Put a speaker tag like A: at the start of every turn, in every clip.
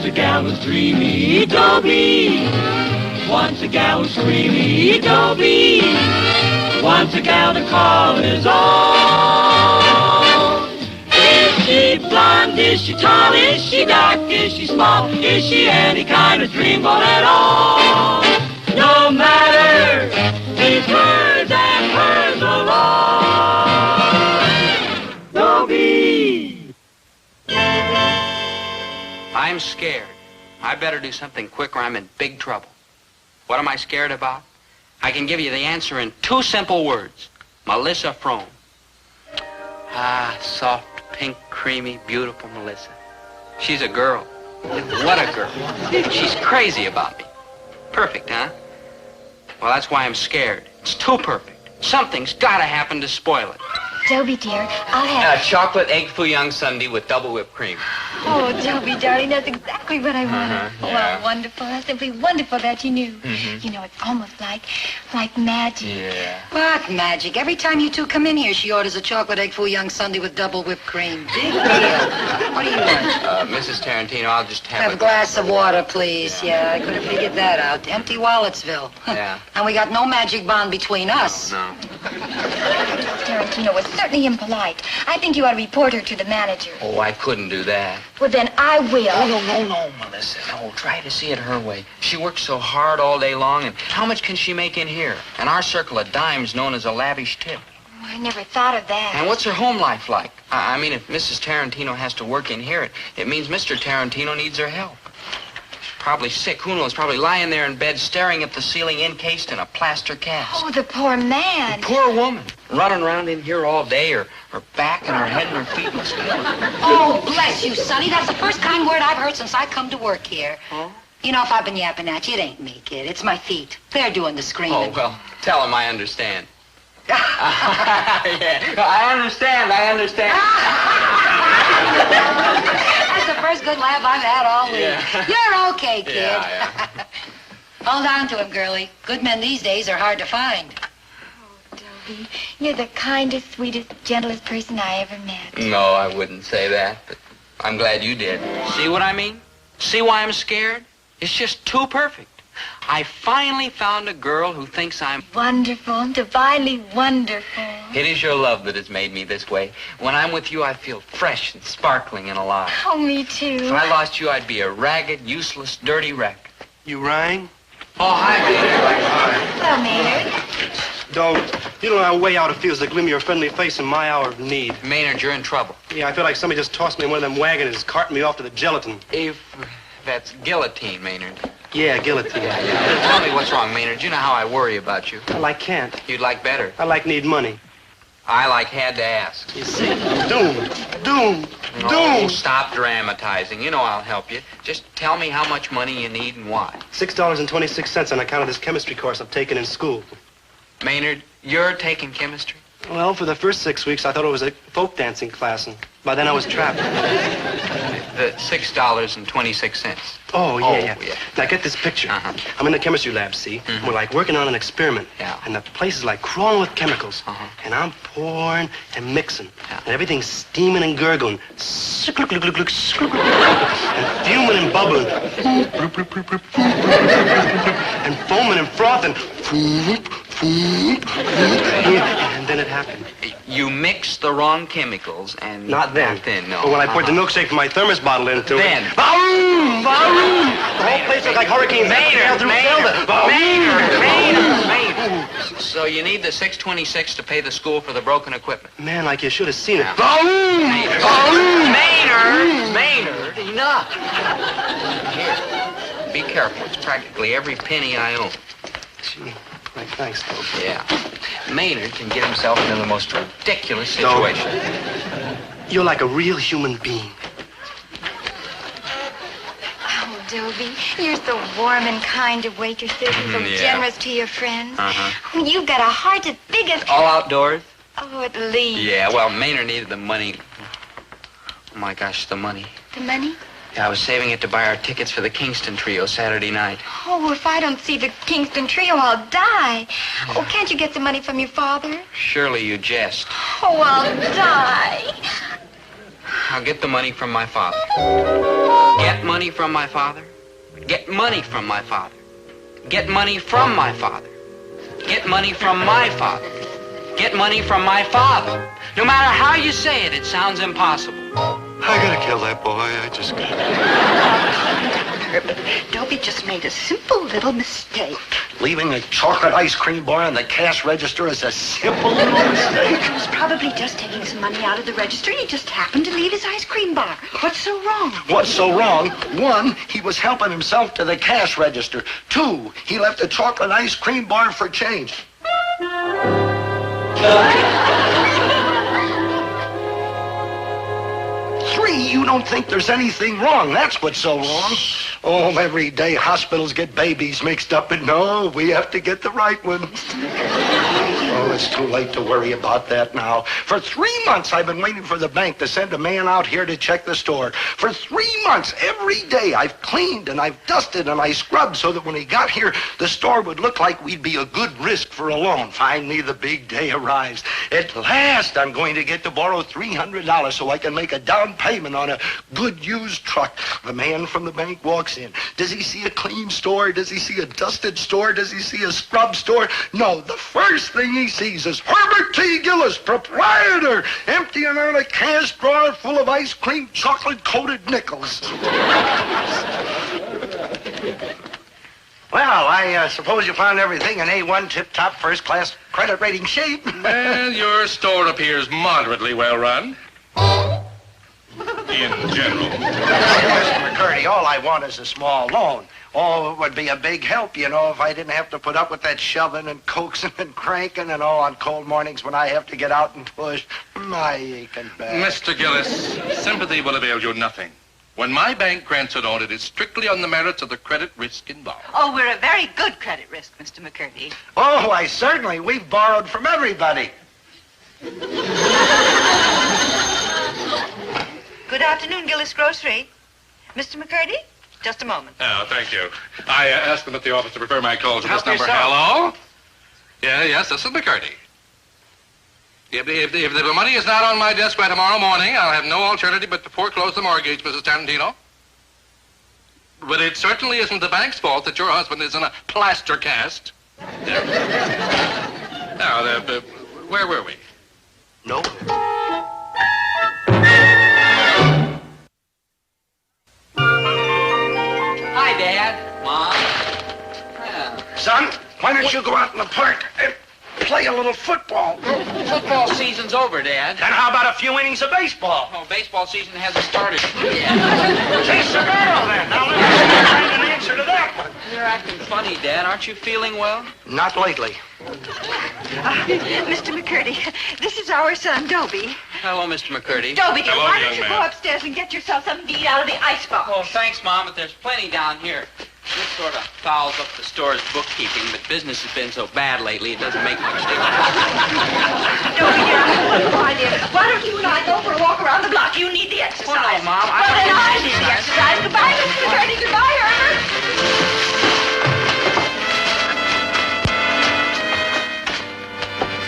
A: Once a gal was dreamy, Dobie. Once a gal was creamy, Dobie. Once a gal to call his own. Is she blonde? Is she tall? Is she dark? Is she small? Is she any kind of dreamboat at all? No matter, he's hers and hers alone. Dobie.
B: I'm scared. I better do something quick or I'm in big trouble. What am I scared about? I can give you the answer in 2 simple words. Melissa Frome. Ah, soft, pink, creamy, beautiful Melissa. She's a girl. What a girl. She's crazy about me. Perfect, huh? Well, that's why I'm scared. It's too perfect. Something's got to happen to spoil it.
C: Dobie, dear, I'll have...
B: chocolate egg foo young sundae with double whipped cream.
C: Oh, Dobie, darling, that's exactly what I wanted.
B: Yeah.
C: Well, wonderful. That's simply wonderful that you knew. You know, it's almost like magic.
B: Yeah.
D: What magic? Every time you two come in here, she orders a chocolate egg foo young sundae with double whipped cream. Big deal. What do you want?
B: Mrs. Tarantino, I'll just
D: Have a glass of water, please. Yeah, I could have figured that out. Empty Walletsville.
B: Yeah.
D: And we got no magic bond between us.
B: No.
C: Tarantino was certainly impolite. I think you ought to report her to the manager.
B: Oh, I couldn't do that.
C: Well, then I will.
B: Oh, no, Melissa. No, try to see it her way. She works so hard all day long, and how much can she make in here? In our circle of dimes known as a lavish tip.
C: Oh, I never thought of that.
B: And what's her home life like? I mean, if Mrs. Tarantino has to work in here, it means Mr. Tarantino needs her help. She's probably sick. Who knows? Probably lying there in bed staring at the ceiling encased in a plaster cast.
C: Oh, the poor man.
B: The poor woman. Running around in here all day, her back and her head and her feet must be...
D: Oh, bless you, Sonny. That's the first kind word I've heard since I come to work here.
B: Huh?
D: You know, if I've been yapping at you, it ain't me, kid. It's my feet. They're doing the screaming.
B: Oh, well, tell him I understand. Yeah, I understand.
D: That's the first good laugh I've had all week.
B: Yeah.
D: You're okay, kid.
B: Yeah.
D: Hold on to him, girlie. Good men these days are hard to find.
C: Dobie, you're the kindest, sweetest, gentlest person I ever met.
B: No, I wouldn't say that, but I'm glad you did. See what I mean? See why I'm scared? It's just too perfect. I finally found a girl who thinks I'm...
C: Wonderful, divinely wonderful.
B: It is your love that has made me this way. When I'm with you, I feel fresh and sparkling and alive.
C: Oh, me too.
B: If I lost you, I'd be a ragged, useless, dirty wreck.
E: You rang?
B: Oh, hi, Maynard.
C: Well, Maynard.
E: Don't. You know how way out it feels to gleam your friendly face in my hour of need.
B: Maynard, you're in trouble.
E: Yeah, I feel like somebody just tossed me in one of them wagons and is carting me off to the gelatin.
B: If that's guillotine, Maynard.
E: Yeah, guillotine.
B: Tell me what's wrong, Maynard. You know how I worry about you.
E: Well, I can't.
B: You'd like better.
E: I need money.
B: I had to ask.
E: You see? Doomed.
B: No, stop dramatizing. You know I'll help you. Just tell me how much money you need and why.
E: $6.26 on account of this chemistry course I've taken in school.
B: Maynard, you're taking chemistry?
E: Well, for the first 6 weeks, I thought it was a folk dancing class, and by then I was trapped.
B: The $6.26.
E: Oh, yeah.
B: Yeah.
E: Now, get this picture.
B: Uh-huh.
E: I'm in the chemistry lab, see? We're like working on an experiment.
B: Yeah.
E: And the place is like crawling with chemicals.
B: Uh-huh.
E: And I'm pouring and mixing.
B: Yeah.
E: And everything's steaming and gurgling. And fuming and bubbling. And foaming and frothing. And then it happened.
B: You mixed the wrong chemicals and...
E: Not then.
B: Not then, no.
E: But when I poured the milkshake from my thermos bottle into
B: Then.
E: it. Varoom! Varoom! The whole place looked like Hurricane
B: Maynard! So you need the $6.26 to pay the school for the broken equipment.
E: Man, like you should have seen it.
B: Yeah.
E: Varoom!
B: Maynard, enough. Here, be careful. It's practically every penny I own.
E: Gee, like, thanks, folks.
B: Yeah. Maynard can get himself into the most ridiculous situation.
E: You're like a real human being.
C: Oh, Dobie, you're so warm and kind to waitresses and so
B: Yeah.
C: generous to your friends.
B: Uh-huh.
C: Oh, you've got a heart as big as...
B: All outdoors?
C: Oh, at least.
B: Yeah, well, Maynard needed the money. Oh, my gosh, the money.
C: The money?
B: Yeah, I was saving it to buy our tickets for the Kingston Trio Saturday night.
C: Oh, if I don't see the Kingston Trio, I'll die. Oh, can't you get the money from your father?
B: Surely you jest.
C: Oh, I'll die.
B: I'll get the money from my father. Get money from my father. Get money from my father. Get money from my father. Get money from my father. Get money from my father. No matter how you say it, it sounds impossible.
F: I gotta kill that boy. I just gotta.
D: Dobie just made a simple little mistake.
F: Leaving a chocolate ice cream bar on the cash register is a simple little mistake.
D: He was probably just taking some money out of the register and he just happened to leave his ice cream bar. What's so wrong?
F: What's so wrong? 1, he was helping himself to the cash register. 2, he left a chocolate ice cream bar for change. 3, you don't think there's anything wrong. That's what's so wrong. Oh, every day hospitals get babies mixed up, and no, we have to get the right one. Oh, it's too late to worry about that now. For 3 months, I've been waiting for the bank to send a man out here to check the store. For 3 months, every day, I've cleaned and I've dusted and I scrubbed so that when he got here, the store would look like we'd be a good risk for a loan. Finally, the big day arrives. At last, I'm going to get to borrow $300 so I can make a down payment on a good used truck. The man from the bank walks in. Does he see a clean store? Does he see a dusted store? Does he see a scrub store? No, the first thing he sees is Herbert T. Gillis, proprietor, emptying out a cash drawer full of ice cream chocolate-coated nickels. Well, I suppose you found everything in A1 tip-top first-class credit rating shape.
G: Well, your store appears moderately well run. In general.
F: Mr. McCurdy, all I want is a small loan. Oh, it would be a big help, you know, if I didn't have to put up with that shoving and coaxing and cranking and all on cold mornings when I have to get out and push. My aching back.
G: Mr. Gillis, sympathy will avail you nothing. When my bank grants a loan, it is strictly on the merits of the credit risk involved.
H: Oh, we're a very good credit risk, Mr. McCurdy.
F: Oh, why, certainly. We've borrowed from everybody.
H: Good afternoon, Gillis Grocery. Mr. McCurdy, just a moment.
G: Oh, thank you. I asked them at the office to refer my calls to this
B: Help
G: number.
B: yourself.
G: Hello? Yes, this is McCurdy. If the money is not on my desk by tomorrow morning, I'll have no alternative but to foreclose the mortgage, Mrs. Tarantino. But it certainly isn't the bank's fault that your husband is in a plaster cast. Now, where were we?
F: No.
B: Hi, Dad. Mom. Yeah.
F: Son, why don't you go out in the park and play a little football?
B: Football season's over, Dad.
F: And how about a few innings of baseball?
B: Oh, baseball season hasn't started.
F: Chase the barrel, then. Now, let me find an answer to that one.
B: You're acting funny, Dad. Aren't you feeling well?
F: Not lately.
H: Mr. McCurdy, this is our son, Dobie.
B: Hello, Mr. McCurdy.
H: Dobie, dear,
G: Hello,
H: why don't
G: young
H: you
G: man.
H: go upstairs and get yourself something to eat out of the icebox?
B: Oh, thanks, Mom, but there's plenty down here. This sort of fouls up the store's bookkeeping, but business has been so bad lately, it doesn't make much difference.
H: Dobie, dear, I have one idea. Why don't you and I go for a walk around the block? You need the exercise.
B: Oh, no, Mom, I
H: Well,
B: don't
H: then
B: need
H: I need the exercise. Goodbye, Mr. McCurdy. Goodbye, Herbert.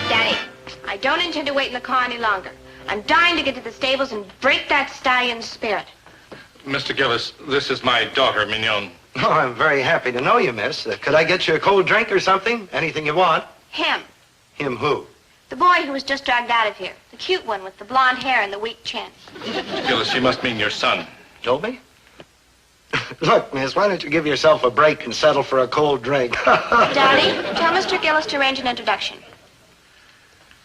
C: Daddy, I don't intend to wait in the car any longer. I'm dying to get to the stables and break that stallion's spirit.
G: Mr. Gillis, this is my daughter, Mignon.
F: Oh, I'm very happy to know you, miss. Could I get you a cold drink or something? Anything you want?
C: Him.
F: Him who?
C: The boy who was just dragged out of here. The cute one with the blonde hair and the weak chin.
G: Gillis, you must mean your son.
F: Dobie? Look, miss, why don't you give yourself a break and settle for a cold drink?
C: Daddy, tell Mr. Gillis to arrange an introduction.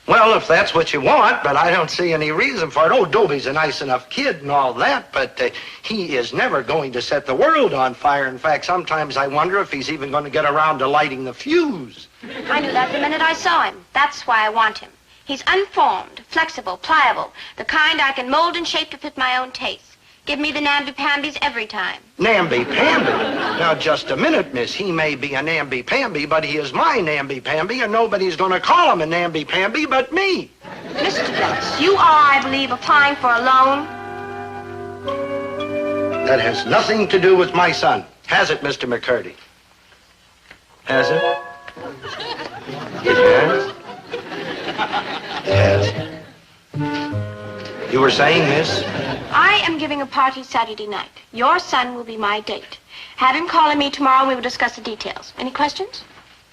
F: Well, if that's what you want, but I don't see any reason for it. Oh, Dobie's a nice enough kid and all that, but he is never going to set the world on fire. In fact, sometimes I wonder if he's even going to get around to lighting the fuse.
C: I knew that the minute I saw him. That's why I want him. He's unformed, flexible, pliable, the kind I can mold and shape to fit my own taste. Give me the namby-pambies every time.
F: Namby-pamby? Now, just a minute, miss. He may be a namby-pamby, but he is my namby-pamby, and nobody's going to call him a namby-pamby but me.
C: Mr. Gillis, you are, I believe, applying for a loan.
F: That has nothing to do with my son. Has it, Mr. McCurdy? Has it? It has? It has. You were saying, miss?
C: I am giving a party Saturday night. Your son will be my date. Have him calling me tomorrow and we will discuss the details. Any questions?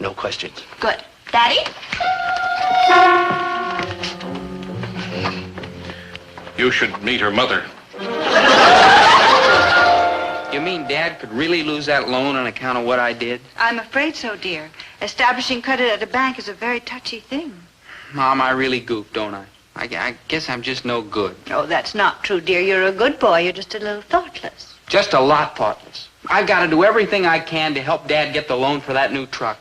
F: No questions.
C: Good. Daddy?
G: You should meet her mother.
B: You mean Dad could really lose that loan on account of what I did?
H: I'm afraid so, dear. Establishing credit at a bank is a very touchy thing.
B: Mom, I really goofed, don't I? I guess I'm just no good.
H: Oh, that's not true, dear. You're a good boy. You're just a little thoughtless.
B: Just a lot thoughtless. I've got to do everything I can to help Dad get the loan for that new truck.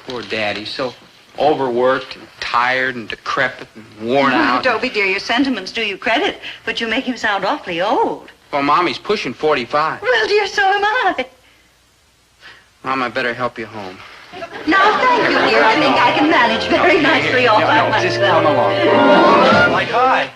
B: Poor Dad, he's so overworked and tired and decrepit and worn out.
H: Dobie, dear, your sentiments do you credit, but you make him sound awfully old.
B: Well, Mom, he's pushing 45.
H: Well, dear, so am I.
B: Mom, I better help you home.
H: Now, thank you, dear. I think I can manage very nicely all by myself.
B: Just come along.
E: Like, hi.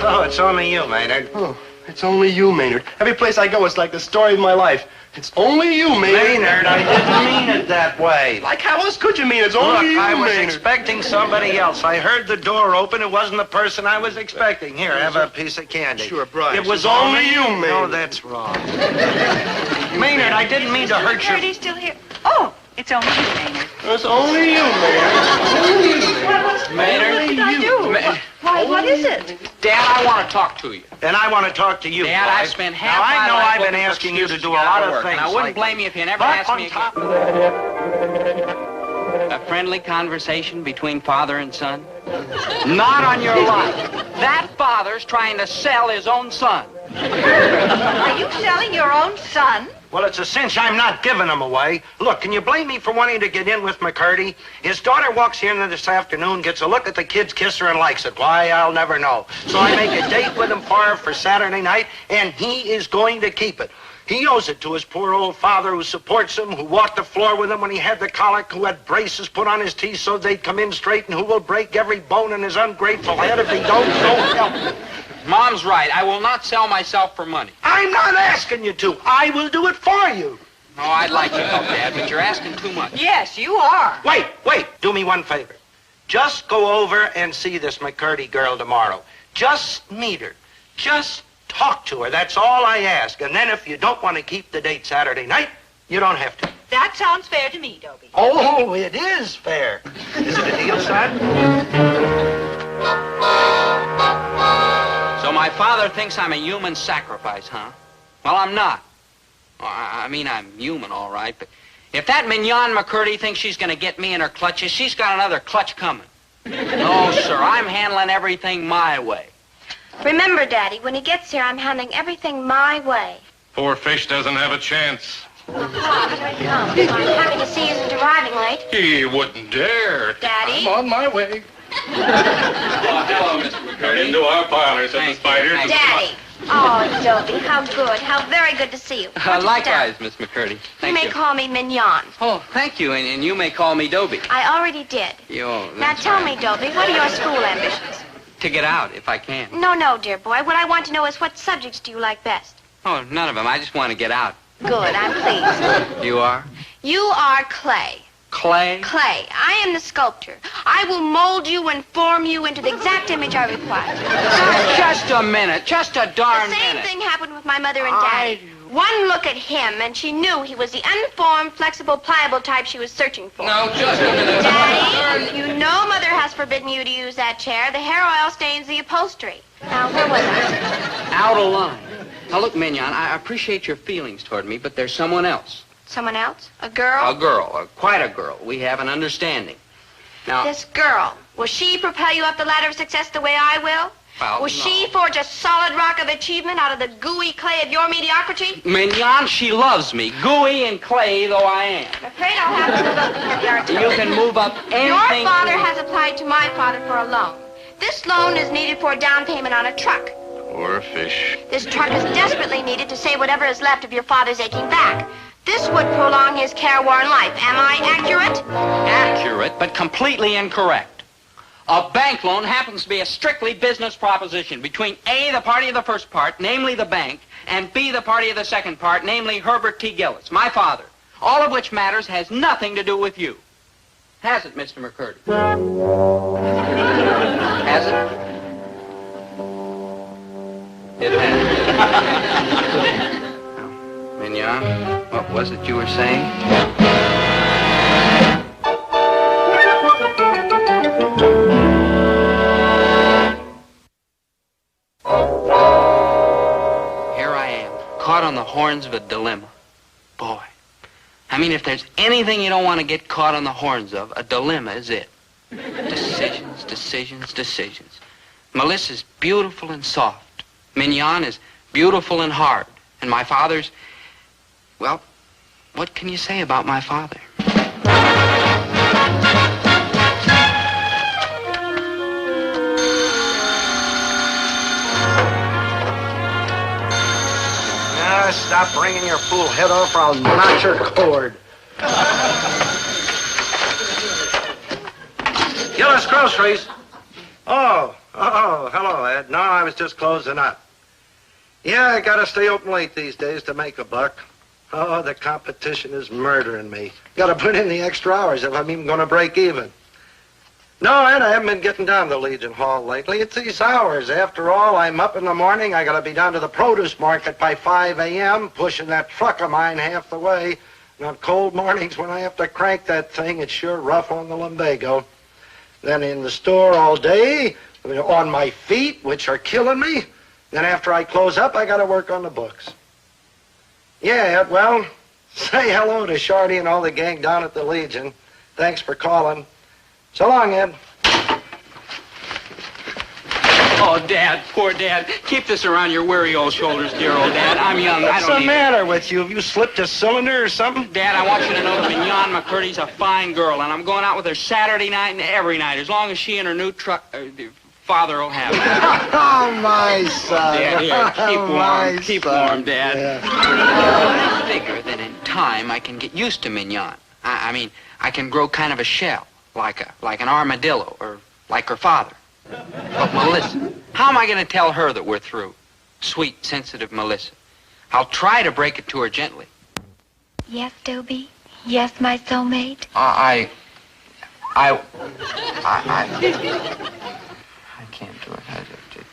F: Oh, it's only you, Maynard.
E: Oh, it's only you, Maynard. Every place I go, it's like the story of my life. It's only you, Maynard.
F: Maynard, I didn't mean it that way.
E: Like, how else could you mean? It's
F: Look,
E: only you,
F: I was
E: Maynard.
F: expecting somebody else. I heard the door open. It wasn't the person I was expecting. Here, have a piece of candy.
E: Sure, Bryce.
F: It was
E: It's only you, Maynard.
F: No, that's wrong. Maynard, I didn't mean to hurt your...
H: Pretty's still here. Oh, it's only you, Maynard.
E: It's only you, Maynard.
B: Maynard?
H: What did I do? Why, what is it?
B: Dad, I want to talk to you.
F: And I want to talk to you,
B: Dad,
F: boy.
B: I've spent half
F: Now,
B: my
F: I know
B: life
F: I've been
B: looking for
F: asking you to
B: excuses
F: do
B: to
F: a
B: get
F: lot
B: out
F: of
B: work,
F: things.
B: and I wouldn't
F: like
B: blame you if you never
F: But
B: asked
F: on
B: me again.
F: top of that,
B: A friendly conversation between father and son? Not on your life. That father's trying to sell his own son.
H: Are you selling your own son?
F: well, it's a cinch I'm not giving him away. Look, can you blame me for wanting to get in with McCurdy? His daughter walks in this afternoon, gets a look at the kid's kisser and likes it. Why, I'll never know. So I make a date with him for Saturday night, and he is going to keep it. He owes it to his poor old father who supports him, who walked the floor with him when he had the colic, who had braces put on his teeth so they'd come in straight, and who will break every bone in his ungrateful head if he don't help him.
B: Mom's right. I will not sell myself for money.
F: I'm not asking you to. I will do it for you.
B: Oh, I'd like to help, Dad, but you're asking too much.
H: Yes, you are.
F: Wait. Do me one favor. Just go over and see this McCurdy girl tomorrow. Just meet her. Just talk to her. That's all I ask. And then if you don't want to keep the date Saturday night, you don't have to.
H: That sounds fair to me, Dobie.
F: Oh, it is fair. Is it a deal, son?
B: So my father thinks I'm a human sacrifice, huh? Well, I'm not. Well, I mean, I'm human, all right, but if that mignon McCurdy thinks she's going to get me in her clutches, she's got another clutch coming. No, sir, I'm handling everything my way.
C: Remember, Daddy, when he gets here, I'm handling everything my way.
G: Poor fish doesn't have a chance.
C: I'm happy to see he isn't arriving late.
G: He wouldn't dare.
C: Daddy?
G: I'm on my way. Hello, Mr. McCurdy. Into our parlor, said the spider.
C: Daddy! Oh, Dobie, how good. How very good to see you. Won't you sit
B: Likewise,
C: down?
B: Miss McCurdy.
C: You
B: Thank
C: may
B: you.
C: call me Mignon.
B: Oh, thank you, and you may call me Dobie.
C: I already did. Now
B: That's
C: tell
B: right.
C: me, Dobie, what are your school ambitions?
B: To get out, if I can.
C: No, dear boy. What I want to know is what subjects do you like best?
B: Oh, none of them. I just want to get out.
C: Good, I'm pleased.
B: You are?
C: You are clay.
B: Clay?
C: Clay. I am the sculptor. I will mold you and form you into the exact image I require.
B: Just a minute. Just a darn
C: The same
B: minute.
C: thing happened with my mother and Daddy. One look at him, and she knew he was the unformed, flexible, pliable type she was searching for.
B: No, just a minute.
C: Daddy, you know Mother has forbidden you to use that chair. The hair oil stains the upholstery. Now, where was I?
B: Out of line. Now, look, Mignon, I appreciate your feelings toward me, but there's someone else.
C: Someone else? A girl?
B: A girl. Quite a girl. We have an understanding. Now,
C: This girl, will she propel you up the ladder of success the way I will?
B: well,
C: Will she forge a solid rock of achievement out of the gooey clay of your mediocrity?
B: Mignon, she loves me, gooey and clay though I am.
C: I'm afraid I'll have to move up the heavy artillery.
B: You can move up anything.
C: Your father has applied to my father for a loan. This loan is needed for a down payment on a truck.
G: Poor fish.
C: This truck is desperately needed to save whatever is left of your father's aching back. This would prolong his careworn life. Am I accurate?
B: Accurate, but completely incorrect. A bank loan happens to be a strictly business proposition between A, the party of the first part, namely the bank, and B, the party of the second part, namely Herbert T. Gillis, my father. All of which matters has nothing to do with you. Has it, Mr. McCurdy? Has it? It has. Now, Mignon, what was it you were saying? Here I am, caught on the horns of a dilemma. Boy, I mean, if there's anything you don't want to get caught on the horns of, a dilemma is it. Decisions, decisions, decisions. Melissa's beautiful and soft. Mignon is beautiful and hard. And my father's, well, what can you say about my father?
F: Stop bringing your fool head off or I'll knock your cord. Gillis Groceries. Oh, hello, Ed. No, I was just closing up. Yeah, I gotta stay open late these days to make a buck. Oh, the competition is murdering me. Gotta put in the extra hours if I'm even gonna break even. No, Ed, I haven't been getting down to Legion Hall lately. It's these hours. After all, I'm up in the morning. I gotta be down to the produce market by 5 a.m., pushing that truck of mine half the way. And on cold mornings when I have to crank that thing, it's sure rough on the lumbago. Then in the store all day, on my feet, which are killing me. Then after I close up, I gotta work on the books. Yeah, Ed, well, say hello to Shardy and all the gang down at the Legion. Thanks for calling. So long, Ed.
B: Oh, Dad, poor Dad. Keep this around your weary old shoulders, dear old Dad. I'm young.
F: What's the matter with you? Have you slipped a cylinder or something?
B: Dad, I want you to know that Mignon McCurdy's a fine girl, and I'm going out with her Saturday night and every night, as long as she and her new truck... father will have it.
F: Oh, my son.
B: Dad, here, keep warm. Keep warm, Dad.
F: Yeah.
B: I figure that in time I can get used to Mignon. I mean, I can grow kind of a shell, like an armadillo, or like her father. But Melissa, how am I going to tell her that we're through? Sweet, sensitive Melissa. I'll try to break it to her gently.
C: Yes, Dobie? Yes, my soulmate?
B: I can't do it.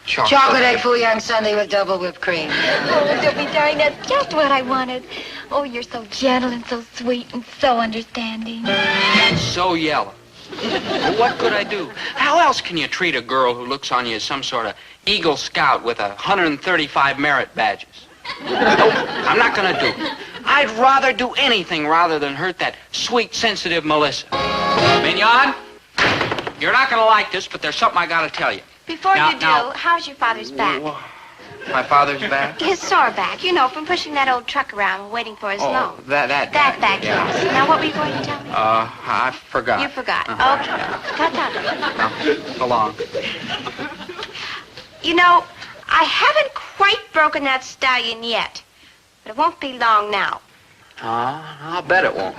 D: Chocolate egg foo young sundae with double whipped cream.
C: Oh, Dobie, darling, that's just what I wanted. Oh, you're so gentle and so sweet and so understanding.
B: So yellow. Well, what could I do? How else can you treat a girl who looks on you as some sort of Eagle Scout with 135 merit badges? Nope, I'm not going to do it. I'd rather do anything rather than hurt that sweet, sensitive Melissa. Mignon, you're not going to like this, but there's something I got to tell you.
C: Before you do, how's your father's back?
B: My father's back?
C: His sore back, you know, from pushing that old truck around and waiting for his loan.
B: That
C: back,
B: yeah.
C: yes. Now, what were you going to tell me?
B: I forgot.
C: You forgot.
B: Uh-huh.
C: Okay.
B: No, so long.
C: You know, I haven't quite broken that stallion yet, but it won't be long now.
B: I'll bet it won't.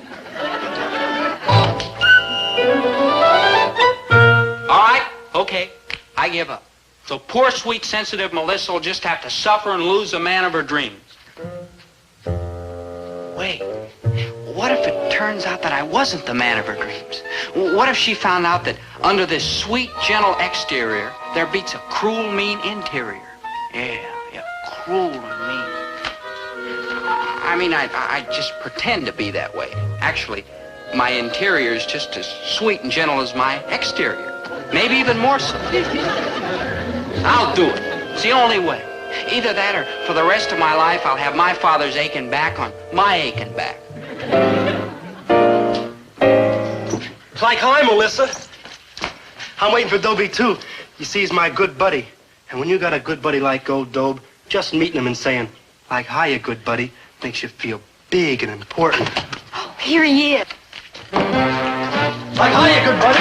B: All right, okay, I give up. So poor, sweet, sensitive Melissa will just have to suffer and lose the man of her dreams. Wait, what if it turns out that I wasn't the man of her dreams? What if she found out that under this sweet, gentle exterior, there beats a cruel, mean interior? Yeah, cruel and mean. I mean, I just pretend to be that way. Actually, my interior is just as sweet and gentle as my exterior. Maybe even more so. I'll do it. It's the only way. Either that or for the rest of my life, I'll have my father's aching back on my aching back.
E: It's like, hi, Melissa. I'm waiting for Dobie, too. You see, he's my good buddy. And when you got a good buddy like old Dobe, just meeting him and saying, like, hiya, good buddy, makes you feel big and important.
C: Oh, here he is.
E: Like, hiya, good buddy.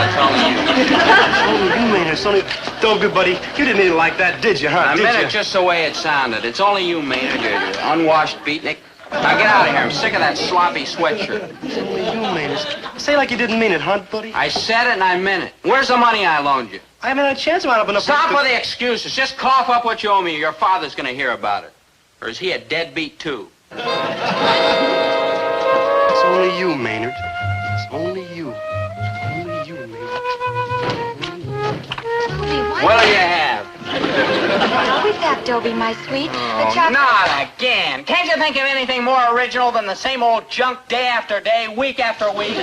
B: It's only you.
E: It's only you, man. It's only... Dobe, good buddy, you didn't mean it like that, did you, huh?
B: I meant it just the way it sounded. It's only you, Maynard, you unwashed beatnik. Now get out of here. I'm sick of that sloppy sweatshirt.
E: It's only you, man. Say like you didn't mean it, huh, buddy?
B: I said it and I meant it. Where's the money I loaned you?
E: I haven't had a chance to open up...
B: Stop with the excuses. Just cough up what you owe me or your father's going to hear about it. Or is he a deadbeat, too?
E: It's only you, Maynard. It's only you. It's only you, Maynard.
C: Dobie, what?
B: What'll you have?
C: What was that, Dobie, my sweet?
B: Oh, not again. Can't you think of anything more original than the same old junk day after day, week after week?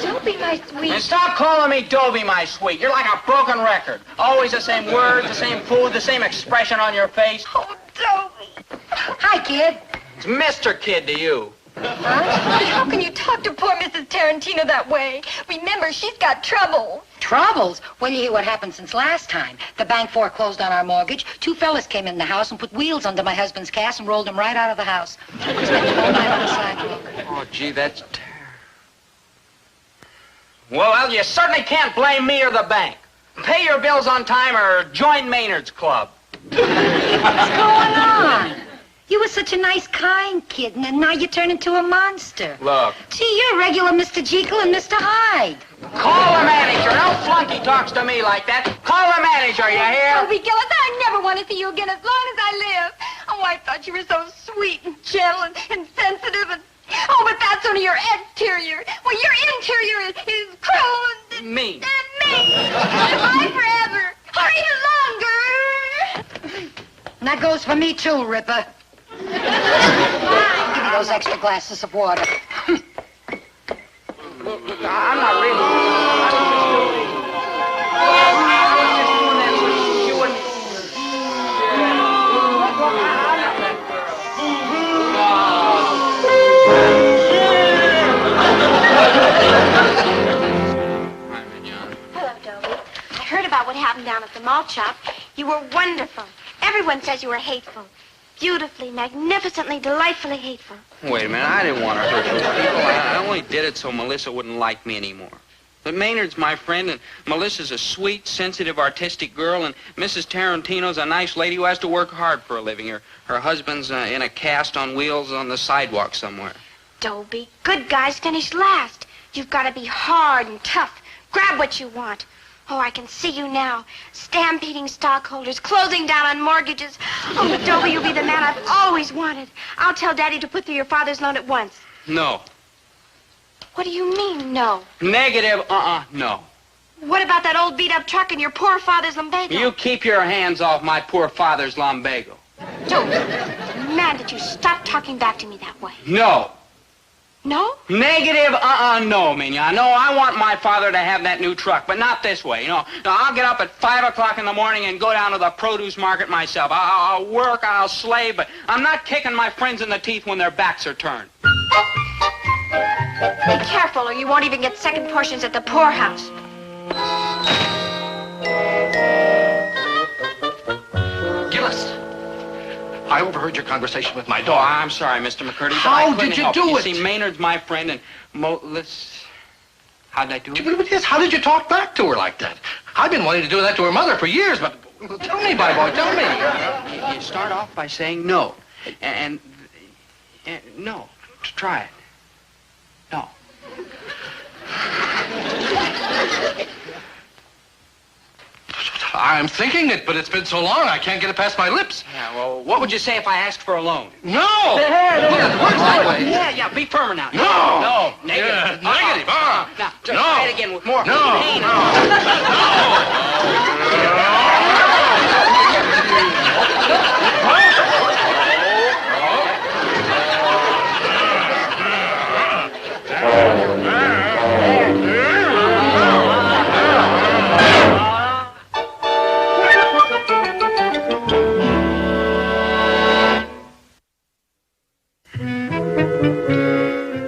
C: Dobie, my sweet.
B: And stop calling me Dobie, my sweet. You're like a broken record. Always the same words, the same food, the same expression on your face.
C: Oh, Dobie.
D: Hi, kid.
B: It's Mr. Kid to you.
C: How can you talk to poor Mrs. Tarantino that way? Remember, she's got trouble.
D: Troubles? Well, you hear what happened since last time. The bank foreclosed on our mortgage. 2 fellas came in the house and put wheels under my husband's cast and rolled him right out of the house. We spent the whole night on the sidewalk.
B: Oh, gee, that's terrible. Well, you certainly can't blame me or the bank. Pay your bills on time or join Maynard's Club.
D: What's going on? You were such a nice, kind kid, and now you turn into a monster.
B: Look.
D: Gee, you're a regular Mr. Jekyll and Mr. Hyde.
B: Call the manager. No flunky talks to me like that. Call the manager, you hear?
C: Dobie Gillis, I never want to see you again as long as I live. Oh, I thought you were so sweet and gentle and sensitive and... Oh, but that's only your exterior. Well, your interior is cruel and...
B: Mean.
C: And mean. Goodbye forever. Hurry longer.
D: And that goes for me, too, Ripper. Give me those extra glasses of water.
B: I'm not really...
C: Hello, Dobie. I heard about what happened down at the malt shop. You were wonderful. Everyone says you were hateful. Beautifully, magnificently, delightfully hateful.
B: Wait a minute, I didn't want to hurt those people. I only did it so Melissa wouldn't like me anymore. But Maynard's my friend, and Melissa's a sweet, sensitive, artistic girl, and Mrs. Tarantino's a nice lady who has to work hard for a living. Her husband's in a cast on wheels on the sidewalk somewhere.
C: Dobie, good guys finish last. You've got to be hard and tough. Grab what you want. Oh, I can see you now. Stampeding stockholders, closing down on mortgages. Oh, but Dobie, you'll be the man I've always wanted. I'll tell Daddy to put through your father's loan at once.
B: No.
C: What do you mean, no?
B: Negative, no.
C: What about that old beat-up truck and your poor father's lumbago?
B: You keep your hands off my poor father's lumbago.
C: Dobie, man, did you stop talking back to me that way?
B: No.
C: No?
B: Negative, no, Mignon. No, I want my father to have that new truck, but not this way. No, I'll get up at 5 o'clock in the morning and go down to the produce market myself. I'll work, I'll slave, but I'm not kicking my friends in the teeth when their backs are turned.
C: Be careful, or you won't even get second portions at the poorhouse.
F: Gillis, I overheard your conversation with my
B: Oh,
F: daughter.
B: I'm sorry, Mr. McCurdy, but
F: How
B: I couldn't
F: did you
B: help
F: do
B: it?
F: it?
B: You see, Maynard's my friend, and how'd I do it?
F: Yes, how did you talk back to her like that? I've been wanting to do that to her mother for years, but tell me, my boy, tell me.
B: You start off by saying no, and no. Try it. No.
G: I'm thinking it, but it's been so long I can't get it past my lips.
B: Yeah, well, what would you say if I asked for a loan?
G: No! Look, it works that way.
B: Yeah, be firmer now.
G: No!
B: No, negative.
G: Yeah, negative,
B: Now,
G: No.
B: try it again with more
G: No.
B: pain.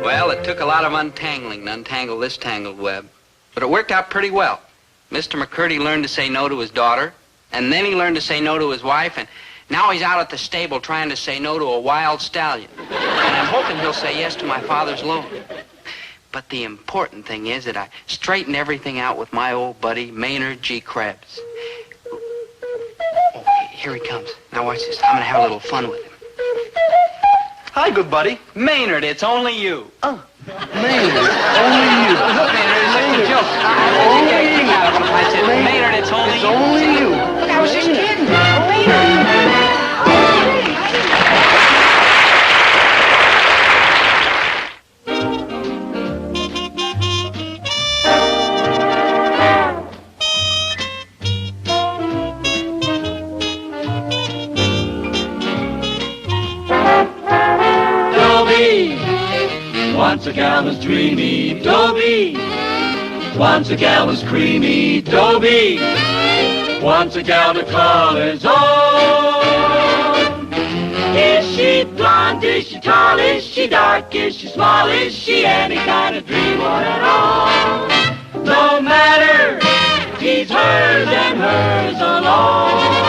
B: Well, it took a lot of untangling to untangle this tangled web, but it worked out pretty well. Mr. McCurdy learned to say no to his daughter, and then he learned to say no to his wife, and now he's out at the stable trying to say no to a wild stallion. And I'm hoping he'll say yes to my father's loan. But the important thing is that I straightened everything out with my old buddy, Maynard G. Krebs. Oh, here he comes. Now watch this. I'm going to have a little fun with him.
E: Hi, good buddy.
B: Maynard, it's only you.
E: Maynard, only you.
B: Maynard, it's just a joke. I didn't get a kick out of him. I said, Maynard, it's only
E: It's
B: you.
E: only you.
D: Look, I was just kidding.
A: Dobie. Once a gal was dreamy, Dobie. Once a gal was creamy, Dobie. Once a gal to call his own. Is she blonde? Is she tall? Is she dark? Is she small? Is she any kind of dreamboat at all? No matter, he's hers and hers alone.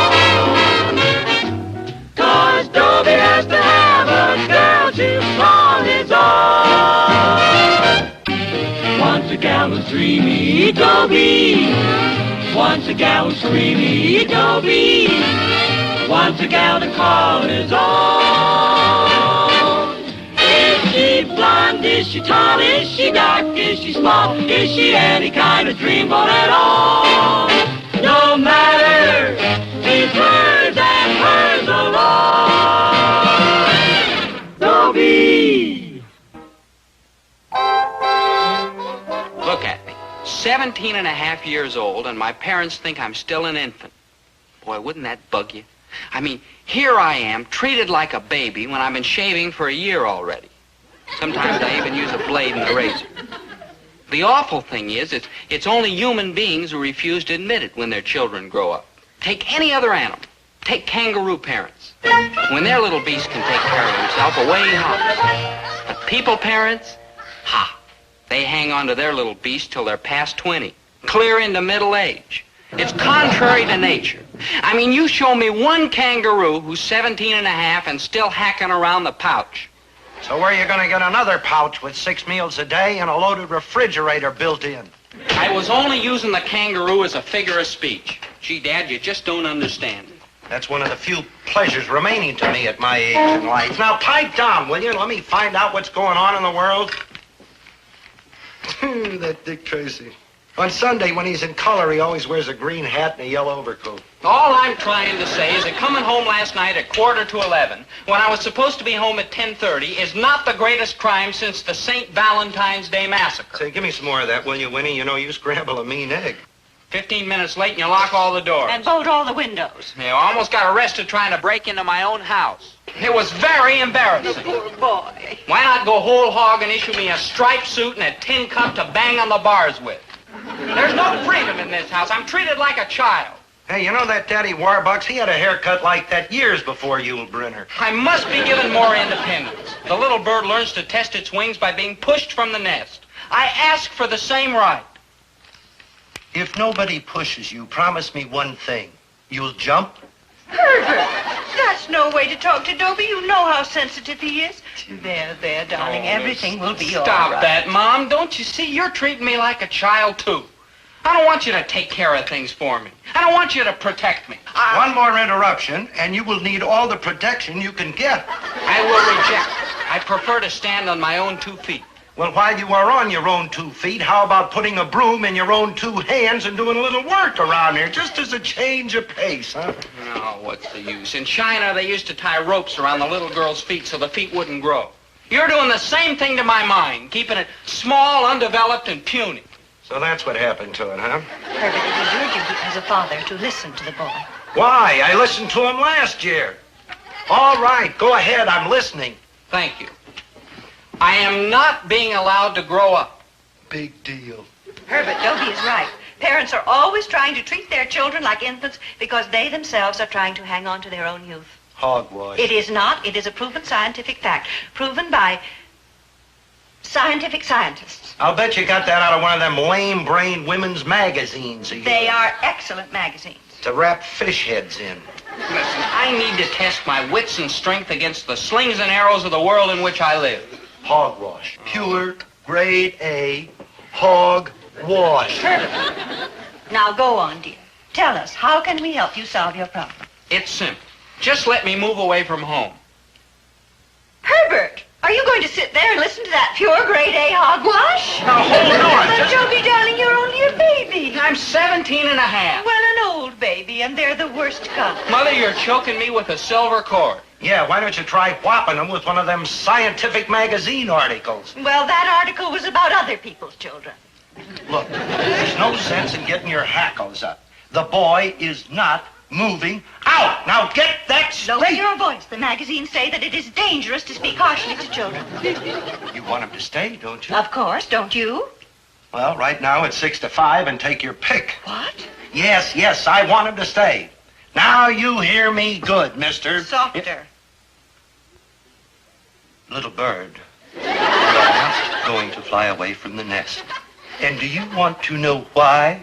A: 'Cause Dobie has to have a girl to call his own. Once a gal was dreamy, Dobie. Once a gal was creamy, Dobie. Once a gal to call his own. Is she blonde? Is she tall? Is she dark? Is she small? Is she any kind of dreamboat at all? No matter, he's hers and hers alone. Dobie.
B: Look at me. 17 and a half years old, and my parents think I'm still an infant. Boy, wouldn't that bug you? I mean, here I am, treated like a baby when I've been shaving for a year already. Sometimes I even use a blade and a razor. The awful thing is, it's only human beings who refuse to admit it when their children grow up. Take any other animal. Take kangaroo parents. When their little beast can take care of himself, away he hops. But people parents, ha! They hang on to their little beast till they're past 20, clear into middle age. It's contrary to nature. I mean, you show me one kangaroo who's 17 and a half and still hacking around the pouch.
F: So where are you going to get another pouch with 6 meals a day and a loaded refrigerator built in?
B: I was only using the kangaroo as a figure of speech. Gee, Dad, you just don't understand.
F: That's one of the few pleasures remaining to me at my age in life. Now pipe down, will you? Let me find out what's going on in the world. That Dick Tracy. On Sunday, when he's in color, he always wears a green hat and a yellow overcoat.
B: All I'm trying to say is that coming home last night at 11:45, when I was supposed to be home at 10:30, is not the greatest crime since the St. Valentine's Day Massacre.
F: Say, give me some more of that, will you, Winnie? You know, you scramble a mean egg.
B: 15 minutes late and you lock all the doors.
H: And bolt all the windows.
B: You know, I almost got arrested trying to break into my own house. It was very embarrassing.
H: Poor boy.
B: Why not go whole hog and issue me a striped suit and a tin cup to bang on the bars with? There's no freedom in this house. I'm treated like a child.
F: Hey, you know that Daddy Warbucks? He had a haircut like that years before Yul Brynner.
B: I must be given more independence. The little bird learns to test its wings by being pushed from the nest. I ask for the same right.
F: If nobody pushes you, promise me one thing. You'll jump?
H: Herbert, that's no way to talk to Dobie. You know how sensitive he is. There, darling. Everything will be all right.
B: Stop that, Mom. Don't you see? You're treating me like a child, too. I don't want you to take care of things for me. I don't want you to protect me.
F: One more interruption, and you will need all the protection you can get.
B: I will reject it. I prefer to stand on my own 2 feet.
F: Well, while you are on your own 2 feet, how about putting a broom in your own 2 hands and doing a little work around here, just as a change of pace, huh?
B: No, what's the use? In China, they used to tie ropes around the little girl's feet so the feet wouldn't grow. You're doing the same thing to my mind, keeping it small, undeveloped, and puny.
F: So that's what happened to it, huh?
H: Herbert, it is your duty as a father to listen to the boy.
F: Why? I listened to him last year. All right, go ahead. I'm listening.
B: Thank you. I am not being allowed to grow up.
F: Big deal.
H: Herbert, Dobie is right. Parents are always trying to treat their children like infants because they themselves are trying to hang on to their own youth.
F: Hogwash.
H: It is not. It is a proven scientific fact. Proven by scientific scientists.
F: I'll bet you got that out of one of them lame-brained women's magazines.
H: They are excellent magazines.
F: To wrap fish heads in.
B: Listen, I need to test my wits and strength against the slings and arrows of the world in which I live.
F: Hogwash. Pure, grade A, hogwash.
H: Herbert, now go on, dear. Tell us, how can we help you solve your problem?
B: It's simple. Just let me move away from home.
H: Herbert, are you going to sit there and listen to that pure grade A hogwash?
B: Now, hold on.
H: But Dobie, darling, you're only a baby.
B: I'm 17 and a half.
H: Well, an old baby, and they're the worst kind.
B: Mother, you're choking me with a silver cord.
F: Yeah, why don't you try whopping them with one of them scientific magazine articles?
H: Well, that article was about other people's children.
F: Look, there's no sense in getting your hackles up. The boy is not moving out. Now get that
H: Lower
F: straight.
H: your voice. The magazines say that it is dangerous to speak harshly to children.
F: You want him to stay, don't you?
H: Of course, don't you?
F: Well, right now it's 6 to 5, and take your pick.
H: What?
F: Yes, I want him to stay. Now you hear me good, mister.
H: Softer.
F: Little bird, you're not going to fly away from the nest. And do you want to know why?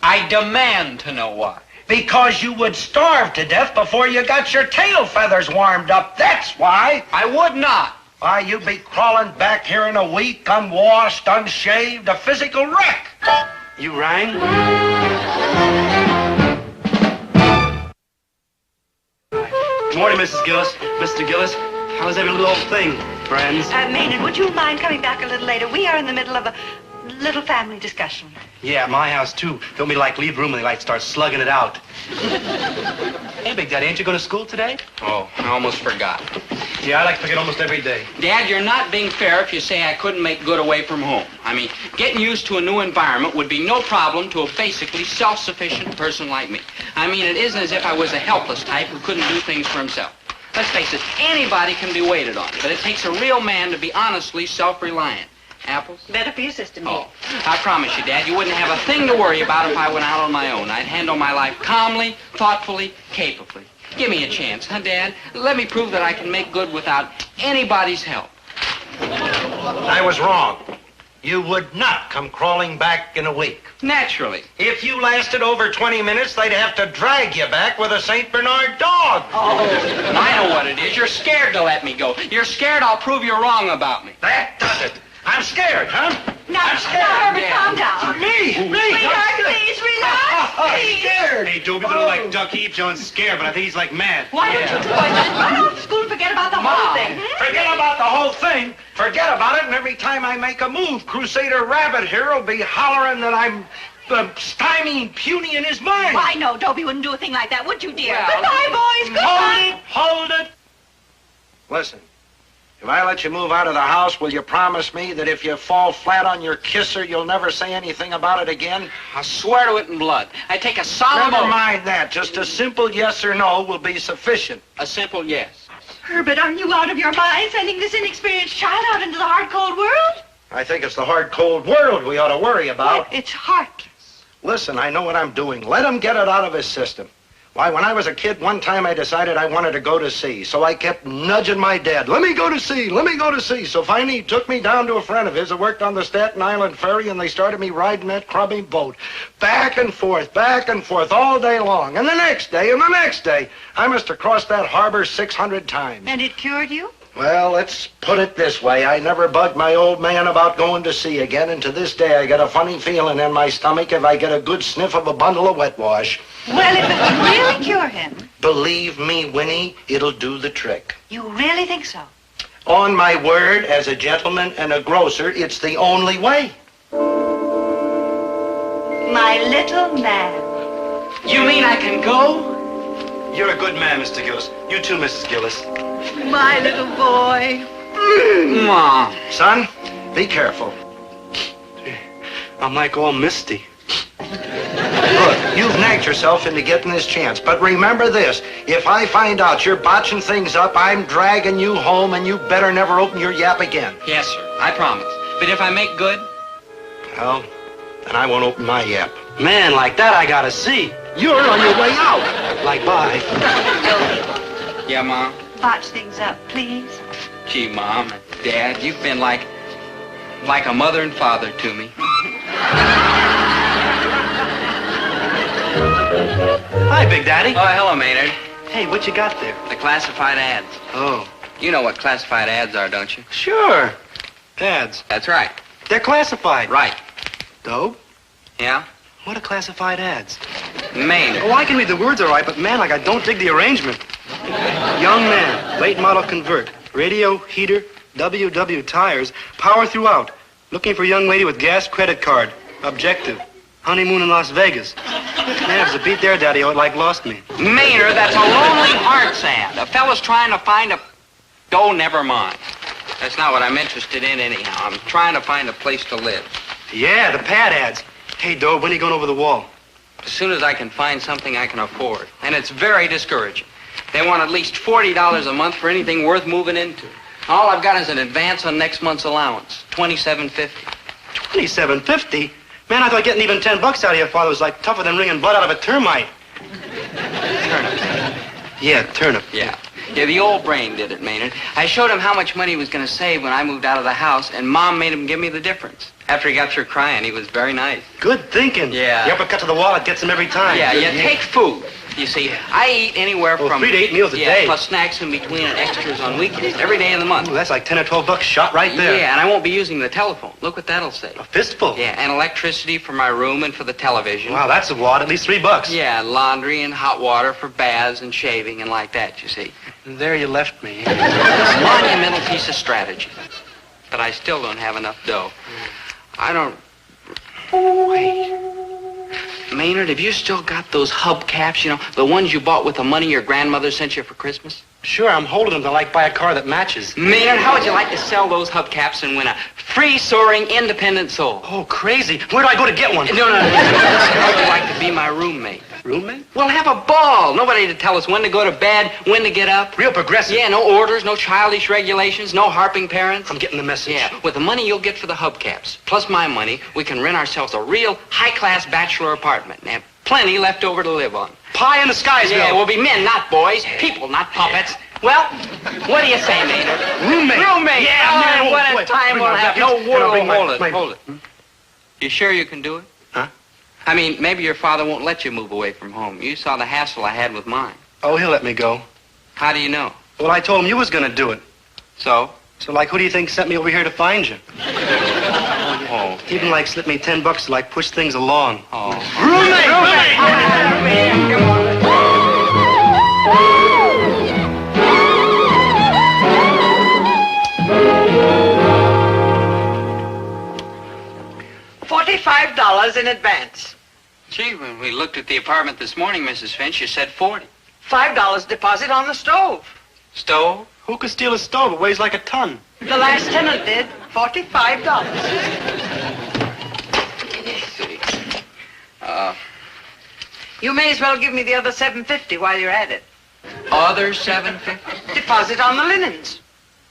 B: I demand to know why.
F: Because you would starve to death before you got your tail feathers warmed up. That's why.
B: I would not.
F: Why, you'd be crawling back here in a week, unwashed, unshaved, a physical wreck.
E: You rang? Good morning, Mrs. Gillis. Mr. Gillis, how's every little old thing, friends?
H: Maynard, would you mind coming back a little later? We are in the middle of a little family discussion.
E: Yeah, at my house, too. Don't be like leave room and they like start slugging it out. Hey, Big Daddy, ain't you going to school today?
B: Oh, I almost forgot.
E: Yeah, I like to forget almost every day.
B: Dad, you're not being fair if you say I couldn't make good away from home. I mean, getting used to a new environment would be no problem to a basically self-sufficient person like me. I mean, it isn't as if I was a helpless type who couldn't do things for himself. Let's face it, anybody can be waited on, but it takes a real man to be honestly self-reliant. Apples?
H: Better for your sister, me.
B: Oh, I promise you, Dad, you wouldn't have a thing to worry about if I went out on my own. I'd handle my life calmly, thoughtfully, capably. Give me a chance, huh, Dad? Let me prove that I can make good without anybody's help.
F: I was wrong. You would not come crawling back in a week.
B: Naturally.
F: If you lasted over 20 minutes, they'd have to drag you back with a St. Bernard dog.
B: And I know what it is. You're scared to let me go. You're scared I'll prove you're wrong about me.
F: That does it. I'm scared, huh?
H: Now, Herbert, calm down.
F: Me?
H: Sweetheart, please relax.
F: I'm scared.
E: Hey, Dobie, little like Duck Eve John's scared, but I think he's like mad.
H: Why don't you boys just run off to school and forget about the whole thing?
F: Forget about the whole thing. Forget about it, and every time I make a move, Crusader Rabbit here will be hollering that I'm stymieing Puny in his mind.
H: Why, no, Dobie wouldn't do a thing like that, would you, dear?
B: Well,
H: Goodbye, boys. Goodbye.
F: Hold it. Listen, if I let you move out of the house, will you promise me that if you fall flat on your kisser, you'll never say anything about it again?
B: I'll swear to it in blood. I take a solemn
F: Never
B: oath.
F: mind that. Just a simple yes or no will be sufficient.
B: A simple yes.
H: Herbert, are you out of your mind sending this inexperienced child out into the hard, cold world?
F: I think it's the hard, cold world we ought to worry about.
H: It's heartless.
F: Listen, I know what I'm doing. Let him get it out of his system. Why, when I was a kid, one time I decided I wanted to go to sea. So I kept nudging my dad, let me go to sea, let me go to sea. So finally he took me down to a friend of his who worked on the Staten Island ferry, and they started me riding that crummy boat. Back and forth all day long. And the next day, I must have crossed that harbor 600 times.
H: And it cured you?
F: Well, let's put it this way. I never bugged my old man about going to sea again, and to this day I get a funny feeling in my stomach if I get a good sniff of a bundle of wet wash.
H: Well, if it would really cure him.
F: Believe me, Winnie, it'll do the trick.
H: You really think so?
F: On my word, as a gentleman and a grocer, it's the only way.
H: My little man.
B: You mean I can go?
E: You're a good man, Mr. Gillis. You too, Mrs. Gillis.
H: My little boy.
B: Mom.
F: Son, be careful.
E: I'm like all misty.
F: Look, you've nagged yourself into getting this chance, but remember this. If I find out you're botching things up, I'm dragging you home, and you better never open your yap again.
B: Yes, sir. I promise. But if I make good?
F: Well, then I won't open my yap.
E: Man, like that I gotta see.
F: You're on your way out.
E: Like, bye.
B: Yeah, Mom?
H: Botch things up, please.
B: Gee, Mom and Dad, you've been like a mother and father to me.
E: Hi, Big Daddy.
B: Oh, hello, Maynard.
E: Hey, what you got there?
B: The classified ads.
E: Oh,
B: You know what classified ads are, don't you?
E: sure. Ads.
B: That's right.
E: They're classified.
B: Right.
E: Dope?
B: Yeah?
E: What are classified ads?
B: Maynard.
E: Oh, I can read the words all right, but man, like I don't dig the arrangement. Young man, late model convert, radio, heater, WW tires, power throughout. Looking for young lady with gas credit card. Objective. Honeymoon in Las Vegas. Man, if it's a beat there, Daddy, it like lost me.
B: Maynard, that's a lonely hearts ad. A fella's trying to find a... Oh, never mind. That's not what I'm interested in anyhow. I'm trying to find a place to live.
E: Yeah, the pad ads. Hey, Doe, when are you going over the wall?
B: as soon as I can find something I can afford. And it's very discouraging. They want at least $40 a month for anything worth moving into. All I've got is an advance on next month's allowance, $27.50.
E: $27.50? Man, I thought getting even $10 out of your father was like tougher than wringing blood out of a termite.
B: Turnip.
E: Yeah, turnip.
B: Yeah. Yeah, the old brain did it, Maynard. I showed him how much money he was going to save when I moved out of the house, and Mom made him give me the difference. After he got through crying, he was very nice.
E: Good thinking.
B: Yeah.
E: The uppercut to the wallet gets him every time.
B: Yeah, take food. You see, I eat anywhere from
E: 3 to 8 meals a day.
B: plus snacks in between and extras on weekends, every day of the month.
E: Ooh, that's like $10 or $12 shot right there.
B: Yeah, and I won't be using the telephone. Look what that'll say.
E: A fistful.
B: Yeah, and electricity for my room and for the television.
E: Wow, that's a wad. At least $3.
B: Yeah, laundry and hot water for baths and shaving and like that, you see.
E: And there you left me.
B: It's a monumental piece of strategy. But I still don't have enough dough. I don't... Wait. Maynard, have you still got those hubcaps, you know, the ones you bought with the money your grandmother sent you for Christmas?
E: Sure, I'm holding them to like buy a car that matches.
B: Maynard, how would you like to sell those hubcaps and win a free soaring independent soul?
E: Oh, crazy. Where do I go to get one?
B: No. How would you like to be my roommate?
E: Roommate?
B: We'll have a ball. Nobody to tell us when to go to bed, when to get up.
E: Real progressive.
B: Yeah, no orders, no childish regulations, no harping parents.
E: I'm getting the message.
B: Yeah, with the money you'll get for the hubcaps, plus my money, we can rent ourselves a real high-class bachelor apartment and have plenty left over to live on.
E: Pie in the skies,
B: Yeah, we'll be men, not boys. People, not puppets. Well, what do you say, Maynard?
E: Roommate.
B: Roommate.
E: Yeah, man.
B: Oh, what
E: boy.
B: a time
E: Bring
B: we'll
E: my
B: have.
E: jackets,
B: No
E: and I'll
B: word.
E: bring my-
B: Hold it. You sure you can do it?
E: Huh?
B: I mean, maybe your father won't let you move away from home. You saw the hassle I had with mine.
E: Oh, he'll let me go.
B: How do you know?
E: Well, I told him you was going to do it.
B: So?
E: So, like, who do you think sent me over here to find you?
B: Oh.
E: Even, like, slipped me $10 to, like, push things along.
B: Oh.
H: $45 in advance.
B: Gee, when we looked at the apartment this morning, Mrs. Finch, you said 40.
H: $5 deposit on the stove.
B: Stove?
E: Who could steal a stove? It weighs like a ton.
H: The last tenant did. $45.
B: Let's see.
H: You may as well give me the other $750 while you're at it.
B: Other $750?
H: Deposit on the linens.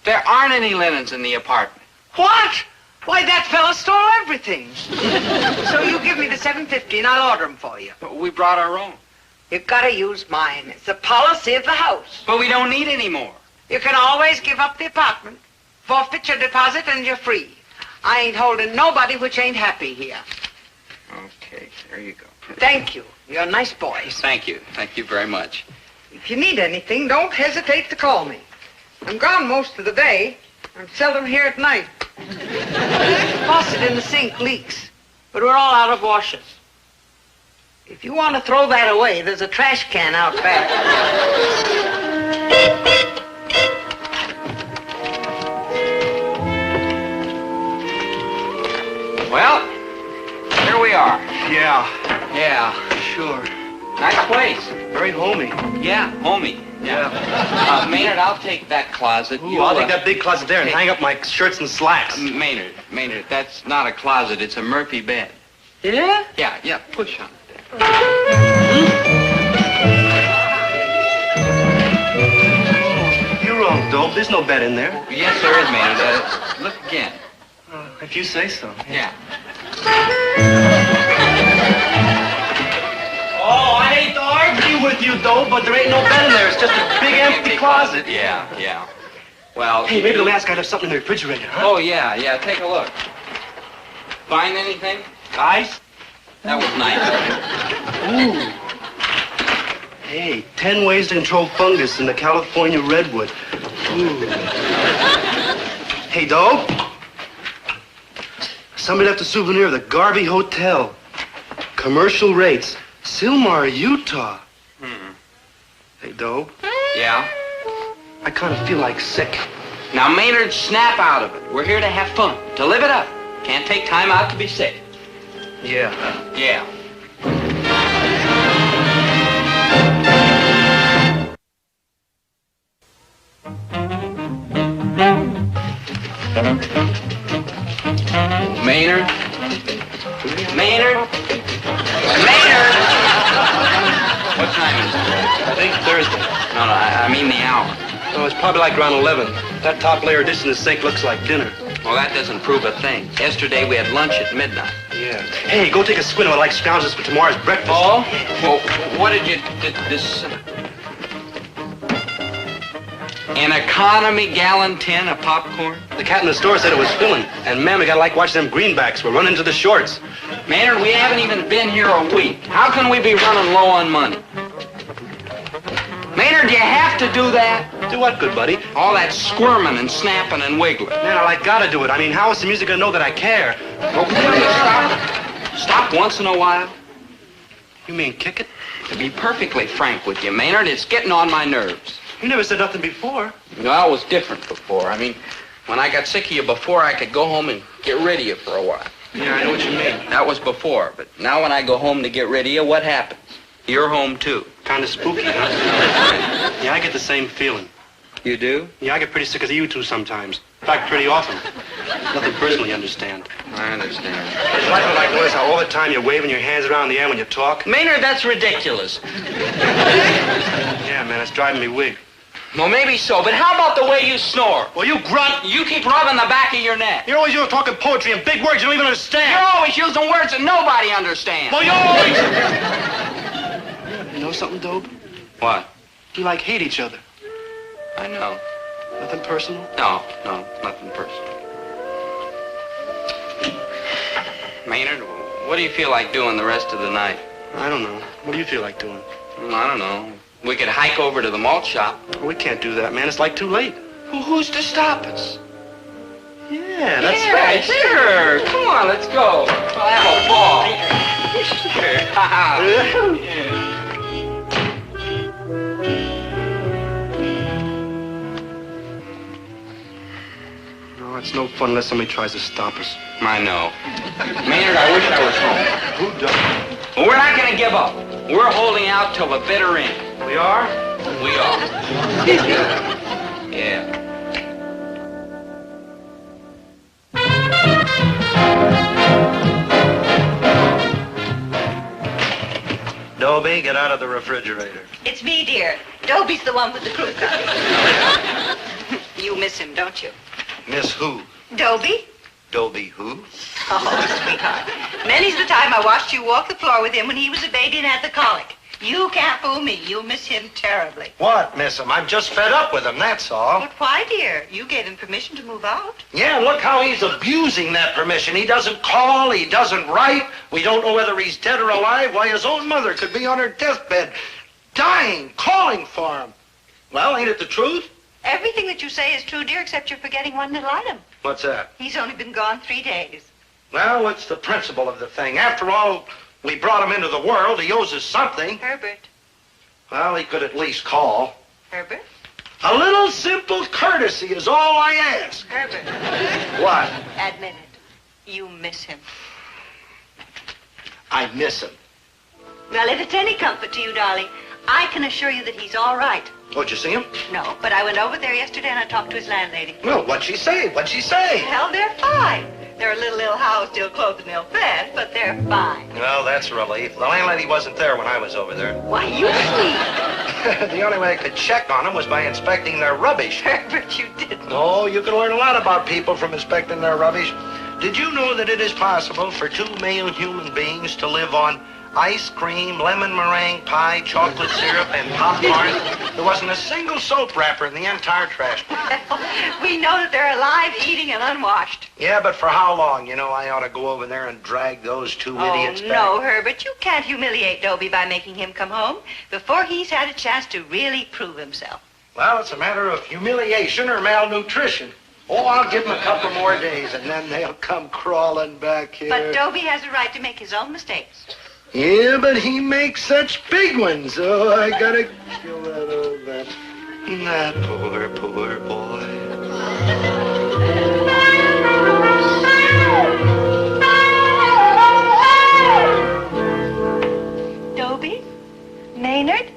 B: There aren't any linens in the apartment.
H: What? Why, that fella stole everything. So you give me the $750 and I'll order them for you.
B: But we brought our own.
H: You've got to use mine. It's the policy of the house.
B: But we don't need any more.
H: You can always give up the apartment, forfeit your deposit, and you're free. I ain't holding nobody which ain't happy here.
B: Okay, there you go.
H: Thank you. You're nice boys.
B: Thank you. Thank you very much.
H: If you need anything, don't hesitate to call me. I'm gone most of the day. I'm seldom here at night. The faucet in the sink leaks, but we're all out of washers. If you want to throw that away, there's a trash can out back.
B: Well, here we are.
E: Yeah,
B: Sure. Nice place.
E: very homey.
B: Yeah, homey. Yeah. Maynard, I'll take that closet.
E: Ooh, I'll take that big closet there and
B: hey.
E: hang up my shirts and slacks.
B: Maynard, that's not a closet. It's a Murphy bed.
E: Yeah?
B: Yeah, push on it there.
E: You're wrong, Dope. There's no bed in there.
B: Yes, there is, Maynard. Look again.
E: If you say so.
B: Yeah.
E: Oh, I hate to argue with you, Dope, but there ain't no bed in there. It's just a big empty closet.
B: Yeah. Well...
E: Hey, maybe the last guy have something in the refrigerator, huh?
B: Oh, yeah, take a look. Find anything?
E: Guys?
B: That was nice.
E: Ooh. Hey, 10 ways to control fungus in the California redwood. Ooh. Hey, Dope. Somebody left a souvenir of the Garvey Hotel. Commercial rates. Sylmar, Utah. Hey, Dope.
B: Yeah?
E: I kind of feel like sick.
B: Now, Maynard, snap out of it. We're here to have fun, to live it up. Can't take time out to be sick.
E: Yeah.
B: Yeah. Maynard? Maynard? Maynard?
E: I think Thursday.
B: No, I mean the hour.
E: Oh, it's probably like around 11. That top layer dish in the sink looks like dinner.
B: Well, that doesn't prove a thing. Yesterday we had lunch at midnight.
E: Yeah. Hey, go take a squint. I like scrounges for tomorrow's breakfast.
B: Oh? Well, what did you... this... An economy gallon tin of popcorn?
E: The cat in the store said it was filling. And, man, we gotta like watching them greenbacks. We're running to the shorts.
B: Maynard, we haven't even been here a week. How can we be running low on money? Maynard, do you have to do that?
E: Do what, good buddy?
B: All that squirming and snapping and wiggling.
E: Man, I gotta do it. I mean, how is the music gonna know that I care?
B: Well, will you stop once in a while?
E: You mean kick it?
B: To be perfectly frank with you, Maynard, it's getting on my nerves.
E: You never said nothing before.
B: Well, it was different before. I mean, when I got sick of you before, I could go home and get rid of you for a while.
E: Yeah, I know what you mean.
B: That was before, but now when I go home to get rid of you, what happens? You're home, too.
E: Kind of spooky, huh? Yeah, I get the same feeling.
B: You do?
E: Yeah, I get pretty sick of you two sometimes. In fact, pretty often. Nothing personally, understand.
B: I understand.
E: It's like this, how all the time you're waving your hands around in the air when you talk.
B: Maynard, that's ridiculous.
E: Yeah, man, it's driving me wig.
B: Well, maybe so, but how about the way you snore?
E: Well, you grunt.
B: You keep rubbing the back of your neck.
E: You're always talking poetry and big words you don't even understand.
B: You're always using words that nobody understands.
E: Well, you always... You know something, Dobe?
B: What?
E: You like hate each other.
B: I know.
E: Nothing personal?
B: No, nothing personal. Maynard, what do you feel like doing the rest of the night?
E: I don't know. What do you feel like doing?
B: I don't know. We could hike over to the malt shop.
E: Well, we can't do that, man. It's like too late.
B: Well, who's to stop us?
E: Yeah, that's right.
B: Sure. Come on, let's go. We'll have a ball. Sure.
E: No, it's no fun unless somebody tries to stop us.
B: I know. Maynard, I wish I was home.
E: Who does?
B: Well, we're not going to give up. We're holding out till the bitter end.
E: We are?
B: We are. Yeah.
F: Dobie, get out of the refrigerator.
I: It's me, dear. Dobie's the one with the crew cut. You miss him, don't you?
F: Miss who?
I: Dobie?
F: Dobie who?
I: Oh, sweetheart. Many's the time I watched you walk the floor with him when he was a baby and had the colic. You can't fool me. You miss him terribly.
F: What, miss him? I'm just fed up with him, that's all.
I: But why, dear? You gave him permission to move out.
F: Yeah, look how he's abusing that permission. He doesn't call, he doesn't write. We don't know whether he's dead or alive. Why, his own mother could be on her deathbed, dying, calling for him. Well, ain't it the truth?
I: Everything that you say is true, dear, except you're forgetting one little item.
F: What's that?
I: He's only been gone 3 days.
F: Well, it's the principle of the thing. After all, we brought him into the world. He owes us something.
I: Herbert.
F: Well, he could at least call.
I: Herbert?
F: A little simple courtesy is all I ask.
I: Herbert.
F: What?
I: Admit it. You miss him.
F: I miss him.
I: Well, if it's any comfort to you, darling, I can assure you that he's all right.
F: Oh, did you see him?
I: No, but I went over there yesterday and I talked to his landlady.
F: Well, what'd she say? What'd she say?
I: Well, they're fine. They're a little ill-housed, ill-clothed, and ill-fed, but they're fine.
F: Well, that's a relief. The landlady wasn't there when I was over there.
I: Why, you sweet.
F: The only way I could check on them was by inspecting their rubbish.
I: Herbert, you didn't.
F: Oh, you can learn a lot about people from inspecting their rubbish. Did you know that it is possible for 2 male human beings to live on ice cream, lemon meringue pie, chocolate syrup, and popcorn? There wasn't a single soap wrapper in the entire trash can.
I: We know that they're alive, eating, and unwashed.
F: Yeah, but for how long? You know, I ought to go over there and drag those 2 idiots back.
I: No, Herbert, you can't humiliate Dobie by making him come home before he's had a chance to really prove himself.
F: Well, it's a matter of humiliation or malnutrition. Oh, I'll give them a couple more days, and then they'll come crawling back here.
I: But Dobie has a right to make his own mistakes.
F: Yeah, but he makes such big ones. Oh, I gotta kill that old man. That poor boy.
I: Dobie? Maynard?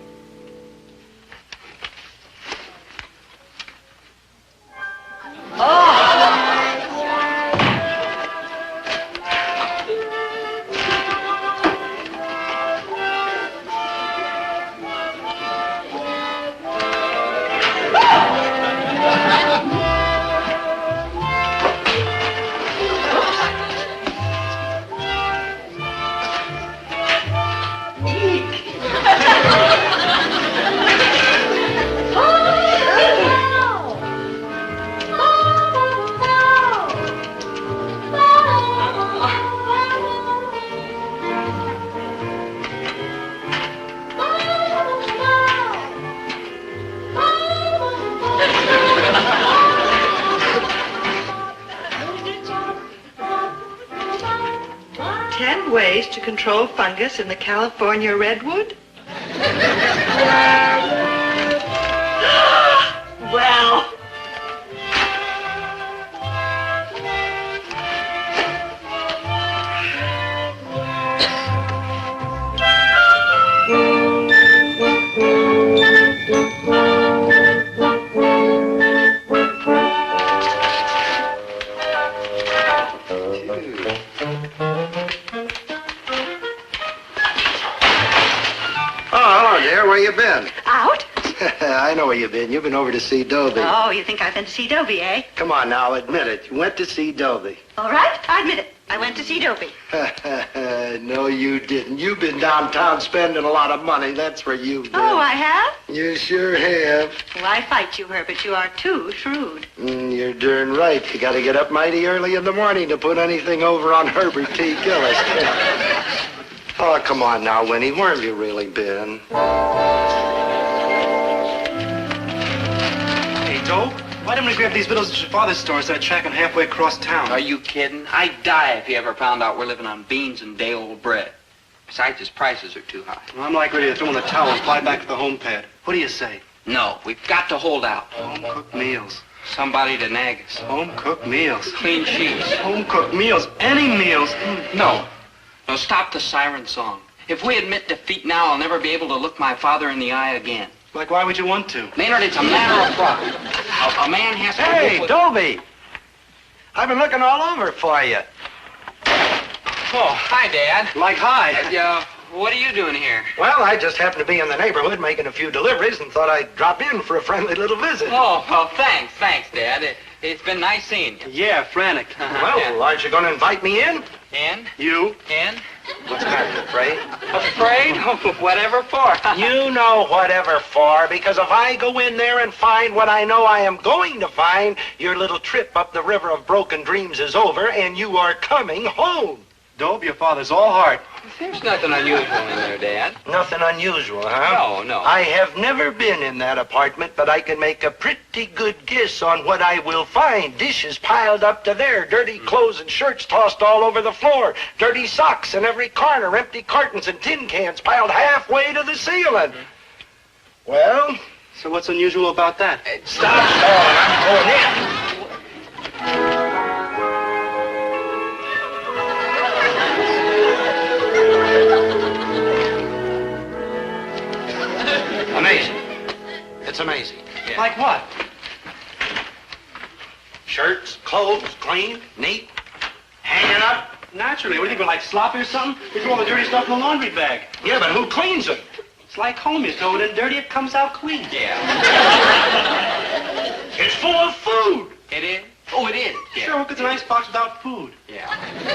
I: 10 ways to control fungus in the California redwood? Well...
F: Where you been?
I: Out?
F: I know where you've been. You've been over to see Dobie.
I: Oh, you think I've been to see Dobie, eh?
F: Come on now, admit it. You went to see Dobie.
I: All right, I admit it. I went to see Dobie.
F: No, you didn't. You've been downtown spending a lot of money. That's where you've been.
I: Oh, I have?
F: You sure have.
I: Why fight you, Herbert? You are too shrewd.
F: You're darn right. You got to get up mighty early in the morning to put anything over on Herbert T. Gillis. Oh, come on now, Winnie. Where have you really been?
E: Hey, Dobe, why didn't we grab these vittles at your father's store instead of tracking halfway across town?
B: Are you kidding? I'd die if he ever found out we're living on beans and day-old bread. Besides, his prices are too high.
E: Well, I'm like ready to throw in the towel and fly back to the home pad. What do you say?
B: No, we've got to hold out.
E: Home-cooked meals.
B: Somebody to nag us.
E: Home-cooked meals.
B: Clean sheets.
E: Home-cooked meals. Any meals.
B: No. No, stop the siren song. If we admit defeat now, I'll never be able to look my father in the eye again.
E: Like, why would you want to?
B: Maynard, it's a matter of pride. A man has to...
F: Hey, Dobie! I've been looking all over for you.
B: Oh, hi, Dad.
E: Like, hi.
B: What are you doing here?
F: Well, I just happened to be in the neighborhood making a few deliveries and thought I'd drop in for a friendly little visit.
B: Oh, well, thanks, Dad. It's been nice seeing you.
E: Yeah, frantic.
F: Well, aren't you going to invite me in?
B: In?
E: You?
B: In?
F: What's the matter, afraid?
B: Afraid? Whatever for?
F: You know whatever for, because if I go in there and find what I know I am going to find, your little trip up the river of broken dreams is over, and you are coming home.
E: Dobe, your father's all heart.
B: There's nothing unusual in there, Dad.
F: Nothing unusual, huh?
B: No.
F: I have never been in that apartment, but I can make a pretty good guess on what I will find. Dishes piled up to there, dirty clothes and shirts tossed all over the floor, dirty socks in every corner, empty cartons and tin cans piled halfway to the ceiling. Well?
E: So what's unusual about that?
F: Stop stalling. I'm going in. Amazing. It's amazing.
B: Yeah.
E: Like what?
F: Shirts, clothes, clean, neat, hanging up.
E: Naturally. What do you think, we're like sloppy or something? We throw all the dirty stuff in the laundry bag.
F: Yeah, but who cleans them?
E: It's like home. You throw it in dirty, it comes out clean.
B: Yeah.
F: It's full of food.
B: It is? Oh, it is. Yeah.
E: Sure, who gets an icebox without food?
B: Yeah.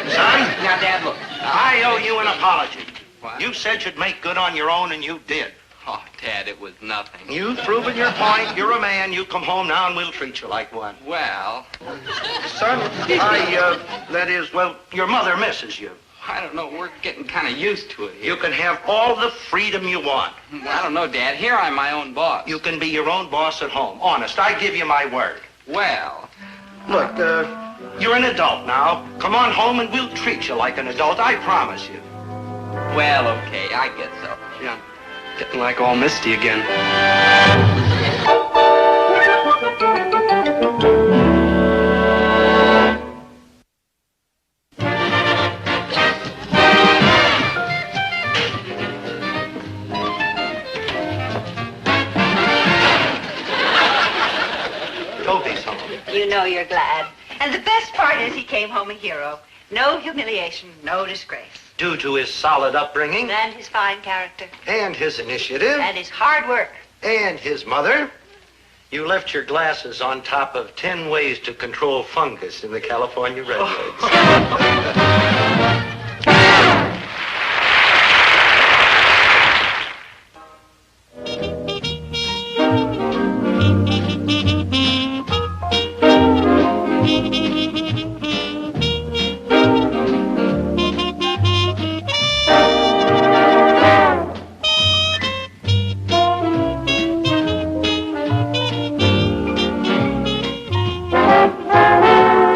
F: Son,
B: Now, Dad, look.
F: I owe you an apology.
B: What?
F: You said you'd make good on your own, and you did.
B: Oh, Dad, it was nothing.
F: You've proven your point. You're a man. You come home now, and we'll treat you like one.
B: Well,
F: Son, your mother misses you.
B: I don't know. We're getting kind of used to it here.
F: You can have all the freedom you want.
B: I don't know, Dad. Here I'm my own boss.
F: You can be your own boss at home. Honest, I give you my word.
B: Well,
F: Look, you're an adult now. Come on home, and we'll treat you like an adult. I promise you.
B: well, okay. I guess so.
E: Yeah, I'm getting like all misty again.
F: Dobie's home.
I: You know you're glad. And the best part is he came home a hero. No humiliation, no disgrace.
F: Due to his solid upbringing
I: And his fine character.
F: and his initiative
I: And his hard work.
F: and his mother, you left your glasses on top of 10 ways to control fungus in the California redwoods.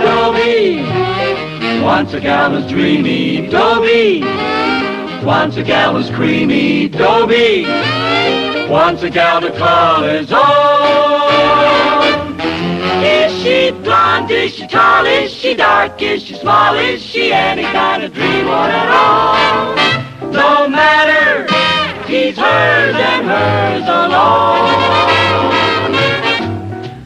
A: Dobie, Once a gal was dreamy, Dobie. Once a gal was creamy, Dobie. Once a gal to call his own. Is she blonde, is she tall, is she dark, is she small, is she any kind of dreamboat at all? No matter, he's hers and hers alone.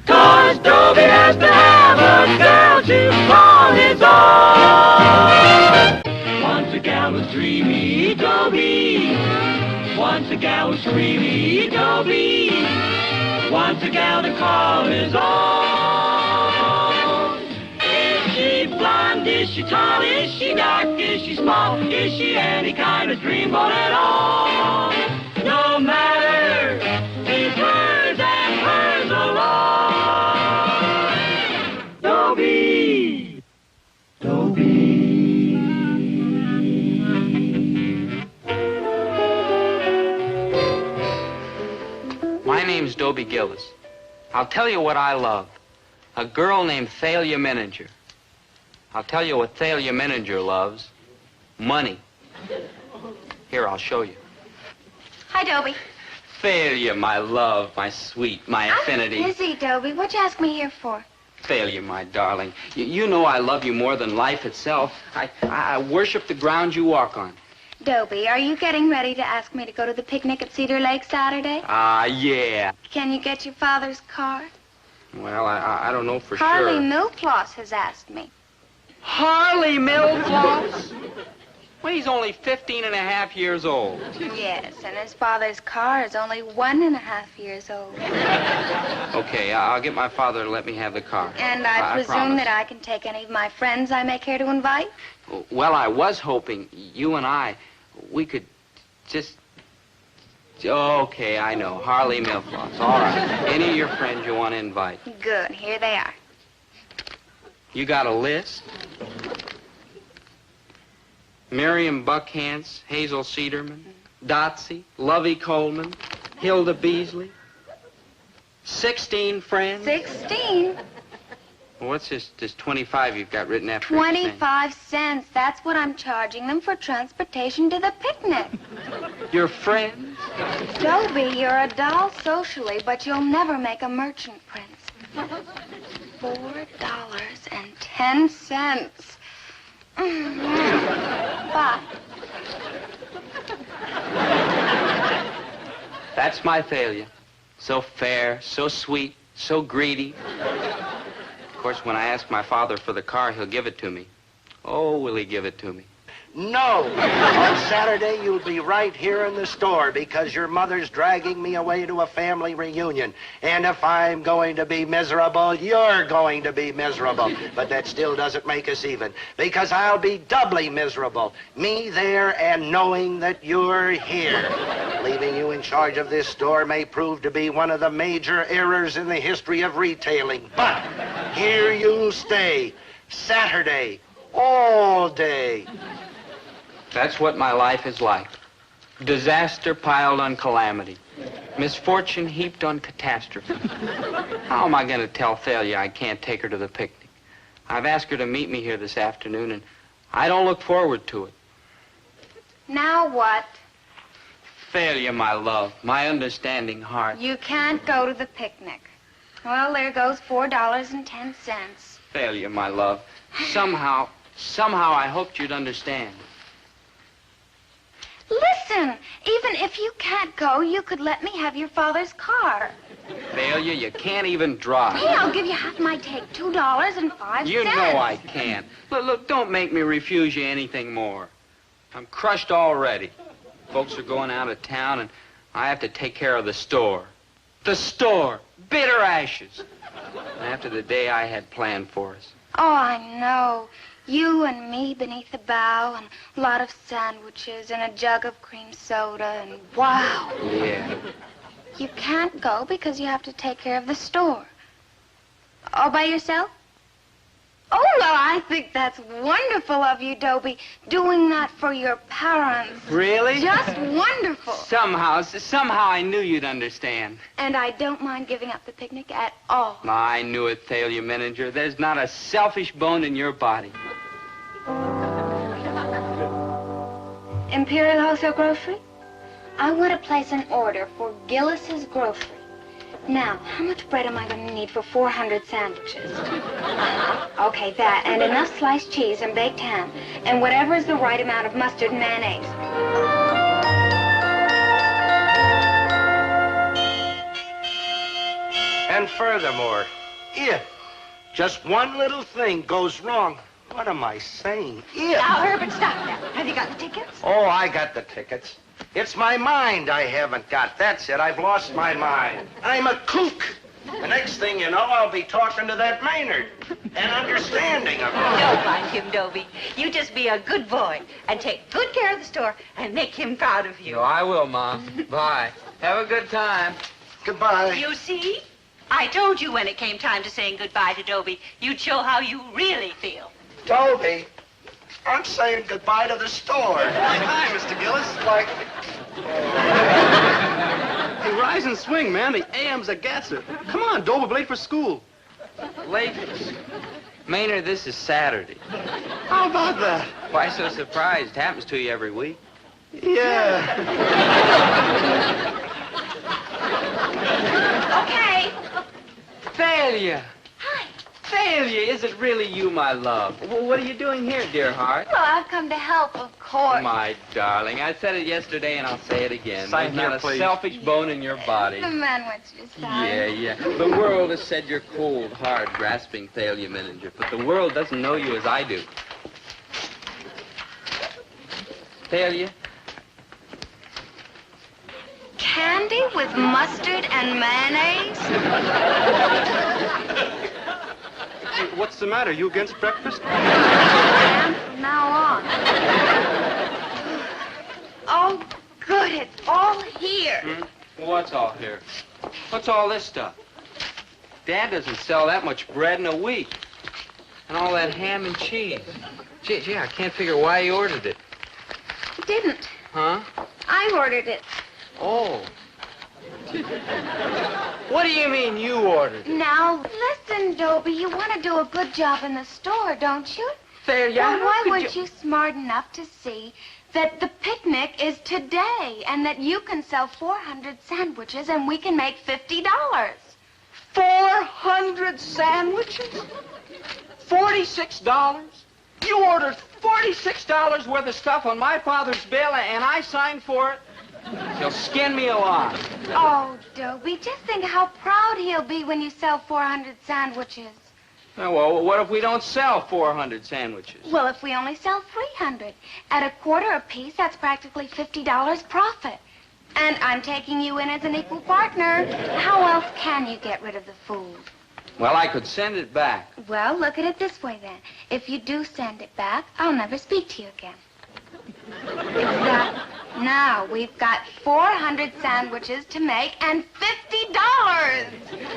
A: 'Cause Dobie has to have a girl to call his own. Once a gal was dreamy, Dobie. Once a gal was creamy, Dobie. Once a gal to call his own. Is she blonde, is she tall, is she dark, is she small, is she any kind of dreamboat at all? No matter, he's hers and hers alone. Dobie, Dobie.
B: My name's Dobie Gillis. I'll tell you what I love. A girl named Thalia Mininger. I'll tell you what Thalia Mininger loves. Money. Here, I'll show you.
C: Hi, Dobie.
B: Thalia, my love, my sweet, my affinity.
C: I'm busy, Dobie. What'd you ask me here for?
B: Thalia, my darling. You know I love you more than life itself. I worship the ground you walk on.
C: Dobie, are you getting ready to ask me to go to the picnic at Cedar Lake Saturday?
B: Yeah.
C: Can you get your father's car?
B: Well, I don't know for
C: Harley
B: sure.
C: Millcloss has asked me.
B: Harley Millcloss? Well, he's only 15 and a half years old.
C: Yes, and his father's car is only 1.5 years old.
B: Okay, I'll get my father to let me have the car.
C: And I presume
B: promise.
C: that I can take any of my friends I may care to invite?
B: Well, I was hoping you and we could just... Okay, I know. Harley Millcloss. All right. Any of your friends you want to invite.
C: Good. Here they are.
B: You got a list? Miriam Buckhantz, Hazel Cederman, Dotsy, Lovey Coleman, Hilda Beasley. 16 friends?
C: 16?
B: Well, what's this 25 you've got written after each name?
C: 25 cents. That's what I'm charging them for transportation to the picnic.
B: Your friends?
C: Dobie, you're a doll socially, but you'll never make a merchant prince. $4.10. Bye.
B: That's my Thalia. So fair, so sweet, so greedy. Of course, when I ask my father for the car, he'll give it to me. Oh, will he give it to me?
F: No. On Saturday, you'll be right here in the store because your mother's dragging me away to a family reunion. And if I'm going to be miserable, you're going to be miserable. But that still doesn't make us even because I'll be doubly miserable. Me there and knowing that you're here. Leaving you in charge of this store may prove to be one of the major errors in the history of retailing. But here you'll stay. Saturday, all day.
B: That's what my life is like. Disaster piled on calamity. Misfortune heaped on catastrophe. How am I going to tell Thalia I can't take her to the picnic? I've asked her to meet me here this afternoon, and I don't look forward to it.
C: Now what?
B: Thalia, my love, my understanding heart.
C: You can't go to the picnic. Well, there goes $4.10.
B: Thalia, my love, somehow I hoped you'd understand.
C: Listen, even if you can't go, you could let me have your father's car.
B: Thalia, you can't even drive.
C: Hey, I'll give you half my take, $2.05.
B: You know I can't. Look, don't make me refuse you anything more. I'm crushed already. Folks are going out of town, and I have to take care of the store. The store! Bitter ashes! After the day I had planned for us.
C: Oh, I know. You and me beneath a bough and a lot of sandwiches and a jug of cream soda and wow.
B: Yeah.
C: You can't go because you have to take care of the store. All by yourself? Oh, well, I think that's wonderful of you, Dobie, doing that for your parents.
B: Really?
C: Just wonderful.
B: Somehow I knew you'd understand.
C: And I don't mind giving up the picnic at all.
B: I knew it, Thalia Mininger. There's not a selfish bone in your body.
C: Imperial Wholesale Grocery? I want to place an order for Gillis's Grocery. Now, how much bread am I going to need for 400 sandwiches? Okay, that, and enough sliced cheese and baked ham, and whatever is the right amount of mustard and mayonnaise.
F: And furthermore, if just one little thing goes wrong, what am I saying? If.
I: Now, Herbert, stop now. Have you got the tickets?
F: Oh, I got the tickets. It's my mind I haven't got. That's it. I've lost my mind. I'm a kook. The next thing you know, I'll be talking to that Maynard and understanding of it.
I: Don't mind him, Dobie. You just be a good boy and take good care of the store and make him proud of you.
B: No, I will, Mom. Bye. Have a good time.
F: Goodbye.
I: You see? I told you when it came time to saying goodbye to Dobie, you'd show how you really feel.
F: Dobie, I'm saying goodbye to the store.
E: Hi, Mr. Gillis.
F: Like,
E: Hey, rise and swing, man. The AM's a gasser. Come on, Dobe, we're late for school.
B: Late. Maynard, this is Saturday.
E: How about that?
B: Why so surprised? Happens to you every week.
E: Yeah.
C: Okay.
B: Thalia!
C: Hi.
B: Thalia, is it really you, my love? What are you doing here, dear heart?
C: Well, I've come to help, of course.
B: My darling, I said it yesterday and I'll say it again.
E: Sign
B: There's not
E: here,
B: a
E: please.
B: selfish bone in your body.
C: The man wants you to sign.
B: Yeah. The world has said you're cold, hard, grasping Thalia Millinger, but the world doesn't know you as I do. Thalia?
C: Candy with mustard and mayonnaise?
E: Hey, what's the matter? You against breakfast?
C: And from now on. Oh, good. It's all here.
B: Well, what's all here? What's all this stuff? Dad doesn't sell that much bread in a week. And all that ham and cheese. Gee, I can't figure why he ordered it.
C: He didn't.
B: Huh?
C: I ordered it.
B: Oh. What do you mean you ordered it?
C: Now, listen, Dobie. You want to do a good job in the store, don't you?
B: Thalia,
C: Well, why
B: could
C: weren't you smart enough to see that the picnic is today and that you can sell 400 sandwiches and we can make $50?
B: 400 sandwiches? $46? You ordered $46 worth of stuff on my father's bill and I signed for it? He'll skin me alive.
C: Oh, Dobie, just think how proud he'll be when you sell 400 sandwiches.
B: Well, what if we don't sell 400 sandwiches?
C: Well, if we only sell 300, at a quarter apiece, that's practically $50 profit. And I'm taking you in as an equal partner. How else can you get rid of the food?
B: Well, I could send it back.
C: Well, look at it this way, then. If you do send it back, I'll never speak to you again. Exactly. Now, we've got 400 sandwiches to make and $50.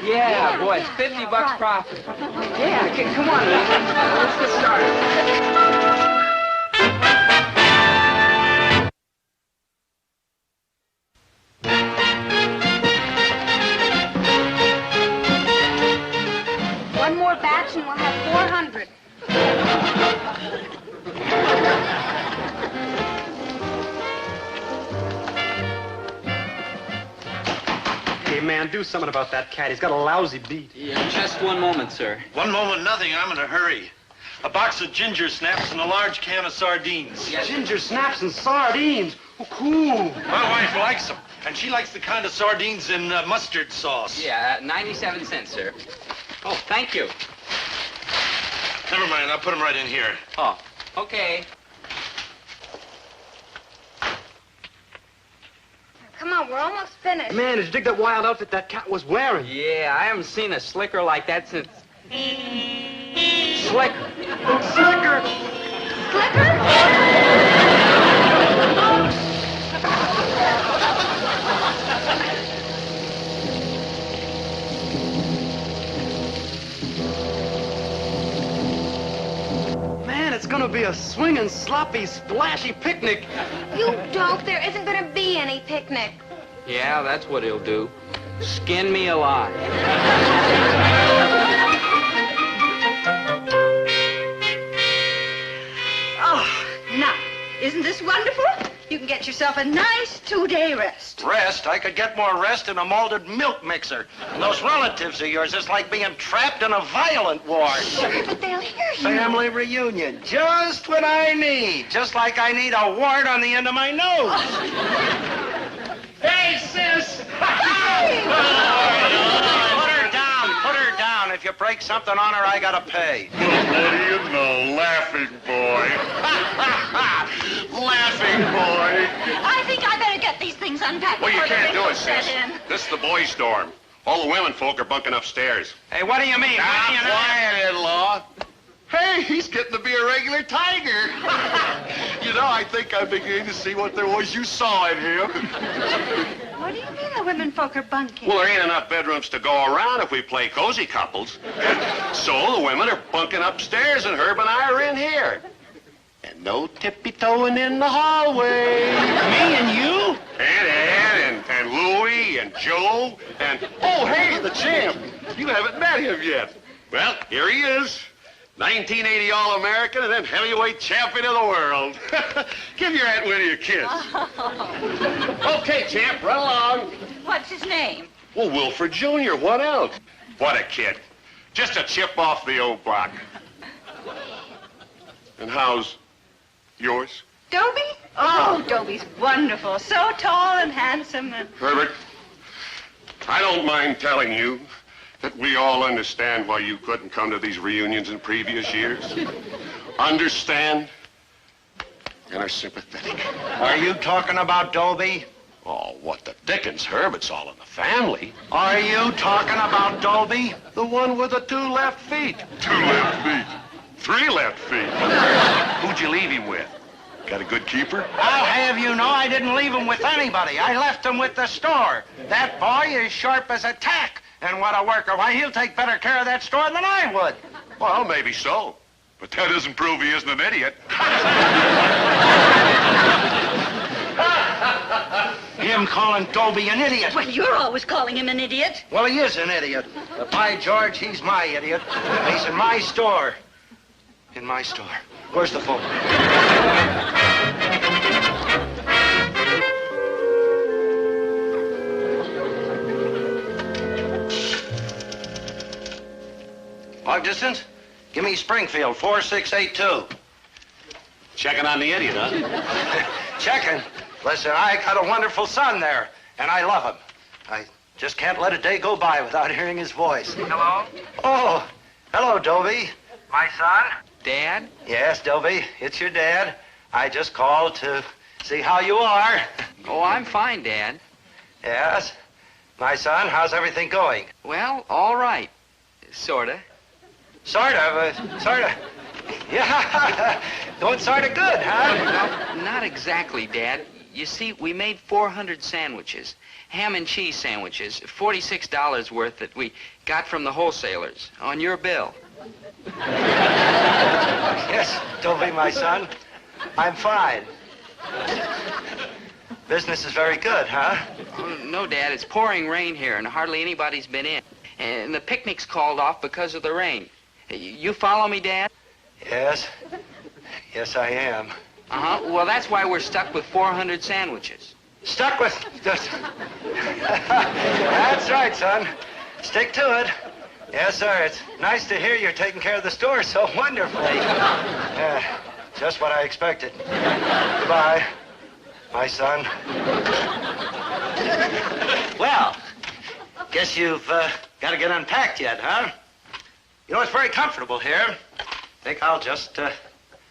B: Yeah, boy, it's 50
C: yeah,
B: bucks
C: right.
B: profit. Yeah, come on, let's get started.
C: One more batch and we'll have 400.
E: Hey, man, do something about that cat. He's got a lousy beat.
B: Yeah, just one moment, sir.
J: One moment, nothing. I'm in a hurry. A box of ginger snaps and a large can of sardines.
E: Ginger snaps and sardines. Oh, cool.
J: My wife likes them, and she likes the kind of sardines in mustard sauce.
B: Yeah, 97 cents, sir. Oh, thank you.
J: Never mind, I'll put them right in here.
B: Oh, okay.
C: Come on, we're almost finished.
E: Man, did you dig that wild outfit that cat was wearing?
B: Yeah, I haven't seen a slicker like that since... Slicker.
E: Slicker. Man, it's gonna be a swinging, sloppy, splashy picnic.
C: You don't. There isn't going to be any picnic.
B: Yeah, that's what he'll do. Skin me alive.
I: Oh, now, isn't this wonderful? You can get yourself a nice 2-day rest.
F: Rest? I could get more rest in a malted milk mixer. And those relatives of yours, it's like being trapped in a violent war.
C: Sure, but they'll hear you.
F: Family reunion, just what I need. Just like I need a wart on the end of my nose. Hey, sis! Put her down. If you break something on her, I gotta pay.
J: What do you know, laughing boy. Laughing boy.
I: I think I better get these things unpacked.
J: Well, you
I: before the
J: can't do
I: wrinkles
J: it,
I: set
J: sis.
I: in.
J: This is the boys' dorm. All the women folk are bunking upstairs.
F: Hey, what do you mean?
J: Quiet, in-law. Hey, he's getting to be a regular tiger. You know, I think I'm beginning to see what there was you saw in him.
I: What do you mean the women folk are bunking?
J: Well, there ain't enough bedrooms to go around if we play cozy couples. So the women are bunking upstairs and Herb and I are in here. And no tippy-toeing in the hallway.
F: Me and you?
J: And Ed and Louie and Joe and... Oh, hey, the champ. You haven't met him yet. Well, here he is. 1980 All-American and then heavyweight champion of the world. Give your Aunt Winnie a kiss. Okay, champ, run along.
I: What's his name?
J: Well, Wilford Jr., what else? What a kid. Just a chip off the old block. And how's yours?
I: Dobie? Oh, Dobie's wonderful. So tall and handsome and...
J: Herbert, I don't mind telling you that we all understand why you couldn't come to these reunions in previous years. Understand and are sympathetic.
F: Are you talking about Dobie?
J: Oh, what the dickens, Herb? It's all in the family.
F: Are you talking about Dobie?
J: The one with the 2 left feet. 2 left feet. 3 left feet. Who'd you leave him with? Got a good keeper?
F: I'll have you know I didn't leave him with anybody. I left him with the store. That boy is sharp as a tack. And what a worker. Why, he'll take better care of that store than I would.
J: Well, maybe so. But that doesn't prove he isn't an idiot.
F: Him calling Dobie an idiot.
I: Well, you're always calling him an idiot.
F: Well, he is an idiot. But by George, he's my idiot. He's in my store. In my store. Where's the phone? Long distance? Give me Springfield, 4682.
J: Checking on the idiot, huh?
F: Checking? Listen, I got a wonderful son there, and I love him. I just can't let a day go by without hearing his voice.
H: Hello?
F: Oh, hello, Dobie.
H: My son?
B: Dad?
F: Yes, Dobie, it's your dad. I just called to see how you are.
B: Oh, I'm fine, Dad.
F: Yes? My son, how's everything going?
B: Well, all right. Sorta.
F: Sort of. Yeah, going sort of good, huh?
B: Well, not exactly, Dad. You see, we made 400 sandwiches. Ham and cheese sandwiches. $46 worth that we got from the wholesalers. On your bill.
F: Yes, Dobie, my son. I'm fine. Business is very good, huh?
B: Oh, no, Dad. It's pouring rain here, and hardly anybody's been in. And the picnic's called off because of the rain. You follow me, Dad?
F: Yes. Yes, I am.
B: Uh-huh. Well, that's why we're stuck with 400 sandwiches.
F: Stuck with... That's right, son. Stick to it. Yes, sir. It's nice to hear you're taking care of the store so wonderfully. Just what I expected. Goodbye, my son. Well, guess you've got to get unpacked yet, huh? You know, it's very comfortable here. Think I'll just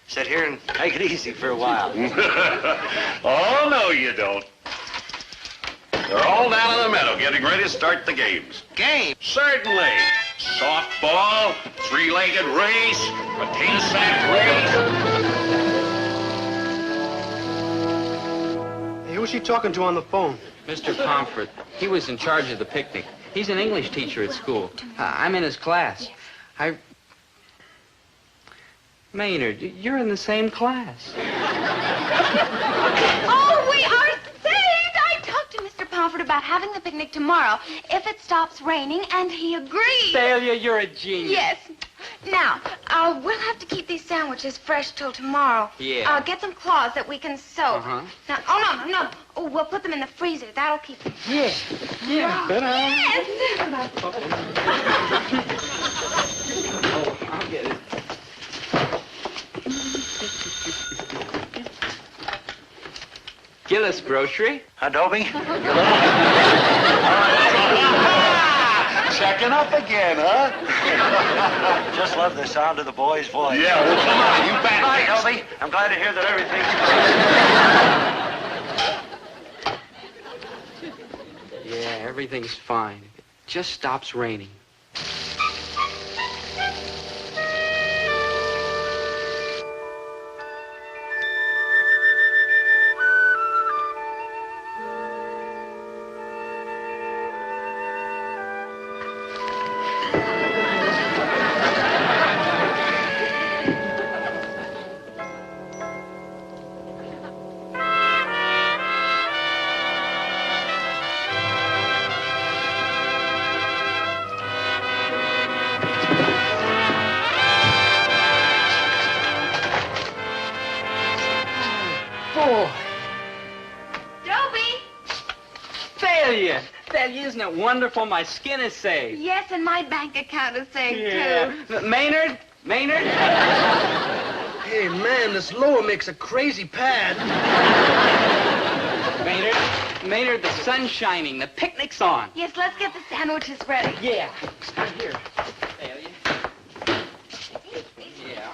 F: sit here and take it easy for a while.
J: Oh, no, you don't. They're all down in the meadow getting ready to start the games.
F: Game?
J: Certainly. Softball, 3-legged race, potato sack race.
E: Hey, who's she talking to on the phone?
B: Mr. Pomfret. He was in charge of the picnic. He's an English teacher at school. I'm in his class. Maynard, you're in the same class.
C: Oh, we are saved! I talked to Mr. Pomfret about having the picnic tomorrow if it stops raining, and he agreed.
B: Thalia, you're a genius.
C: Yes. Now, we'll have to keep these sandwiches fresh till tomorrow.
B: Yeah.
C: Get some cloths that we can sew.
B: Uh-huh.
C: Now, no. Oh, we'll put them in the freezer. That'll keep them.
B: Yeah.
C: Yes.
B: Oh, I'll get it. Gillis Grocery.
F: Dobie? Checking up again, huh? Just love the sound of the boy's voice.
J: Yeah, well, come on, you back.
F: Hi, Dobie. I'm glad to hear that everything's...
B: Yeah, everything's fine. It just stops raining. Isn't it wonderful? My skin is saved.
C: Yes, and my bank account is saved, too.
B: Maynard?
E: Hey, man, this lower makes a crazy pad.
B: Maynard, the sun's shining. The picnic's on.
C: Yes, let's get the sandwiches ready.
B: Yeah. Start here. Thalia. Yeah.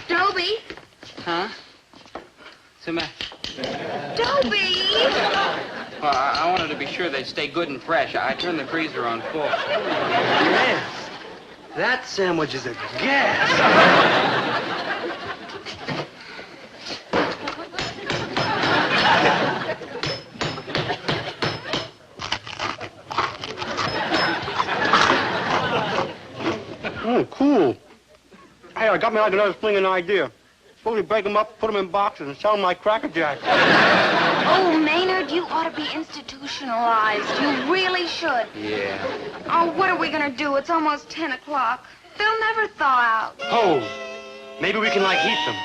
C: Dobie?
B: Huh? What's the matter?
C: Dobie!
B: Well, I wanted to be sure they stay good and fresh. I turned the freezer on full.
E: Man, that sandwich is a gas. Oh, cool. Hey, I got me like another flinging idea. Suppose we break them up, put them in boxes, and sell them like Cracker Jacks.
C: Oh, Maynard, you ought to be institutionalized. You really should.
B: Yeah.
C: Oh, what are we going to do? It's almost 10 o'clock. They'll never thaw out.
E: Oh, maybe we can, like, heat them.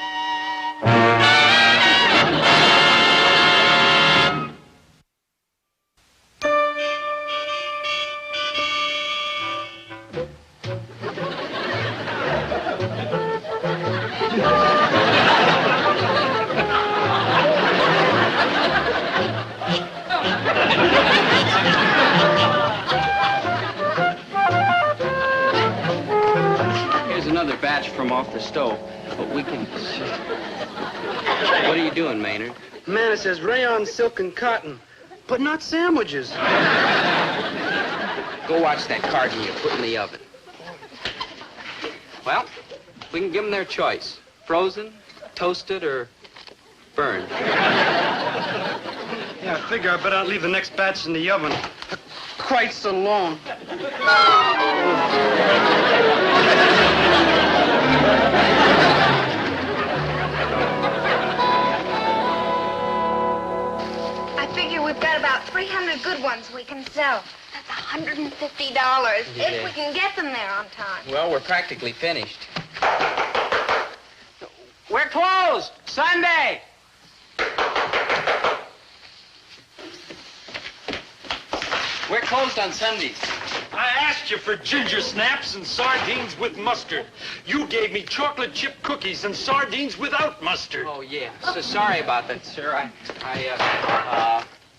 B: From off the stove, but we can... What are you doing, Maynard?
E: Man, it says rayon, silk, and cotton, but not sandwiches.
B: Go watch that carton you put in the oven. Well, we can give them their choice. Frozen, toasted, or burned.
E: Yeah, I figure I better not leave the next batch in the oven quite so long.
C: I figure we've got about 300 good ones we can sell. That's $150, if we can get them there on time.
B: Well, we're practically finished. We're closed Sunday. We're closed on Sundays.
K: I asked you for ginger snaps and sardines with mustard. You gave me chocolate chip cookies and sardines without mustard.
B: Oh, yeah. So sorry about that, sir.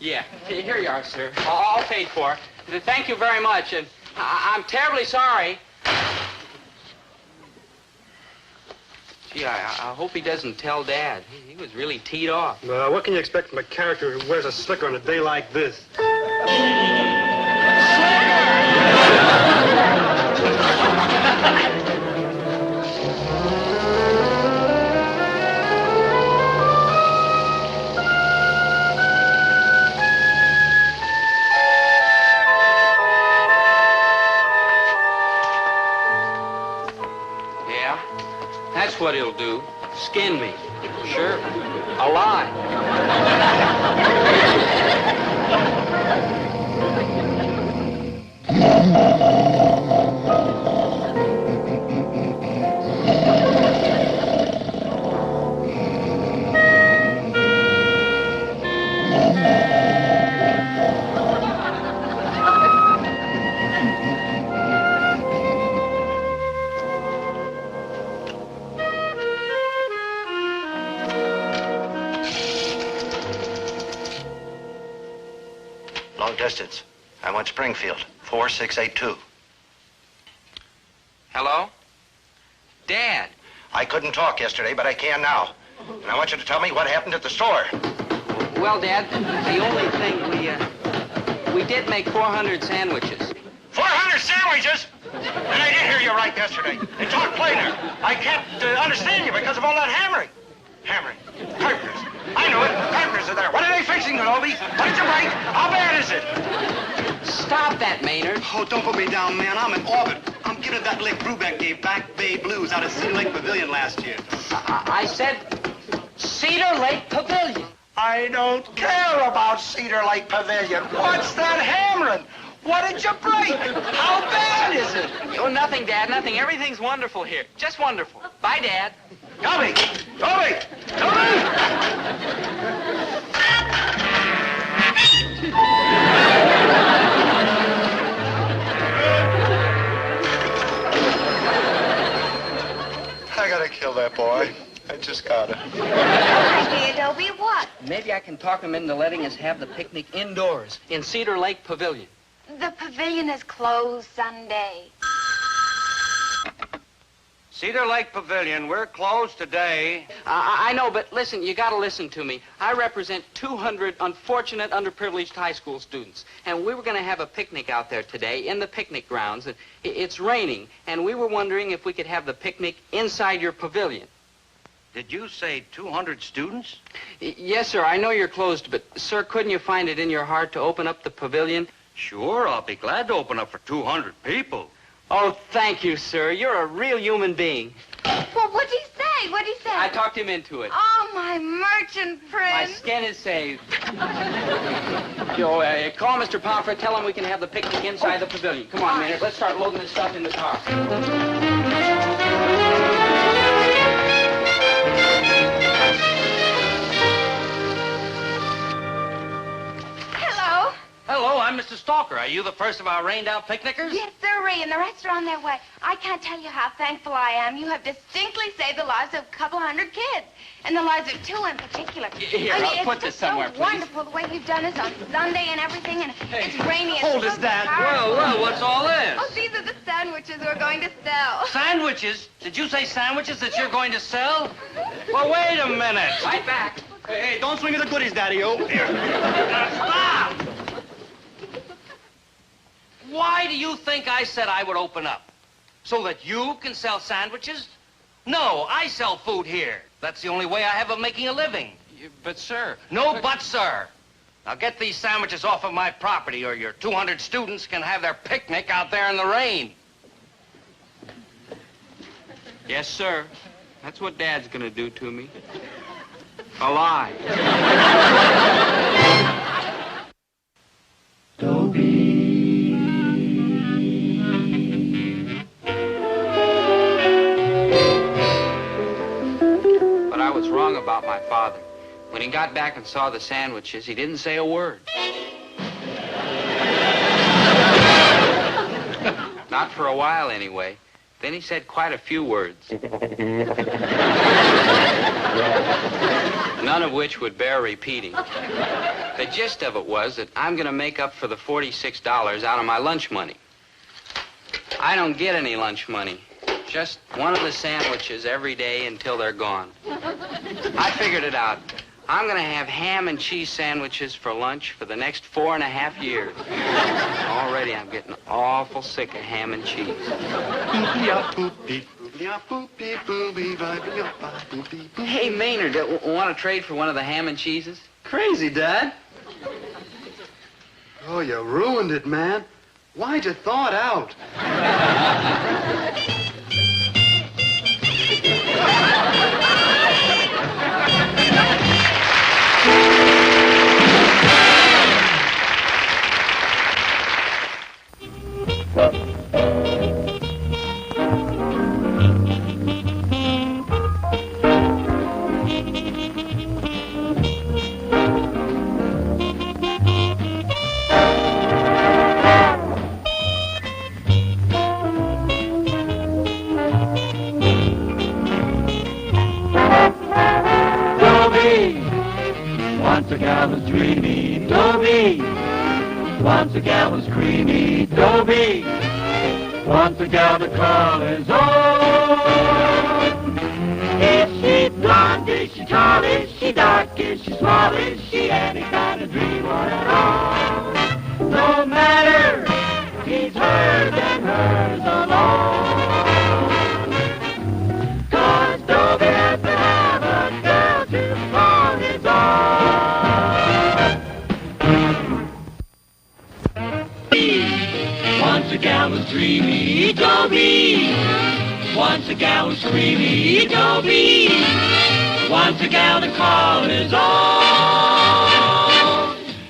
B: Yeah. Here you are, sir. All paid for. Thank you very much, and I'm terribly sorry. Gee, I hope he doesn't tell Dad. He was really teed off.
E: Well, what can you expect from a character who wears a slicker on a day like this?
B: Yeah? That's what he'll do. Skin me. Sure. Alive.
F: Long distance. I want Springfield. 4682.
B: Hello? Dad.
F: I couldn't talk yesterday, but I can now. And I want you to tell me what happened at the store.
B: Well, Dad, the only thing we did make 400 sandwiches.
F: 400 sandwiches? And I did hear you right yesterday. And talk plainer. I can't understand you because of all that hammering. Hammering. Carpenters. I know it. Carpenters are there. What are they fixing, Dobie? What did you break? How bad is it?
B: Stop that, Maynard.
E: Oh, don't put me down, man. I'm in orbit. I'm giving that lick Brubeck gave Back Bay Blues out of Cedar Lake Pavilion last year.
B: I said Cedar Lake Pavilion.
F: I don't care about Cedar Lake Pavilion. What's that hammering? What did you break? How bad is it?
B: Oh, nothing, Dad, nothing. Everything's wonderful here. Just wonderful. Bye, Dad.
F: Dobie! Dobie! Dobie! I gotta kill that boy. I just gotta.
C: Hey, Dobie, what?
B: Maybe I can talk him into letting us have the picnic indoors in Cedar Lake Pavilion.
C: The pavilion is closed Sunday.
L: Cedar Lake Pavilion, we're closed today.
B: I know, but listen, you gotta listen to me. I represent 200 unfortunate, underprivileged high school students, and we were gonna have a picnic out there today in the picnic grounds. It's raining, and we were wondering if we could have the picnic inside your pavilion.
L: Did you say 200 students?
B: Yes, sir, I know you're closed, but, sir, couldn't you find it in your heart to open up the pavilion?
L: Sure, I'll be glad to open up for 200 people.
B: Oh, thank you, sir. You're a real human being.
C: Well, what'd he say? What'd he say?
B: I talked him into it.
C: Oh, my merchant
B: My
C: prince.
B: skin is saved. Joe, call Mr. Pomfret. Tell him we can have the picnic inside the pavilion. Come on, Maynard. Let's start loading this stuff in the car.
C: Hello.
L: Hello, I'm Mr. Stalker. Are you the first of our rained-out picnickers?
C: Yes, sirree, and the rest are on their way. I can't tell you how thankful I am. You have distinctly saved the lives of a couple hundred kids, and the lives of two in particular.
B: Here,
C: I mean,
B: I'll put
C: it's
B: this
C: just
B: somewhere,
C: so
B: please.
C: wonderful the way you've done this on Sunday and everything, and it's rainy.
K: hold
C: and
K: us, Dad.
L: Well, what's all this?
C: Oh, these are the sandwiches we're going to sell.
L: Sandwiches? Did you say sandwiches that you're going to sell? Well, wait a minute.
B: Right back.
E: Hey, don't swing at the goodies, Daddy-o.
L: Stop! Why do you think I said I would open up? So that you can sell sandwiches? No, I sell food here. That's the only way I have of making a living.
B: But, sir...
L: No but, sir. Now get these sandwiches off of my property or your 200 students can have their picnic out there in the rain.
B: Yes, sir. That's what Dad's gonna do to me. A lie. But I was wrong about my father. When he got back and saw the sandwiches, he didn't say a word. Not for a while, anyway. Then he said quite a few words. None of which would bear repeating. The gist of it was that I'm going to make up for the $46 out of my lunch money. I don't get any lunch money. Just one of the sandwiches every day until they're gone. I figured it out. I'm going to have ham and cheese sandwiches for lunch for the next 4.5 years. Already I'm getting awful sick of ham and cheese. Hey, Maynard, want to trade for one of the ham and cheeses?
E: Crazy, Dad. Oh, you ruined it, man. Why'd you thaw it out?
A: gal was dreamy, Dobie. Once a gal was creamy, Dobie. Once a gal to call his own. Is she blonde, is she tall, is she dark, is she small, is she any kind of dreamer at all? No matter, he's hers and hers alone. 'Cause Dobie has to have a girl to call his own. Once a gal was dreamy, Dobie. Once a gal was creamy, Dobie. Once a gal to call his own.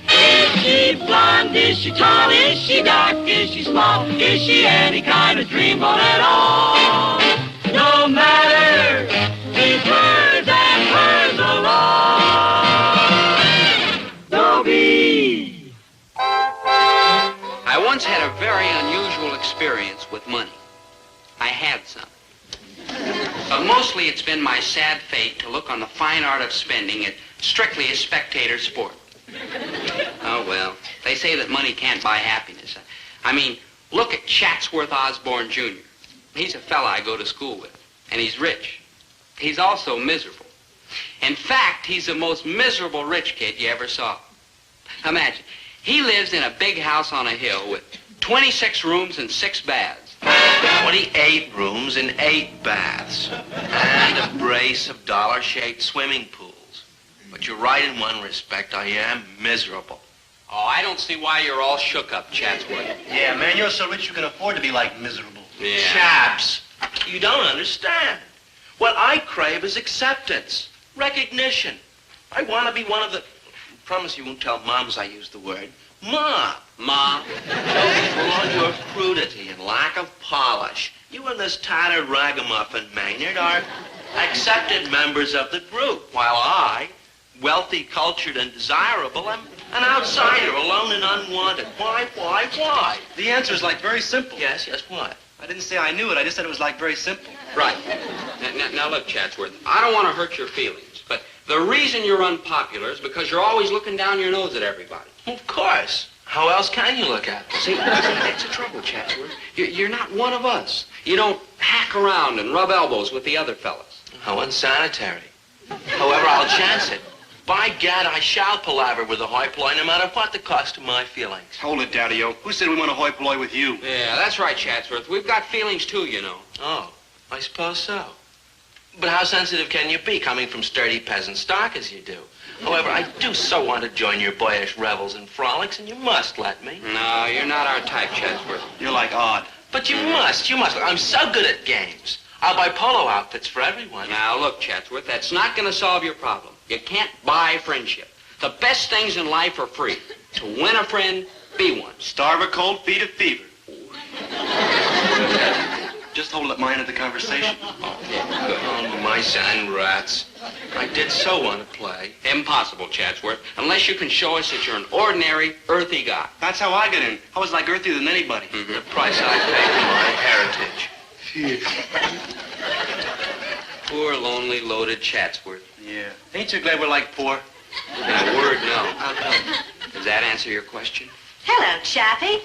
A: Is she blonde, is she tall, is she dark, is she small, is she any kind of dreamboat at all? No matter, he's hers and hers alone. Dobie.
B: I once had a very unusual experience with money. I had some. But mostly it's been my sad fate to look on the fine art of spending as strictly a spectator sport. Oh, well, they say that money can't buy happiness. I mean, look at Chatsworth Osborne, Jr. He's a fella I go to school with, and he's rich. He's also miserable. In fact, he's the most miserable rich kid you ever saw. Imagine, he lives in a big house on a hill with 26 rooms and 6 baths.
M: 28 rooms and 8 baths. And a brace of dollar-shaped swimming pools. But you're right in one respect, I am miserable.
B: Oh, I don't see why you're all shook up, Chatsworth.
E: Yeah, man, you're so rich you can afford to be, like, miserable.
B: Yeah.
M: Chaps, you don't understand. What I crave is acceptance, recognition. I want to be one of the... Promise you won't tell Moms I used the word. Ma.
B: Ma.
M: For all your crudity and lack of polish, you and this tattered ragamuffin Maynard are accepted members of the group, while I, wealthy, cultured, and desirable, am an outsider, alone and unwanted. Why?
E: The answer is, like, very simple.
M: Yes, what?
E: I didn't say I knew it. I just said it was, like, very simple.
B: Right. Now look, Chatsworth, I don't want to hurt your feelings, but the reason you're unpopular is because you're always looking down your nose at everybody.
M: Of course. How else can you look at them?
B: See, that's the trouble, Chatsworth. You're not one of us. You don't hack around and rub elbows with the other fellas.
M: How unsanitary. However, I'll chance it. By gad, I shall palaver with the hoi polloi no matter what the cost of my feelings.
E: Hold it, Daddy-o. Who said we want to hoi polloi with you?
B: Yeah, that's right, Chatsworth. We've got feelings too, you know.
M: Oh, I suppose so. But how sensitive can you be, coming from sturdy peasant stock as you do? However, I do so want to join your boyish revels and frolics, and you must let me.
B: No, you're not our type, Chatsworth.
E: You're like odd.
M: But you must. I'm so good at games. I'll buy polo outfits for everyone.
B: Now, look, Chatsworth, that's not going to solve your problem. You can't buy friendship. The best things in life are free. To win a friend, be one.
E: Starve a cold, feed a fever. Just hold up my end of the conversation.
B: Oh, yeah, good.
M: Oh, my sand rats. I did so want to play.
B: Impossible, Chatsworth, unless you can show us that you're an ordinary, earthy guy.
E: That's how I got in. I was like earthier than anybody.
B: Mm-hmm.
M: The price I paid for my heritage.
B: Poor, lonely, loaded Chatsworth.
E: Yeah. Ain't you glad we're like poor?
B: In a word, no. Does that answer your question?
N: Hello, Chappie.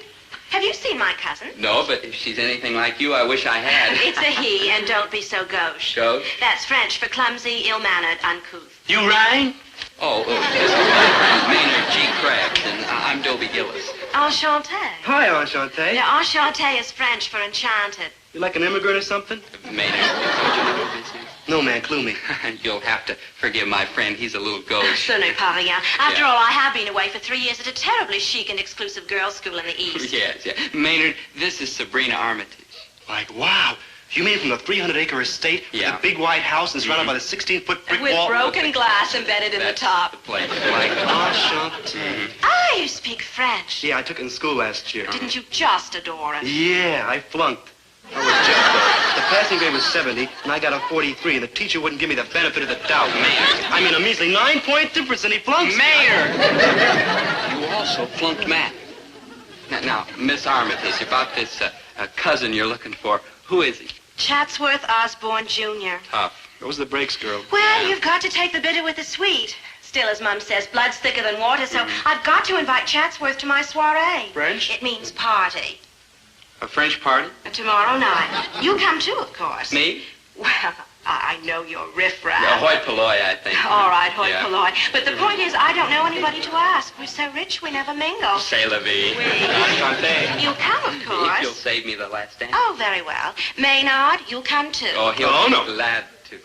N: Have you seen my cousin?
B: No, but if she's anything like you, I wish I had.
N: It's a he, and don't be so gauche.
B: Gauche?
N: That's French for clumsy, ill-mannered, uncouth.
M: You rang?
B: Oh, this is my friend Maynard G. Krabs, and I'm Dobie Gillis.
C: Enchanté.
E: Hi, Enchanté.
C: Yeah, enchanté is French for enchanted.
E: You like an immigrant or something?
B: Maynard, don't you know this is?
E: No, man, clue me.
B: You'll have to forgive my friend. He's a little gauche.
C: Ce n'est pas rien. After all, I have been away for 3 years at a terribly chic and exclusive girls' school in the East.
B: Yes. Maynard, this is Sabrina Armitage.
E: Like, wow. You made it from the 300-acre estate with a big white house and surrounded by the 16-foot brick
N: With
E: wall.
N: broken glass embedded in the top.
B: The place.
E: Like, enchanté.
C: Ah, you speak French.
E: Yeah, I took it in school last year.
C: Didn't you just adore it?
E: Yeah, I flunked. I was just, the passing grade was 70, and I got a 43, and the teacher wouldn't give me the benefit of the doubt.
B: Maynard.
E: I mean, a measly 9-point difference, and he flunks.
B: Maynard! You also flunked math. Now, Miss Armitage, about this cousin you're looking for, who is he?
C: Chatsworth Osborne, Jr.
B: Tough.
E: Those are the breaks, girl.
C: Well, you've got to take the bitter with the sweet.
N: Still, as Mum says, blood's thicker than water, so I've got to invite Chatsworth to my soiree.
B: French?
N: It means party.
B: A French party?
N: Tomorrow night. You'll come too, of course.
B: Me?
N: Well, I know you're riffraff.
B: Hoi polloi, I think.
N: All right, hoi
B: Yeah.
N: polloi. But the point is, I don't know anybody to ask. We're so rich, we never mingle.
B: C'est la vie.
N: Oui. You'll come, of
B: If
N: course.
B: you'll save me the last dance.
N: Oh, very well. Maynard, you'll come too.
B: Oh, he'll be glad to.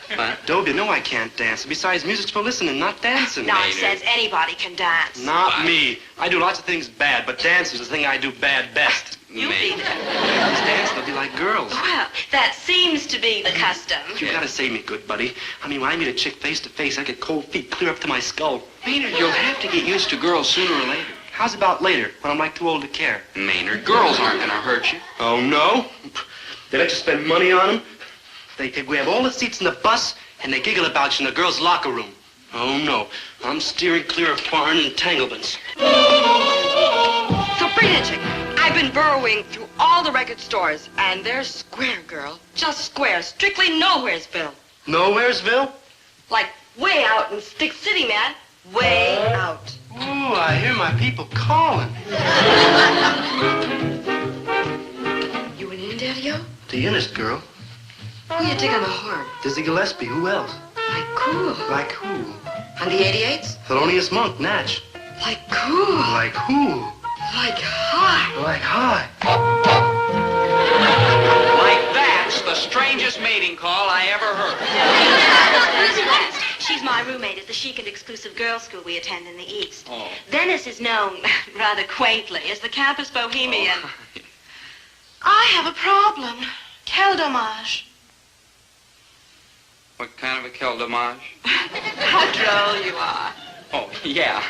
B: Huh?
E: Dobie, no, I can't dance. Besides, music's for listening, not dancing.
N: Nonsense. Anybody can dance.
E: Not me. I do lots of things bad, but dancing's the thing I do bad best.
N: You'll be there.
E: These dancing, they'll be like girls.
N: Well, that seems to be the custom.
E: You gotta save me, good buddy. I mean, when I meet a chick face to face, I get cold feet clear up to my skull.
B: Maynard, you'll have to get used to girls sooner or later.
E: How's about later, when I'm like too old to care?
B: Maynard, girls aren't gonna hurt you.
E: Oh, no? They let you spend money on them? They grab all the seats in the bus, and they giggle about you in the girls' locker room. Oh, no. I'm steering clear of foreign entanglements.
O: So, Prettiest, I've been burrowing through all the record stores, and there's Square, girl. Just Square. Strictly Nowheresville.
E: Nowheresville?
O: Like way out in Stick City, man. Way out.
E: Ooh, I hear my people calling.
O: You went in, Daddy-O?
E: The innest girl.
O: Who you dig on the horn?
E: Dizzy Gillespie. Who else?
O: Like cool.
E: Like who?
O: On the 88s?
E: Thelonious Monk, Natch.
O: Like cool.
E: Like who?
O: Like high.
E: Like high.
B: Like that's the strangest mating call I ever heard.
N: Miss West. She's my roommate at the chic and exclusive girls' school we attend in the East.
B: Oh.
N: Venice is known, rather quaintly, as the campus bohemian. I have a problem. Quel dommage.
B: What kind of a quel dommage?
N: How droll you are.
B: Oh, yeah.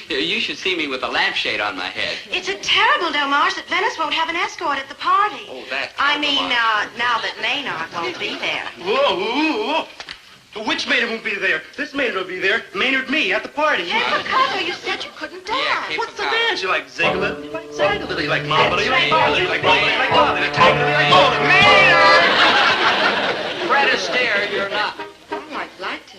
B: You should see me with a lampshade on my head.
N: It's a terrible dommage that Venice won't have an escort at the party.
B: Oh, that.
N: I mean, now that Maynard won't be there.
E: Whoa, whoa, whoa. Which Maynard won't be there? This Maynard will be there. Maynard me at the party.
N: Hey, Picasso, you said you couldn't dance.
E: What's the dance? You like Ziegler? You like Ziegler? You like Mamba? You like Mamba? You like Mamba? You like Mamba? You like Mamba? You like Mamba? Maynard!
B: Fred Astaire, you're not.
O: Oh, I'd like to.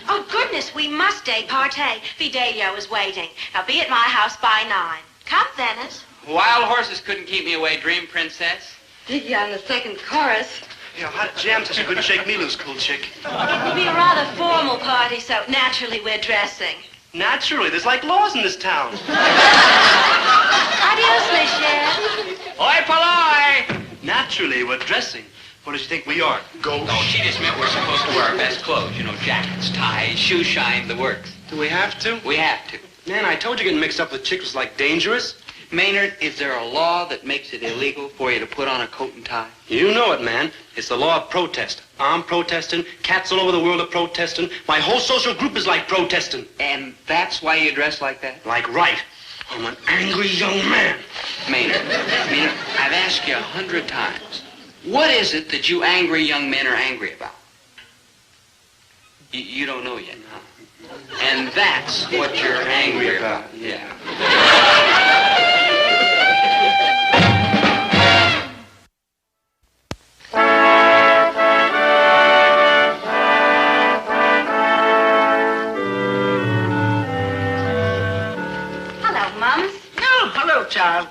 N: Oh, goodness, we must partay. Fidelio is waiting. Now, be at my house by 9. Come, Venice.
B: Wild horses couldn't keep me away, Dream Princess.
O: Dig you on the second chorus.
E: Yeah, hot jam says you couldn't shake me loose, cool chick.
N: It will be a rather formal party, so naturally we're dressing.
E: Naturally, there's like laws in this town.
N: Adios, monsieur.
B: Oi, polloi!
E: Naturally, we're dressing. What does she think we are? Ghosts?
B: No, she just meant we're supposed to wear our best clothes. You know, jackets, ties, shoe shine, the works.
E: Do we have to?
B: We have to.
E: Man, I told you getting mixed up with chicks was like dangerous.
B: Maynard, is there a law that makes it illegal for you to put on a coat and tie?
E: You know it, man. It's the law of protest. I'm protesting. Cats all over the world are protesting. My whole social group is like protesting.
B: And that's why you dress like that?
E: Like right. I'm an angry young man.
B: Maynard, I've asked you 100 times. What is it that you angry young men are angry about? You don't know yet, huh? And that's what you're angry about. Yeah.
N: Hello, Mums.
H: Oh, hello, child.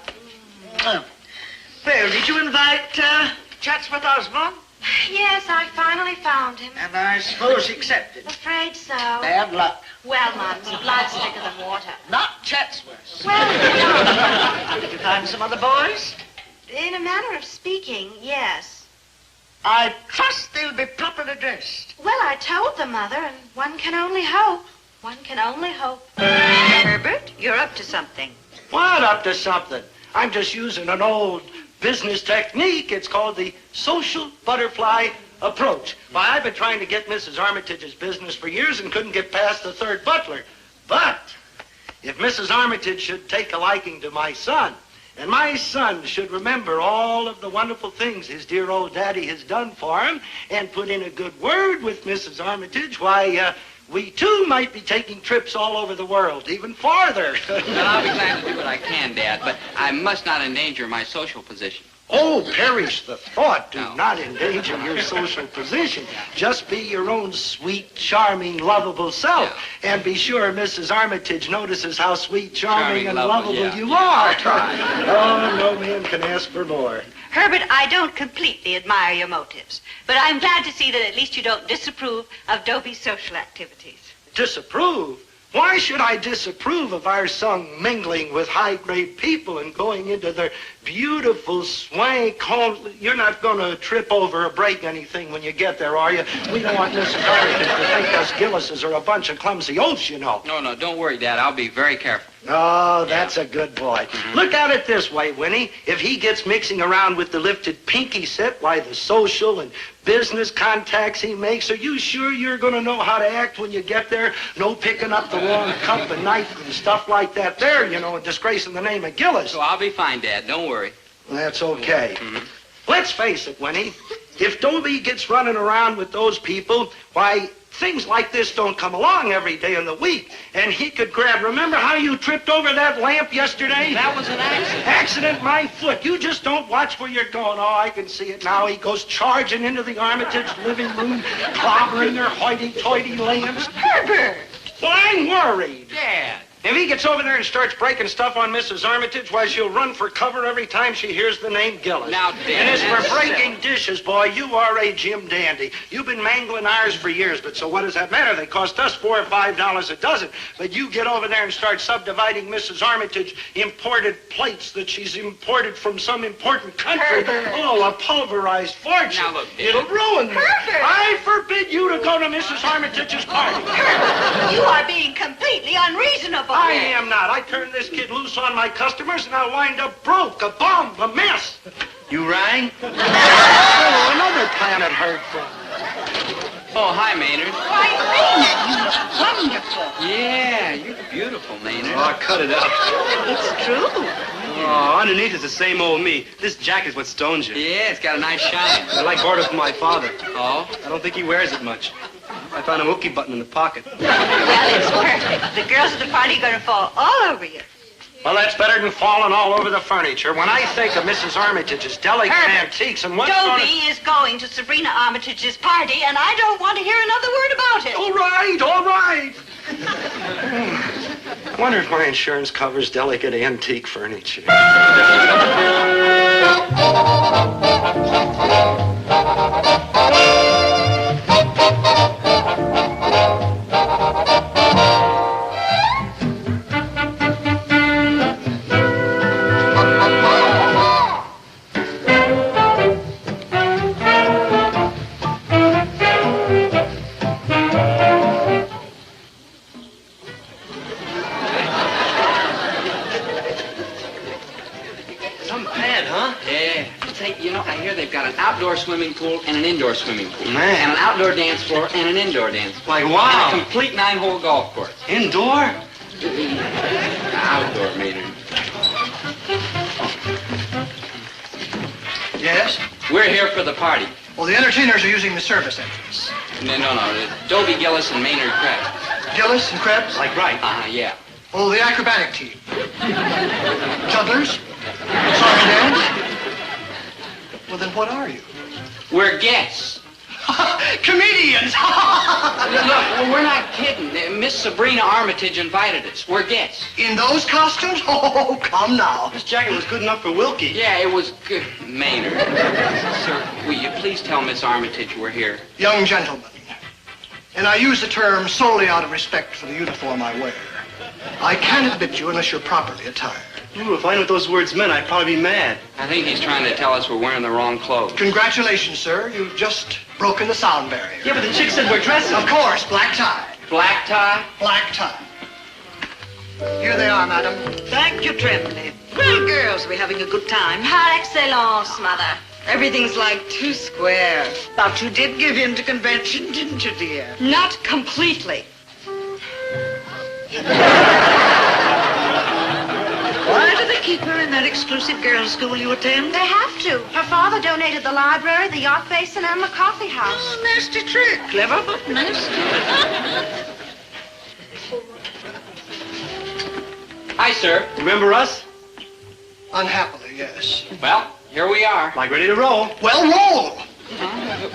H: Well, did you invite Chatsworth Osborne?
N: Yes, I finally found him.
H: And I suppose he accepted.
N: Afraid so.
H: Bad luck.
N: Well, Mums, blood's thicker than water.
H: Not Chatsworth.
N: Well,
H: Did you find some other boys?
N: in a manner of speaking, yes.
H: I trust they'll be properly dressed.
N: Well, I told the mother, and one can only hope. One can only hope. Herbert, you're up to something.
F: What up to something? I'm just using an old business technique. It's called the social butterfly approach. Why, I've been trying to get Mrs. Armitage's business for years and couldn't get past the third butler. But if Mrs. Armitage should take a liking to my son, and my son should remember all of the wonderful things his dear old daddy has done for him and put in a good word with Mrs. Armitage, why, we too might be taking trips all over the world, even farther.
B: Well, I'll be glad to do what I can, Dad, but I must not endanger my social position.
F: Oh, perish the thought. Do not endanger your social position. Just be your own sweet, charming, lovable self. And be sure Mrs. Armitage notices how sweet, charming and lovable you are.
B: I'll try.
F: Oh, no man can ask for more.
I: Herbert, I don't completely admire your motives, but I'm glad to see that at least you don't disapprove of Dobie's social activities.
F: Disapprove? Why should I disapprove of our son mingling with high-grade people and going into their beautiful swank home? You're not going to trip over or break anything when you get there, are you? We don't want Mrs. Armitage to think us Gillises are a bunch of clumsy oafs, you know.
B: No, don't worry, Dad. I'll be very careful.
F: Oh, that's a good boy. Look at it this way, Winnie. If he gets mixing around with the lifted pinky set, why, the social and business contacts he makes, are you sure you're going to know how to act when you get there? No picking up the wrong cup and knife and stuff like that there, you know, and disgracing the name of Gillis.
B: So I'll be fine, Dad. Don't worry.
F: That's okay. Let's face it, Winnie. If Dobie gets running around with those people, why, things like this don't come along every day in the week. And he could grab, remember how you tripped over that lamp yesterday?
B: That was an accident.
F: Accident, my foot. You just don't watch where you're going. Oh, I can see it now. He goes charging into the Armitage living room, clobbering their hoity-toity lamps.
I: Herbert!
F: Well, I'm worried.
B: Dad.
F: If he gets over there and starts breaking stuff on Mrs. Armitage, why, she'll run for cover every time she hears the name Gillis.
B: Now, Dad,
F: and as
B: that's
F: for breaking dishes, boy, you are a Jim Dandy. You've been mangling ours for years, but so what does that matter? They cost us $4 or $5 a dozen. But you get over there and start subdividing Mrs. Armitage imported plates that she's imported from some important country.
I: Herbert.
F: Oh, a pulverized fortune.
B: Now, look, Dad.
F: It'll ruin me.
I: Herbert.
F: I forbid you to go to Mrs. Armitage's party.
I: Herbert, you are being completely unreasonable.
F: I am not. I turn this kid loose on my customers, and I'll wind up broke, a bum, a mess.
E: You rang?
F: Oh, another planet heard from.
B: Oh, hi, Maynard.
I: Why, Maynard, you look wonderful.
B: Yeah, you're beautiful, Maynard.
E: Oh, cut it out.
I: It's true.
E: Oh, underneath is the same old me. This jacket's what stones you.
B: Yeah, it's got a nice shine.
E: I like borrowed it from my father.
B: Oh?
E: I don't think he wears it much. I found a hooky button in the pocket.
I: Well, it's perfect. The girls at the party are going to fall all over you.
F: Well, that's better than falling all over the furniture. When I think of Mrs. Armitage's delicate
I: Herbert,
F: antiques and what's
I: Dobie is going to Sabrina Armitage's party, and I don't want to hear another word about it.
F: All right, all right. I wonder if my insurance covers delicate antique furniture.
B: Outdoor swimming pool and an indoor swimming pool.
E: Man.
B: And an outdoor dance floor and an indoor dance floor.
E: Like, wow.
B: And a complete 9-hole golf course.
E: Indoor?
B: Outdoor, Maynard.
P: Yes?
B: We're here for the party.
P: Well, the entertainers are using the service entrance.
B: No. Dobie Gillis and Maynard Krebs.
P: Gillis and Krebs?
E: Like right.
B: Yeah.
P: Oh, the acrobatic team. Jugglers? Song and dance? Well, then what are you?
B: We're guests.
P: Comedians!
B: Look, we're not kidding. Miss Sabrina Armitage invited us. We're guests.
P: In those costumes? Oh, come now.
E: This jacket was good enough for Wilkie.
B: Yeah, it was good. Maynard. Sir, will you please tell Miss Armitage we're here?
P: Young gentlemen, and I use the term solely out of respect for the uniform I wear. I can't admit you unless you're properly attired.
E: Ooh, if I knew what those words meant, I'd probably be mad.
B: I think he's trying to tell us we're wearing the wrong clothes.
P: Congratulations, sir. You've just broken the sound barrier.
E: Yeah, but the chick said we're dressing.
P: Of course, black tie.
B: Black tie?
P: Black tie. Here they are, madam.
H: Thank you, Trembly. Well, girls, we're having a good time.
C: Par excellence, Mother.
H: Everything's like too square. But you did give in to convention, didn't you, dear?
O: Not completely.
H: Why do they keep her in that exclusive girls' school you attend?
C: They have to. Her father donated the library, the yacht basin, and the coffee house.
H: Oh, nasty trick. Clever, but nasty.
B: Hi, sir.
E: Remember us?
P: Unhappily, yes.
B: Well, Here we are.
E: Like ready to roll.
P: Well, roll!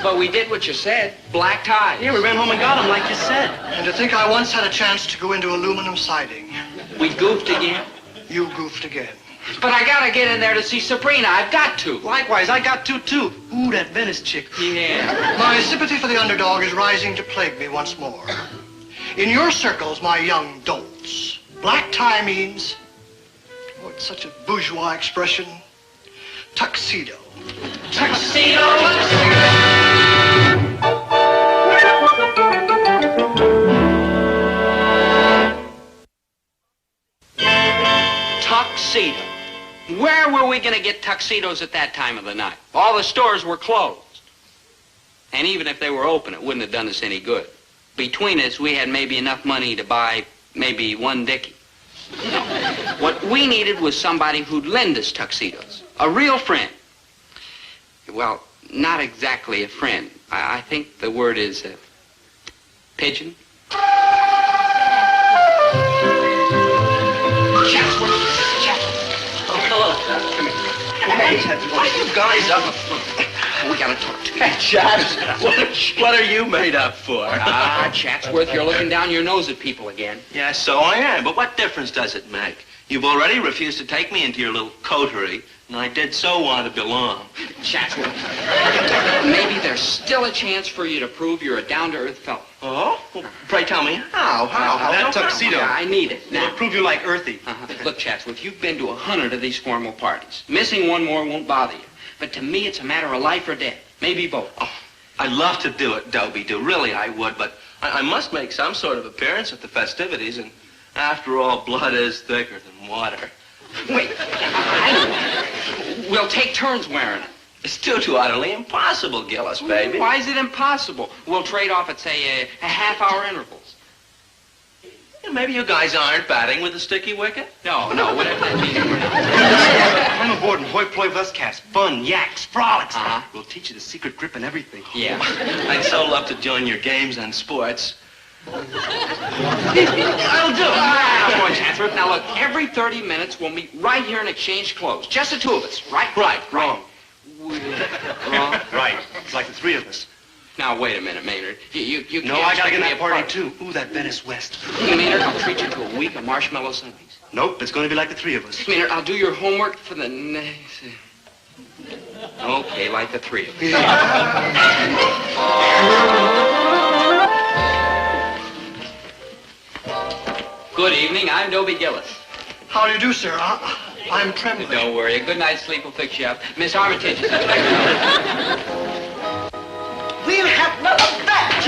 B: But we did what you said. Black tie.
E: Yeah, we ran home and got him like you said.
P: And to think I once had a chance to go into aluminum siding.
B: We goofed again.
P: You goofed again.
B: But I gotta get in there to see Sabrina. I've got to.
E: Likewise, I got to, too. Ooh, that Venice chick.
B: Yeah.
P: My sympathy for the underdog is rising to plague me once more. In your circles, my young dolts, black tie means, oh, it's such a bourgeois expression, tuxedo.
B: Tuxedo. Tuxedo. Where were we going to get tuxedos at that time of the night? All the stores were closed. And even if they were open, it wouldn't have done us any good. Between us, we had maybe enough money to buy maybe one dickie. No. What we needed was somebody who'd lend us tuxedos. A real friend. Well, not exactly a friend. I think the word is pigeon.
M: Hey, what are you guys up for? We gotta talk to you. Hey, Chaps, what are you made up for?
B: Ah, Chatsworth, you're looking down your nose at people again.
M: Yeah, so I am, but what difference does it make? You've already refused to take me into your little coterie, and I did so want to belong.
B: Chatsworth, maybe there's still a chance for you to prove you're a down-to-earth fellow.
M: Oh? Well, pray tell me how?
E: That tuxedo.
B: Yeah, I need it. Now,
E: It'll prove you like earthy.
B: Look, Chatsworth, you've been to 100 of these formal parties. Missing one more won't bother you. But to me, it's a matter of life or death. Maybe both.
M: Oh, I'd love to do it, Dobie. Really, I would, but I must make some sort of appearance at the festivities, and after all, blood is thicker than water.
B: Wait, I know. We'll take turns wearing it.
M: It's too utterly impossible, Gillis, baby.
B: Why is it impossible? We'll trade off at, say, a half-hour intervals.
M: Yeah, maybe you guys aren't batting with a sticky wicket?
B: No, whatever that means.
E: Come aboard and hoi polloi us cats. Fun, yaks, frolics.
B: Uh-huh.
E: We'll teach you the secret grip and everything.
B: Yeah.
M: I'd so love to join your games and sports.
B: I'll do it. Come on, Chatsworth. Now, look, every 30 minutes we'll meet right here and exchange clothes. Just the two of us, right?
E: Right.
B: Wrong.
E: Right. It's like the three of us.
B: Now, wait a minute, Maynard. You
E: No,
B: can't
E: I gotta get in
B: expect
E: that
B: me
E: party, too. Ooh, that Venice West.
B: Maynard, I'll treat you to a week of marshmallow sundaes.
E: Nope, it's gonna be like the three of us.
B: Maynard, I'll do your homework for the next... Okay, like the three of us. Good evening, I'm Dobie Gillis.
P: How do you do, sir? I'm trembling.
B: Don't worry, a good night's sleep will fix you up. Miss Armitage is
Q: We'll have none of that,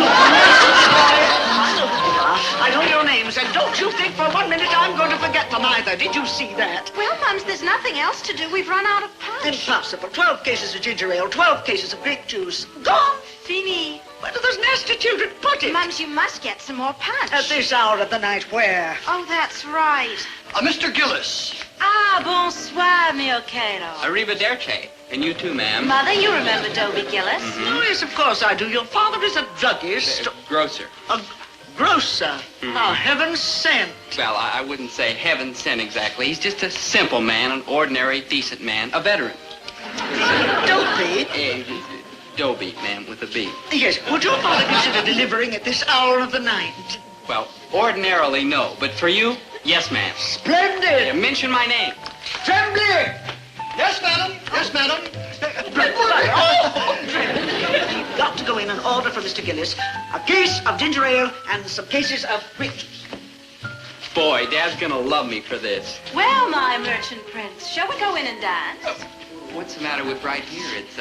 Q: I know your names, and don't you think for 1 minute I'm going to forget them either. Did you see that?
C: Well, Mums, there's nothing else to do. We've run out of punch.
Q: Impossible. 12 cases of ginger ale, 12 cases of grape juice. Gone.
C: Fini.
Q: Where do those nasty children put it?
C: Mums, you must get some more punch.
Q: At this hour of the night, where?
C: Oh, that's right.
P: Mr. Gillis.
N: Ah, bonsoir, mio caro.
B: Arrivederci. And you too, ma'am.
N: Mother, you remember Dobie Gillis?
Q: Oh, yes, of course I do. Your father is a druggist.
B: Grocer.
Q: A grocer. Now, heaven sent.
B: Well, I wouldn't say heaven sent exactly. He's just a simple man, an ordinary, decent man, a veteran.
Q: Dobie?
B: Dobie, ma'am, with a B.
Q: Yes, would your father consider delivering at this hour of the night?
B: Well, ordinarily, no. But for you, yes, ma'am.
Q: Splendid!
B: Mention my name.
Q: Trembling!
P: Yes, madam. Yes, madam.
Q: You've got to go in and order for Mr. Gillis a case of ginger ale and some cases of grape juice.
B: Boy, Dad's gonna love me for this.
N: Well, my merchant prince, shall we go in and dance?
B: What's the matter with right here? It's,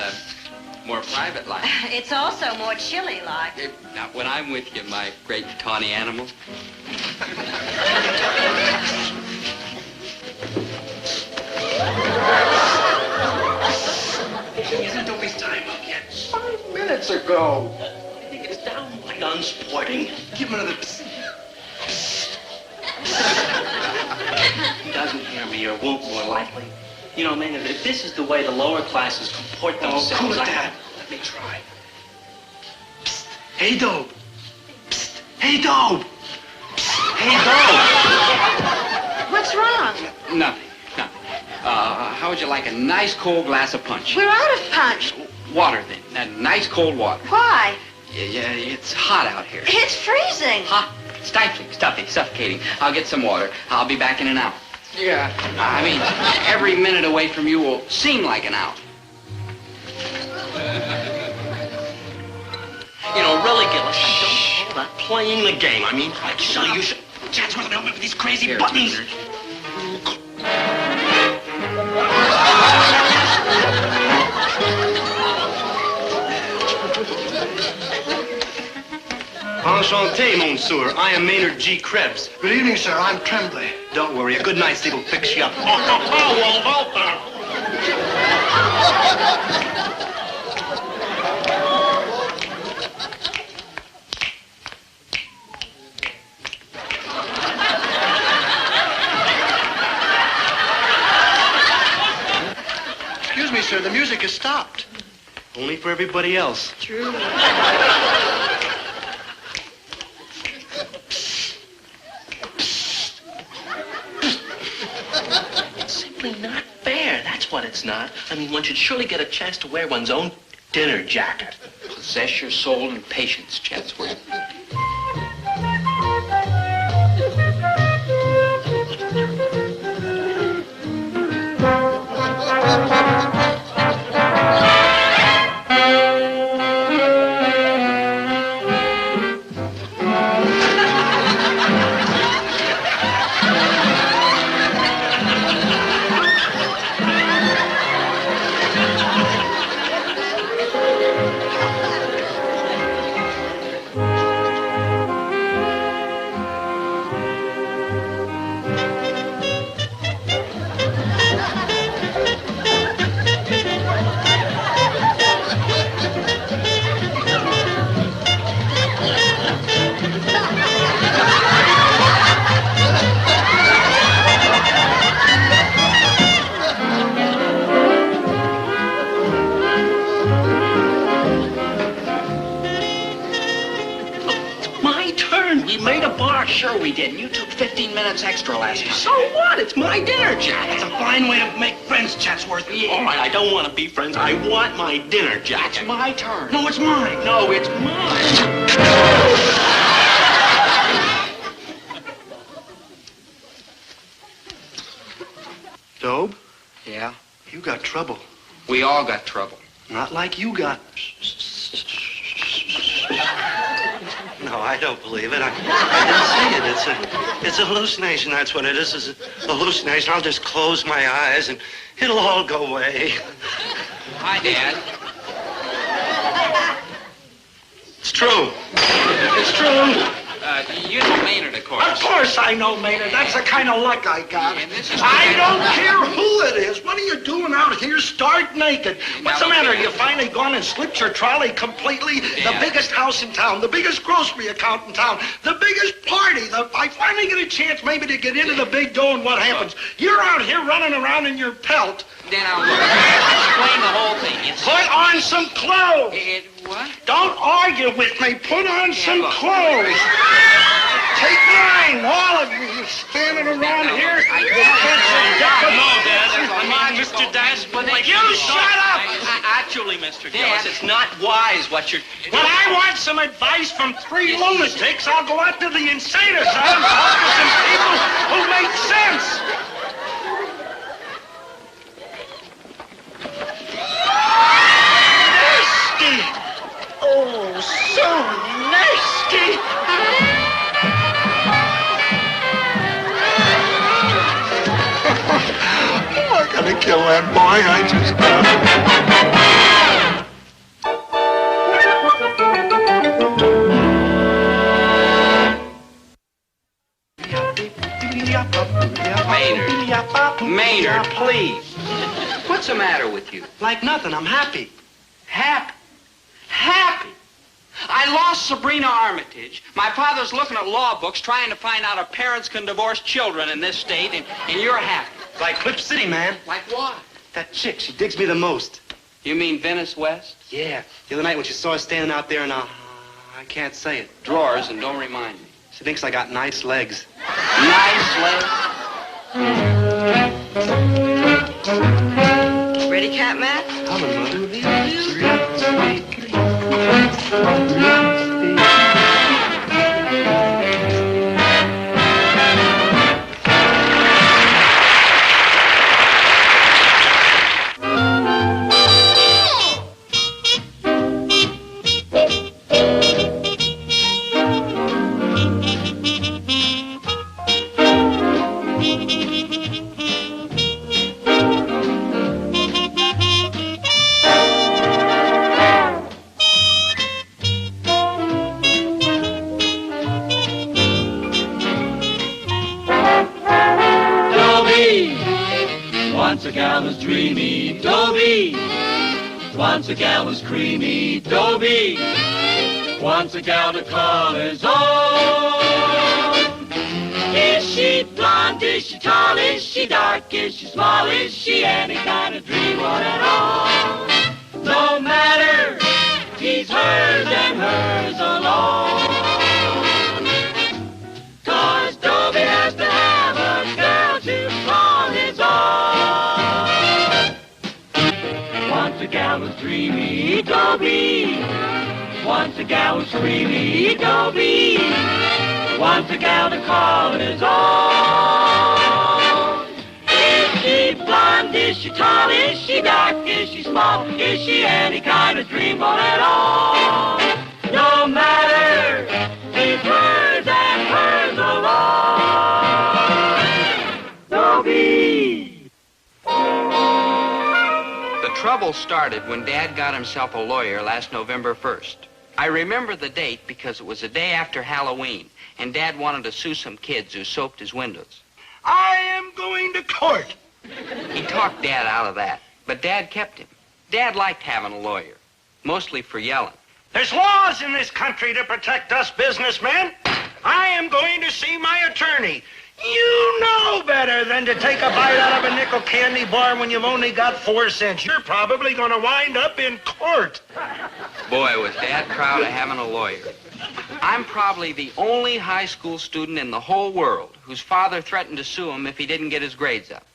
B: more private-like.
N: It's also more chilly-like.
B: Not when I'm with you, my great tawny animal.
M: Isn't Dobie's time up yet? 5 minutes ago. I think it's downright unsporting.
E: Give him another psst.
M: He doesn't hear me or won't more likely. You know, man, if this is the way the lower classes comport themselves...
E: Oh, cool it, Dad.
M: Let me try.
E: Psst. Hey, Dobe. Psst. Hey, Dobe. Psst. Hey, Dobe.
C: What's wrong?
B: Nothing. How would you like a nice cold glass of punch?
N: We're out of punch.
B: Water, then. Nice cold water.
N: Why?
B: Yeah, it's hot out here.
N: It's freezing.
B: Hot, stifling, stuffy, suffocating. I'll get some water. I'll be back in an hour. Yeah, I mean, every minute away from you will seem like an hour.
R: You know, really, Gillis, I don't feel like playing the game. I mean, actually, you should... Chatsworth, help me with these crazy
B: Here,
R: buttons.
E: Enchanté, monsieur. I am Maynard G. Krebs.
P: Good evening, sir. I'm Tremblay.
E: Don't worry. A good night's sleep will fix you up.
P: Excuse me, sir. The music has stopped.
E: Only for everybody else.
N: True.
R: It's simply not fair. That's what it's not. I mean, one should surely get a chance to wear one's own dinner jacket.
B: Possess your soul in patience, Chatsworth. Sure we did. You took 15 minutes extra last time.
R: So what? It's my dinner jacket. It's a fine way to make friends, Chatsworth. Yeah. All right, I don't want to be friends. I want my dinner jacket.
B: It's my turn.
R: No, it's mine. No, it's mine.
E: Dobe?
B: Yeah?
E: You got trouble.
B: We all got trouble.
E: Not like you got. No, I don't believe it. I didn't see it. It's a hallucination. That's what it is. It's a hallucination. I'll just close my eyes and it'll all go away.
B: Hi, Dad.
E: It's true. It's true.
B: You know Maynard, of course.
F: Of course I know Maynard. That's the kind of luck I got.
B: Yeah, this is
F: I don't care who it is. What are you doing out here stark naked? What's the matter? You finally gone and slipped your trolley completely?
B: Yeah.
F: The biggest house in town, the biggest grocery account in town, the biggest party. I finally get a chance maybe to get into the big dough, and what happens? You're out here running around in your pelt.
B: Then I'll explain the whole thing.
F: Put on some clothes.
B: What?
F: Don't argue with me. Put on some clothes. Take mine, all of you. You're standing around here.
R: No, Dad. Come on, Mr. Dash.
F: You shut up!
R: Actually, Mr. Gillis, it's not wise what you're...
F: When I want some advice from three lunatics, I'll go out to the insane asylum and talk to some people who make sense. Nasty! Oh, so nasty! I gotta kill that boy. I just
B: Maynard, please. What's the matter with you?
E: Like nothing. I'm happy.
B: Happy. Happy. I lost Sabrina Armitage. My father's looking at law books trying to find out if parents can divorce children in this state, and you're happy.
E: Like Clip City, man.
B: Like what?
E: That chick, she digs me the most.
B: You mean Venice West?
E: Yeah. The other night when she saw us standing out there in I can't say it.
B: Drawers, and don't remind me.
E: She thinks I got nice legs.
B: Nice legs?
O: Ready, Catman?
A: Once a gal was dreamy, Dobie. Once a gal was creamy, Dobie. Once a gal to call his own. Is she blonde? Is she tall? Is she dark? Is she small? Is she any kind of dream one at all? No matter, he's hers and hers alone. 'Cause Dobie has to have a girl to call his own. Once a gal was dreamy, Dobie. Once a gal was creamy, Dobie. Once a gal to call his own. Is she blonde? Is she tall? Is she dark? Is she small? Is she any kind of dreamboat at all? No matter, he's hers and hers alone. Dobie.
B: The trouble started when Dad got himself a lawyer last November 1st. I remember the date because it was the day after Halloween, and Dad wanted to sue some kids who soaped his windows.
F: I am going to court.
B: He talked Dad out of that, but Dad kept him. Dad liked having a lawyer, mostly for yelling.
K: There's laws in this country to protect us businessmen. I am going to see my attorney. You know better than to take a bite out of a nickel candy bar when you've only got 4 cents. You're probably going to wind up in court.
B: Boy, was Dad proud of having a lawyer. I'm probably the only high school student in the whole world whose father threatened to sue him if he didn't get his grades up.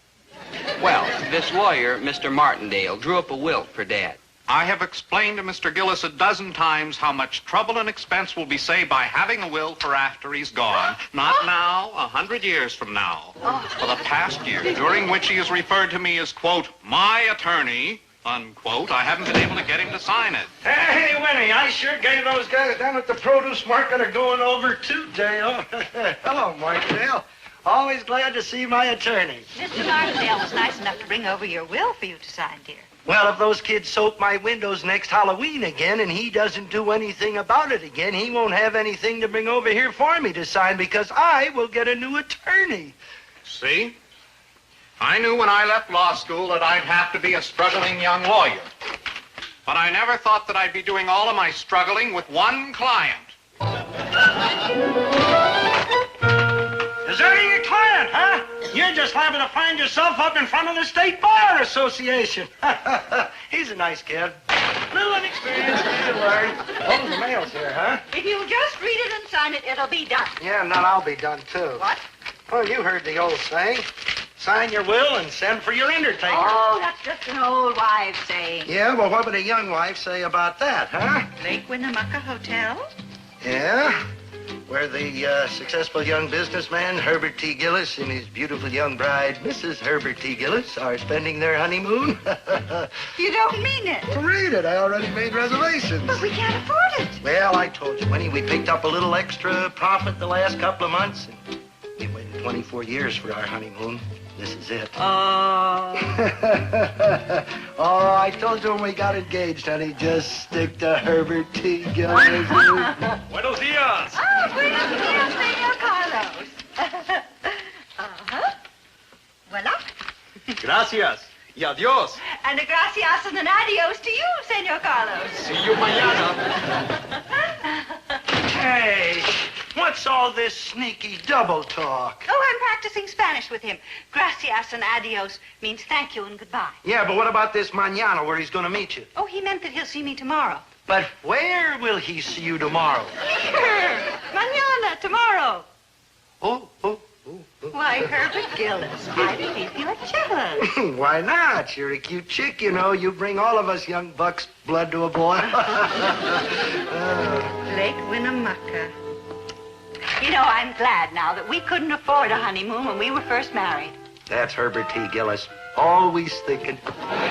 B: Well, this lawyer, Mr. Martindale, drew up a will for Dad.
S: I have explained to Mr. Gillis a dozen times how much trouble and expense will be saved by having a will for after he's gone. Not now, 100 years from now. For the past year, during which he has referred to me as, quote, my attorney, unquote, I haven't been able to get him to sign it.
K: Hey, Winnie, I sure gave those guys down at the produce market a going over too, Dale.
P: Hello, Martindale. Always glad to see my attorney.
I: Mr. Martindale was nice enough to bring over your will for you to sign, dear.
F: Well, if those kids soap my windows next Halloween again and he doesn't do anything about it again, he won't have anything to bring over here for me to sign because I will get a new attorney.
S: See? I knew when I left law school that I'd have to be a struggling young lawyer. But I never thought that I'd be doing all of my struggling with one client.
K: Deserting your client, huh? You're just liable to find yourself up in front of the State Bar Association.
F: He's a nice kid. Little inexperienced, easy to learn.
K: Oh, the mail's here, huh?
I: If you'll just read it and sign it, it'll be done.
F: Yeah, and then I'll be done, too.
I: What?
F: Well, you heard the old saying.
K: Sign your will and send for your undertaker.
I: Oh, that's just an old wives' saying.
F: Yeah, well, what would a young wife say about that, huh?
I: Lake Winnemucca Hotel?
F: Yeah, where the successful young businessman, Herbert T. Gillis, and his beautiful young bride, Mrs. Herbert T. Gillis, are spending their honeymoon.
I: You don't mean it.
F: Read it. I already made reservations.
I: But we can't afford it.
F: Well, I told you, Winnie, we picked up a little extra profit the last couple of months, and we waited 24 years for our honeymoon. This is it.
I: Oh.
F: Oh, I told you when we got engaged, honey, just stick to Herbert T. Gillis.
K: Buenos dias.
I: Oh, buenos dias, Senor Carlos. Voila.
K: Gracias. Y adios.
I: And a gracias and an adios to you, Senor Carlos.
K: See you mañana.
F: Hey, what's all this sneaky double talk?
I: Oh, I'm practicing Spanish with him. Gracias and adios means thank you and goodbye.
F: Yeah, but what about this mañana where he's going to meet you?
I: Oh, he meant that he'll see me tomorrow.
F: But where will he see you tomorrow?
I: Here. Mañana, tomorrow.
F: Oh.
I: Why, Herbert Gillis, I believe you're jealous.
F: Why not? You're a cute chick, you know. You bring all of us young bucks blood to a boil.
I: Lake Winnemucca. You know, I'm glad now that we couldn't afford a honeymoon when we were first married.
F: That's Herbert T. Gillis. Always thinking.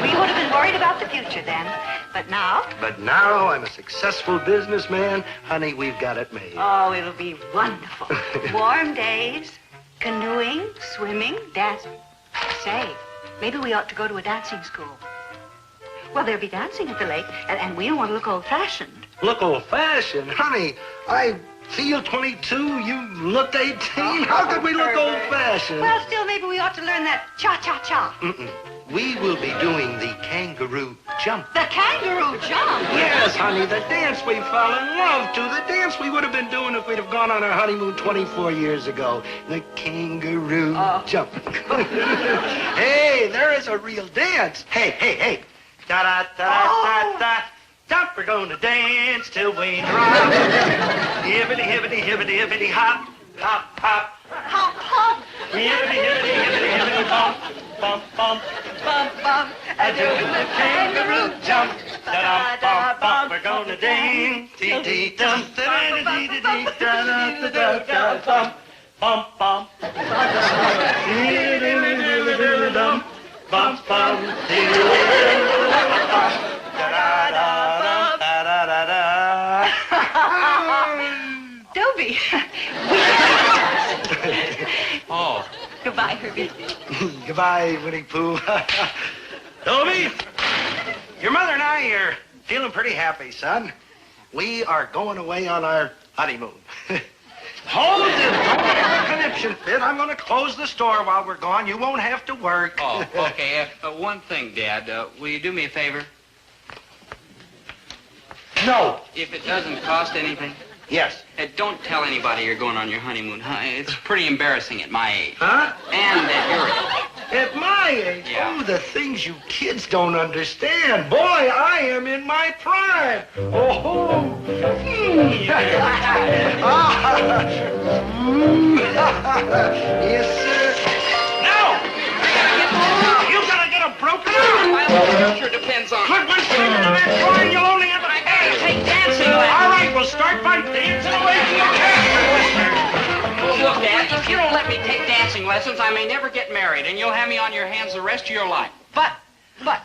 I: We would have been worried about the future then. But now?
F: But now I'm a successful businessman. Honey, we've got it made.
I: Oh, it'll be wonderful. Warm days, canoeing, swimming, dancing. Say, maybe we ought to go to a dancing school. Well, there'll be dancing at the lake, and we don't want to look old-fashioned.
F: Look old-fashioned? Honey, I feel 22. You look 18. How could we look old-fashioned?
I: Well, still, maybe we ought to learn that cha-cha-cha.
F: We will be doing the kangaroo jump.
I: The kangaroo jump?
F: Yes, honey, the dance we fell in love to. The dance we would have been doing if we'd have gone on our honeymoon 24 years ago. The kangaroo jump. Hey, there is a real dance. Hey. Da-da-da-da-da-da. Stop, we're gonna dance till we drop. Hibbity, hibbity, hibbity, hibbity, hop, hop, hop.
I: Hop, hop.
F: Hibbity, hibbity, hibbity, hibbity, bump, bump, bump, bump, bump. I do the kangaroo jump. Da-da-da-bump, we're gonna dance. Dee-dee-dum, da-da-dee-dee-dee, da-da-da-da-da, bump, bump, bump. Dee-dee-dee-dee-dee-dee-dum, bump, bump, dee-dee-dee-dee-dee-dum.
I: Dobie.
B: Oh.
I: Goodbye, Herbie.
F: Goodbye, Winnie Pooh. Dobie, your mother and I are feeling pretty happy, son. We are going away on our honeymoon. Hold it! Don't let the connection fit. I'm going to close the store while we're gone. You won't have to work.
B: Oh, okay. One thing, Dad. Will you do me a favor?
F: No.
B: If it doesn't cost anything?
F: Yes.
B: Don't tell anybody you're going on your honeymoon, huh? It's pretty embarrassing at my age.
F: Huh?
B: And at your age.
F: At my age?
B: Yeah.
F: Oh, the things you kids don't understand. Boy, I am in my prime. Oh. Yes, sir.
K: No! You gotta get a broken arm.
B: Well, the future depends on...
K: Put one finger to that drawing, you'll only have to...
B: I gotta take dancing lessons.
K: All right, we'll start by dancing away from your cat.
B: Look, Dad, if you don't let me take dancing lessons, I may never get married, and you'll have me on your hands the rest of your life. But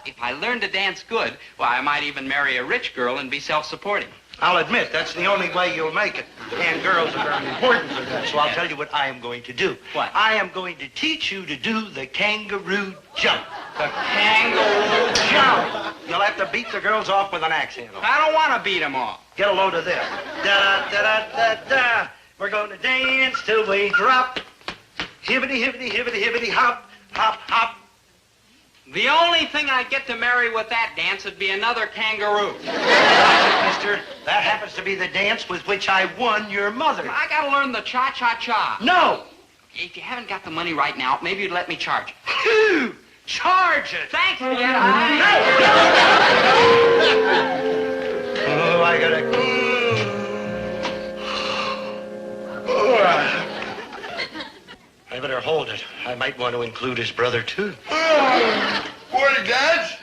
B: if I learn to dance good, well, I might even marry a rich girl and be self-supporting.
F: I'll admit, that's the only way you'll make it. And girls are very important for that, so I'll tell you what I am going to do.
B: What?
F: I am going to teach you to do the kangaroo jump.
B: The kangaroo
F: jump. You'll have to beat the girls off with an axe handle.
B: I don't want to beat them off.
F: Get a load of this. Da-da-da-da-da-da. We're going to dance till we drop. Hibbity, hibbity, hibbity, hibbity, hop, hop, hop.
B: The only thing I'd get to marry with that dance would be another kangaroo.
F: Mister, that happens to be the dance with which I won your mother.
B: I gotta learn the cha-cha-cha.
F: No!
B: If you haven't got the money right now, maybe you'd let me charge it.
F: Charge it!
B: Thanks, Dad.
F: Oh, I gotta... I better hold it. I might want to include his brother, too.
J: What, guys?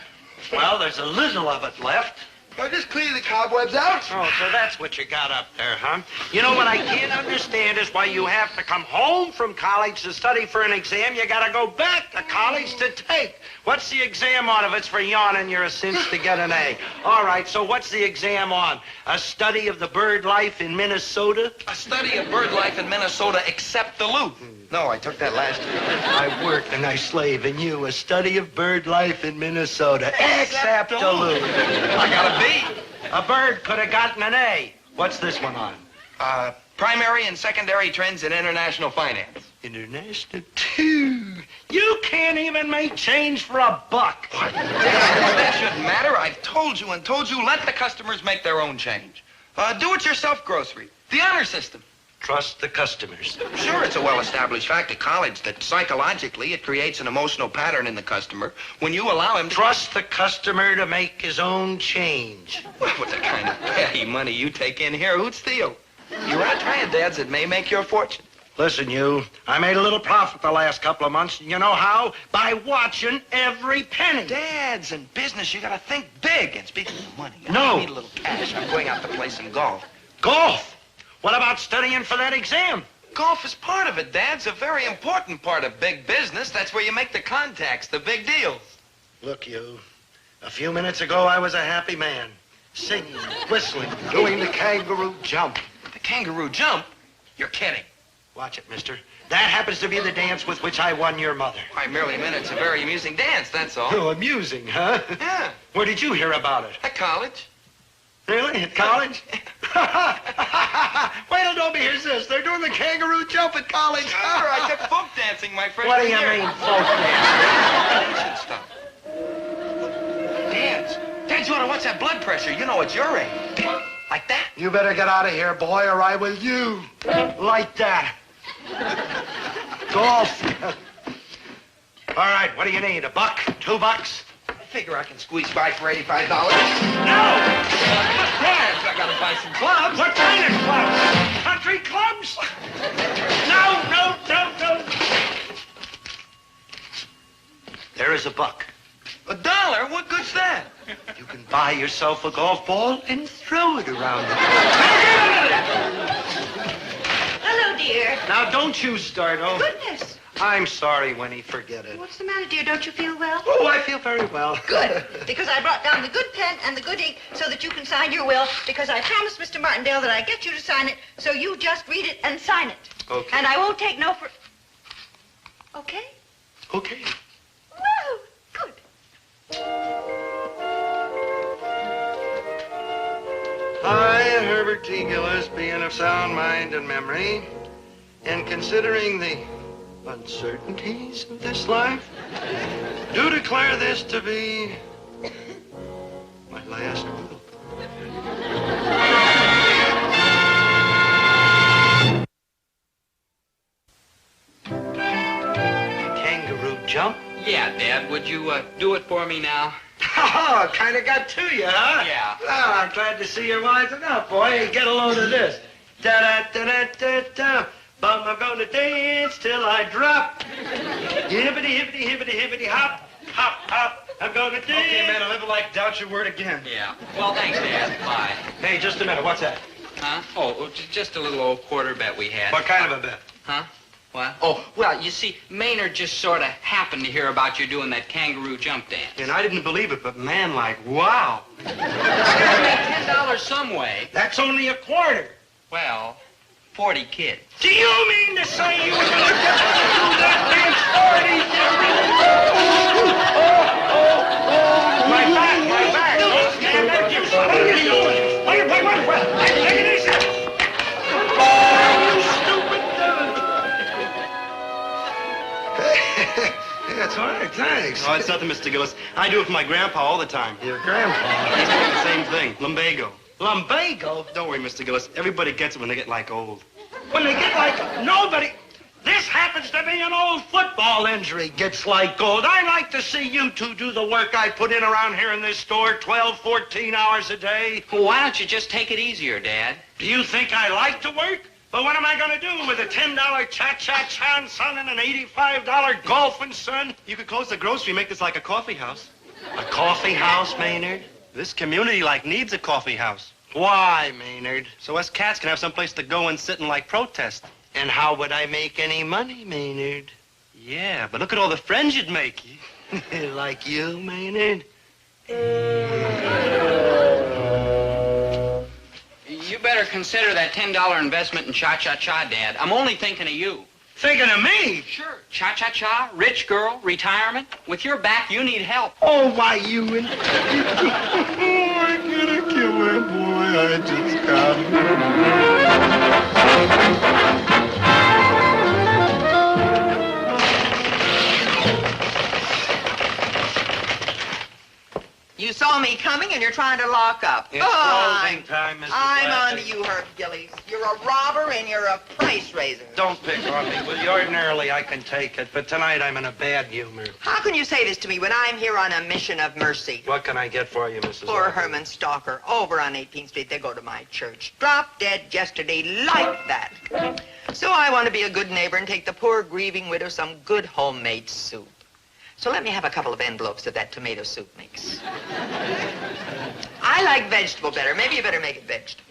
F: Well, there's a little of it left.
J: I just clean the cobwebs out.
F: Oh, so that's what you got up there, huh? You know what I can't understand is why you have to come home from college to study for an exam you gotta go back to college to take. What's the exam on if it's for yawning you're a cinch to get an A? All right, so what's the exam on? A study of the bird life in Minnesota?
R: A study of bird life in Minnesota except Duluth. No, I took that last year.
F: I worked and I slave, and you, a study of bird life in Minnesota except Duluth.
R: I got a B.
F: A bird could have gotten an A. What's this one on?
R: Primary and secondary trends in international finance.
F: International, too. You can't even make change for a buck.
R: What? That shouldn't matter. I've told you and told you, let the customers make their own change. Do-it-yourself grocery. The honor system.
F: Trust the customers.
R: Sure, it's a well-established fact at college that psychologically it creates an emotional pattern in the customer when you allow him to...
F: Trust the customer to make his own change.
R: Well, with the kind of petty money you take in here, who'd steal? You want to try it, Dads? It may make your fortune.
K: Listen, you, I made a little profit the last couple of months. You know how? By watching every penny.
R: Dad's in business. You gotta think big. And speaking of money,
K: No.
R: I need a little cash. I'm going out to play some golf.
K: Golf? What about studying for that exam?
R: Golf is part of it, Dad. It's a very important part of big business. That's where you make the contacts, the big deals.
K: Look, you, a few minutes ago I was a happy man. Singing, whistling, doing the kangaroo jump.
R: The kangaroo jump? You're kidding.
K: Watch it, mister. That happens to be the dance with which I won your mother.
R: I merely meant it's a very amusing dance, that's all.
K: Oh, amusing, huh?
R: Yeah.
K: Where did you hear about it?
R: At college.
K: Really? At college? Wait till Dobie hears this. They're doing the kangaroo jump at college.
R: Sure, I took folk dancing my freshman
K: What do you
R: year.
K: mean, folk dancing?
R: Ancient stuff. Dad, you ought to watch that blood pressure. You know it's your age. Like that.
K: You better get out of here, boy, or I will you. Like that. Golf. All right, what do you need? $1? $2?
R: I figure I can squeeze by for $85.
K: No!
R: Dad, I gotta buy some clubs.
K: What kind of clubs? Country clubs? No. There is $1.
R: $1? What good's that?
K: You can buy yourself a golf ball and throw it around.
N: Hello, dear.
K: Now, don't you start over.
N: Goodness.
K: I'm sorry, Winnie. Forget it.
N: What's the matter, dear? Don't you feel well?
K: Oh, I feel very well.
N: Good, because I brought down the good pen and the good ink so that you can sign your will, because I promised Mr. Martindale that I'd get you to sign it, so you just read it and sign it.
K: Okay.
N: And I won't take no for... Okay?
K: Okay.
N: Woo! Good.
K: I, Herbert T. Gillis, being of sound mind and memory, and considering the uncertainties of this life, do declare this to be my last will. Kangaroo jump?
B: Yeah, Dad, would you do it for me now?
K: Oh, kind of got to you, huh?
B: Yeah.
K: Well, I'm glad to see you're wising up, boy. Hey, get a load of this. Da-da-da-da-da-da. Bum, I'm gonna dance till I drop. Hibbity, hibbity, hibbity, hibbity, hop, hop, hop. I'm gonna dance. Okay, man, I'll never doubt your word again.
B: Yeah. Well, thanks, Dad. Bye.
K: Hey, just a minute. What's that?
B: Huh? Oh, just a little old quarter bet we had.
K: What kind of a bet?
B: Huh? What? Oh, well, you see, Maynard just sort of happened to hear about you doing that kangaroo jump dance.
K: And I didn't believe it, but man, wow.
B: You gotta make $10 some way.
K: That's only a quarter.
B: Well, 40 kids.
K: Do you mean to say you were gonna get to do that dance 40? My back. Don't stand there. What are you doing? What? Take it easy. You stupid Yeah, that's all right, thanks.
E: Oh, it's nothing, Mr. Gillis. I do it for my grandpa all the time.
K: Your grandpa?
E: He's doing the same thing. Lumbago.
K: Lumbago?
E: Don't worry, Mr. Gillis. Everybody gets it when they get like old.
K: When they get like nobody. This happens to be an old football injury. Gets like gold. I like to see you two do the work I put in around here in this store 12, 14 hours a day.
B: Well, why don't you just take it easier, Dad?
K: Do you think I like to work? But what am I going to do with a $10 cha-cha-cha son and an $85 golfing son?
E: You could close the grocery and make this like a coffee house.
K: A coffee house, Maynard?
E: This community needs a coffee house.
K: Why, Maynard?
E: So us cats can have someplace to go and sit and protest.
K: And how would I make any money, Maynard?
E: Yeah, but look at all the friends you'd make.
K: Like you, Maynard?
B: You better consider that $10 investment in cha-cha-cha, Dad. I'm only thinking of you.
K: Thinking of me?
B: Sure. Cha-cha-cha, rich girl, retirement. With your back, you need help.
K: Oh, why, you and... Oh, I'm gonna kill her, boy. I just got
O: You saw me coming?
T: coming and you're trying to lock up.
K: It's closing time, Mrs.
T: I'm on
K: Lapping.
T: to you, Herb Gillis. You're a robber and you're a price raiser.
K: Don't pick on me. Well, ordinarily I can take it, but tonight I'm in a bad humor.
T: How can you say this to me when I'm here on a mission of mercy?
K: What can I get for you, Mrs.
T: Poor
K: Lapping?
T: Herman Stalker, over on 18th Street. They go to my church. Dropped dead yesterday like that. So I want to be a good neighbor and take the poor grieving widow some good homemade soup. So let me have a couple of envelopes of that tomato soup mix. I like vegetable better. Maybe you better make it vegetable.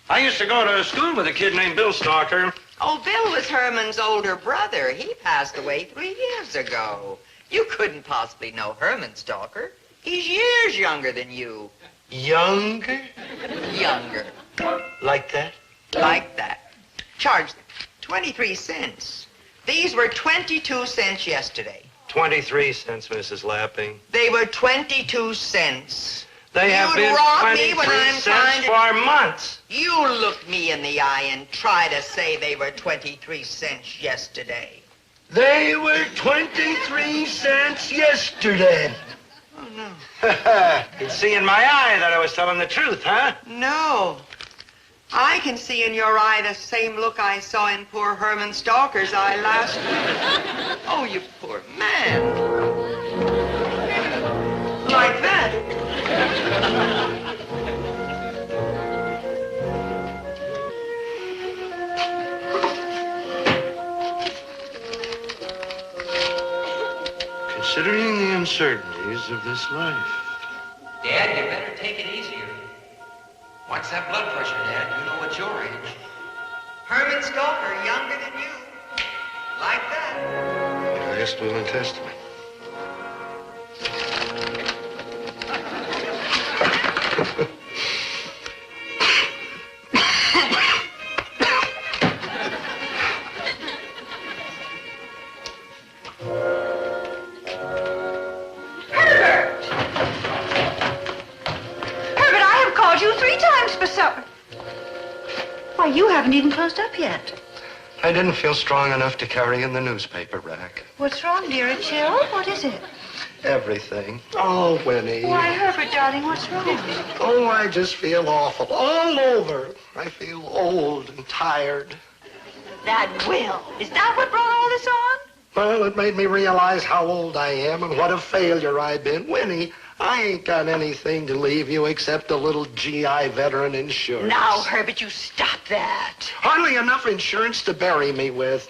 K: I used to go to school with a kid named Bill Stalker.
T: Oh, Bill was Herman's older brother. He passed away 3 years ago. You couldn't possibly know Herman Stalker. He's years younger than you.
K: Younger?
T: Younger.
K: Like that?
T: Like that. Charge them. 23 cents. These were 22 cents yesterday.
K: 23 cents, Mrs. Lapping.
T: They were 22 cents.
K: They have
T: You'd
K: been
T: rob me
K: 23
T: when I'm
K: cents
T: trying to...
K: for months.
T: You look me in the eye and try to say they were 23 cents yesterday.
K: They were 23 cents yesterday.
T: Oh, no.
K: You'd see in my eye that I was telling the truth, huh?
T: No. I can see in your eye the same look I saw in poor Herman Stalker's eye last week. Oh, you poor man. Like that.
K: Considering the uncertainties of this life.
B: Dad, you better take it easier. Watch that blood pressure, Dad. You know it's your age.
T: Herman Stalker, younger than you. Like that.
F: Last will and testament.
N: Why, you haven't even closed up yet.
F: I didn't feel strong enough to carry in the newspaper rack.
N: What's wrong, dear? A chill? What is it?
F: Everything. Oh, Winnie.
N: Why, Herbert, darling, what's wrong?
F: Oh, I just feel awful. All over. I feel old and tired.
N: That will. Is that what brought all this on?
F: Well, it made me realize how old I am and what a failure I've been. Winnie, I ain't got anything to leave you except a little GI veteran insurance.
N: Now, Herbert, you stop that.
F: Hardly enough insurance to bury me with.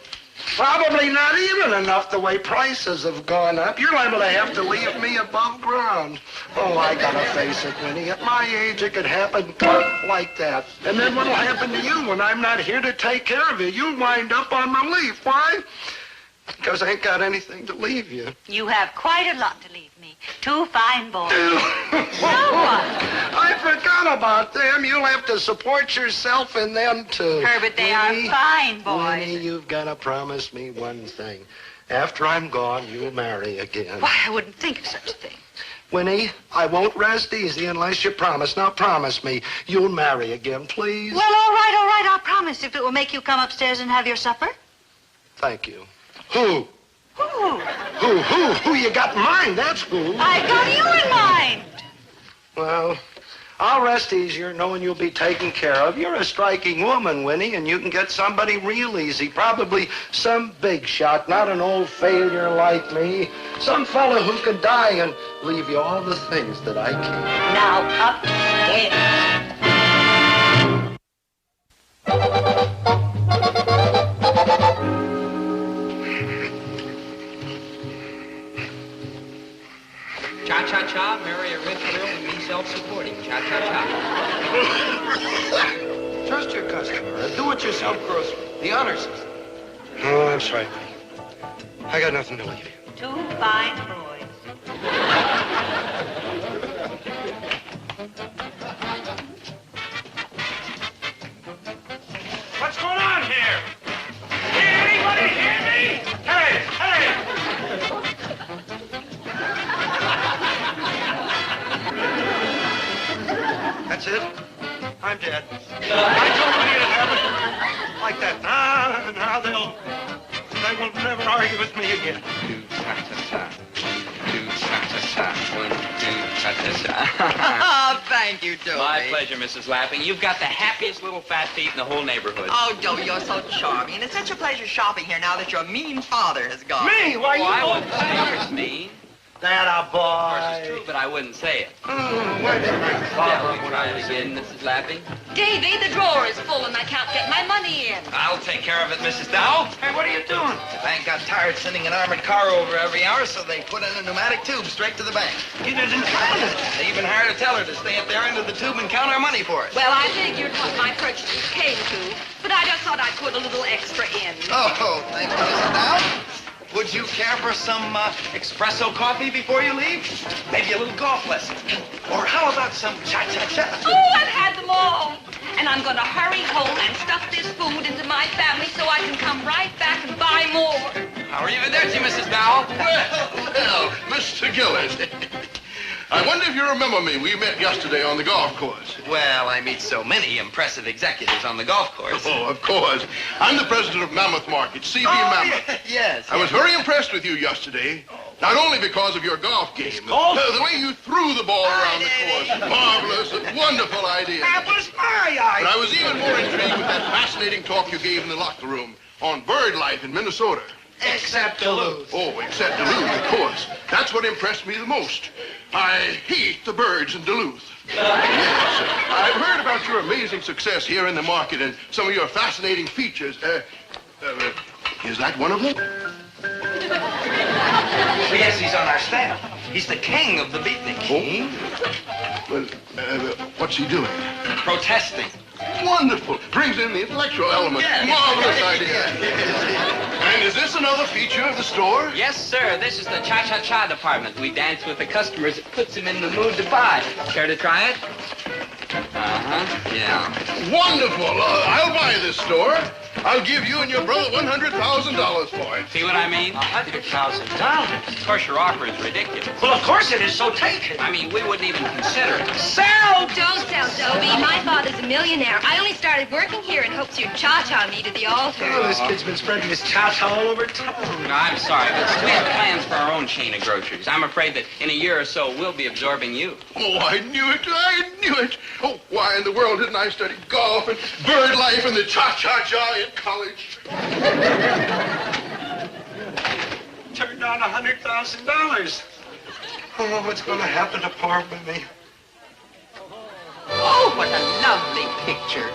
F: Probably not even enough the way prices have gone up. You're liable to have to leave me above ground. Oh, I gotta face it, Winnie. At my age, it could happen like that. And then what'll happen to you when I'm not here to take care of you? You'll wind up on relief. Why? Because I ain't got anything to leave you.
N: You have quite a lot to leave me. 2 fine boys.
F: I forgot about them. You'll have to support yourself in them, too.
N: Herbert, they are fine boys.
F: Winnie, you've got to promise me one thing. After I'm gone, you'll marry again.
N: Why, I wouldn't think of such a thing.
F: Winnie, I won't rest easy unless you promise. Now, promise me you'll marry again, please.
N: Well, all right, I'll promise if it will make you come upstairs and have your supper.
F: Thank you. Who?
N: Who?
F: Who you got in mind? That's who.
N: I got you in mind.
F: Well, I'll rest easier knowing you'll be taken care of. You're a striking woman, Winnie, and you can get somebody real easy. Probably some big shot, not an old failure like me. Some fella who could die and leave you all the things that I keep.
N: Now, upstairs.
B: Cha-cha-cha, marry a rich girl and be self-supporting. Cha-cha-cha.
R: Trust your customer. A do-it-yourself grocery. The honor system.
F: Oh, I'm sorry, Winnie. I got nothing to leave you.
N: 2 fine boys.
K: What's going on here? Can anybody hear me? Hey!
F: That's it? I'm dead.
K: I told you it'd happen. Like that. Now they will never argue with me again.
R: Do cha-cha-cha. Do cha-cha-cha.
B: cha-cha-cha. 1, 2, cha-cha-cha.
T: Oh, thank you, Dobie.
B: My pleasure, Mrs. Lapping. You've got the happiest little fat feet in the whole neighborhood.
T: Oh, Dobie, you're so charming. And it's such a pleasure shopping here now that your mean father has gone.
K: Me? Why, you
B: I
K: won't
B: wouldn't say it was mean.
K: That a
B: Of course, it's
K: boy.
B: true, but I wouldn't say it.
K: Why didn't I
B: Shall we try it again, Mrs. Lapping?
O: Davy, the drawer is full and I can't get my money in.
R: I'll take care of it, Mrs. Dow.
K: Hey, what are you doing?
R: The bank got tired sending an armored car over every hour, so they put in a pneumatic tube straight to the bank.
K: You didn't count it.
R: They even hired a teller to stay at their end of the tube and count our money for us.
O: Well, I figured what my purchases came to, but I just thought I'd put a little extra in.
R: Oh, thank you, Mrs. Dow. Would you care for some espresso coffee before you leave? Maybe a little golf lesson. Or how about some cha-cha-cha?
O: Oh, I've had them all. And I'm going to hurry home and stuff this food into my family so I can come right back and buy more.
R: How are you there, Mrs. Dow?
J: Well, Mr. Gillis. I wonder if you remember me. We met yesterday on the golf course.
R: Well, I meet so many impressive executives on the golf course.
J: Oh, of course. I'm the president of Mammoth Market, CB Mammoth.
R: Yes.
J: I was very impressed with you yesterday. Not only because of your golf game, the way you threw the ball around the course. Marvelous, a wonderful idea.
K: That was my idea.
J: But I was even more intrigued with that fascinating talk you gave in the locker room on bird life in Minnesota.
K: Except Duluth.
J: Oh, except Duluth, of course. That's what impressed me the most. I hate the birds in Duluth. Yes, I've heard about your amazing success here in the market and some of your fascinating features. Is that one of them?
R: Yes, he's on our staff. He's the king of the beatnik.
J: King? Well, what's he doing?
R: Protesting.
J: Wonderful. Brings in the intellectual element.
R: Yeah.
J: Marvelous idea. And is this another feature of the store?
B: Yes, sir. This is the cha-cha-cha department. We dance with the customers. It puts them in the mood to buy. Care to try it? Uh-huh. Yeah.
J: Wonderful. I'll buy this store. I'll give you and your brother $100,000 for it.
B: See what I mean?
K: $100,000.
B: Of course, your offer is ridiculous.
K: Well, of course it is, so take it.
B: I mean, we wouldn't even consider it.
K: Sell!
O: Don't sell, Dobie. My father's a millionaire. I only started working here in hopes you'd cha-cha me to the altar.
K: Oh, this kid's been spreading his cha-cha all over town.
B: No, I'm sorry, but we have plans for our own chain of groceries. I'm afraid that in a year or so, we'll be absorbing you.
J: Oh, I knew it. I knew it. Oh, why in the world didn't I study golf and bird life and the cha-cha-cha in college?
K: Turned down $100,000. Oh, what's going to happen to poor Mimi?
T: Oh, what a lovely picture.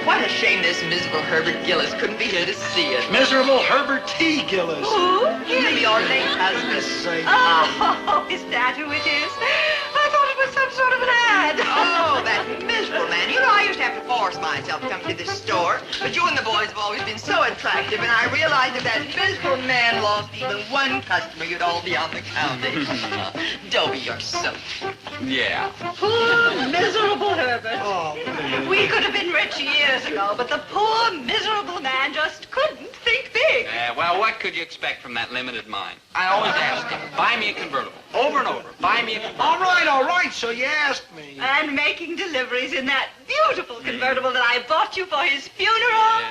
T: What a shame this miserable Herbert Gillis couldn't be here to see it.
K: Miserable Herbert T. Gillis.
N: Who?
T: Him, your late
K: Goodness
T: husband.
K: sake.
N: Oh, is that who it is? I thought it was some sort of an ad.
T: Oh, that miserable man. You know, I used to have to force myself to come to this store, but you and the boys have always been so attractive, and I realized if that miserable man lost even one customer, you'd all be on the county. Dobie, you're so cute.
B: Yeah.
N: Poor, miserable Herbert.
K: Oh,
N: We could have been rich years ago, but the poor, miserable man just couldn't think big.
B: Well, what could you expect from that limited mind? I always ask him, buy me a convertible. Over and over. Buy me a convertible.
K: all right, so you asked me.
N: And making deliveries in that beautiful convertible that I bought you for his funeral.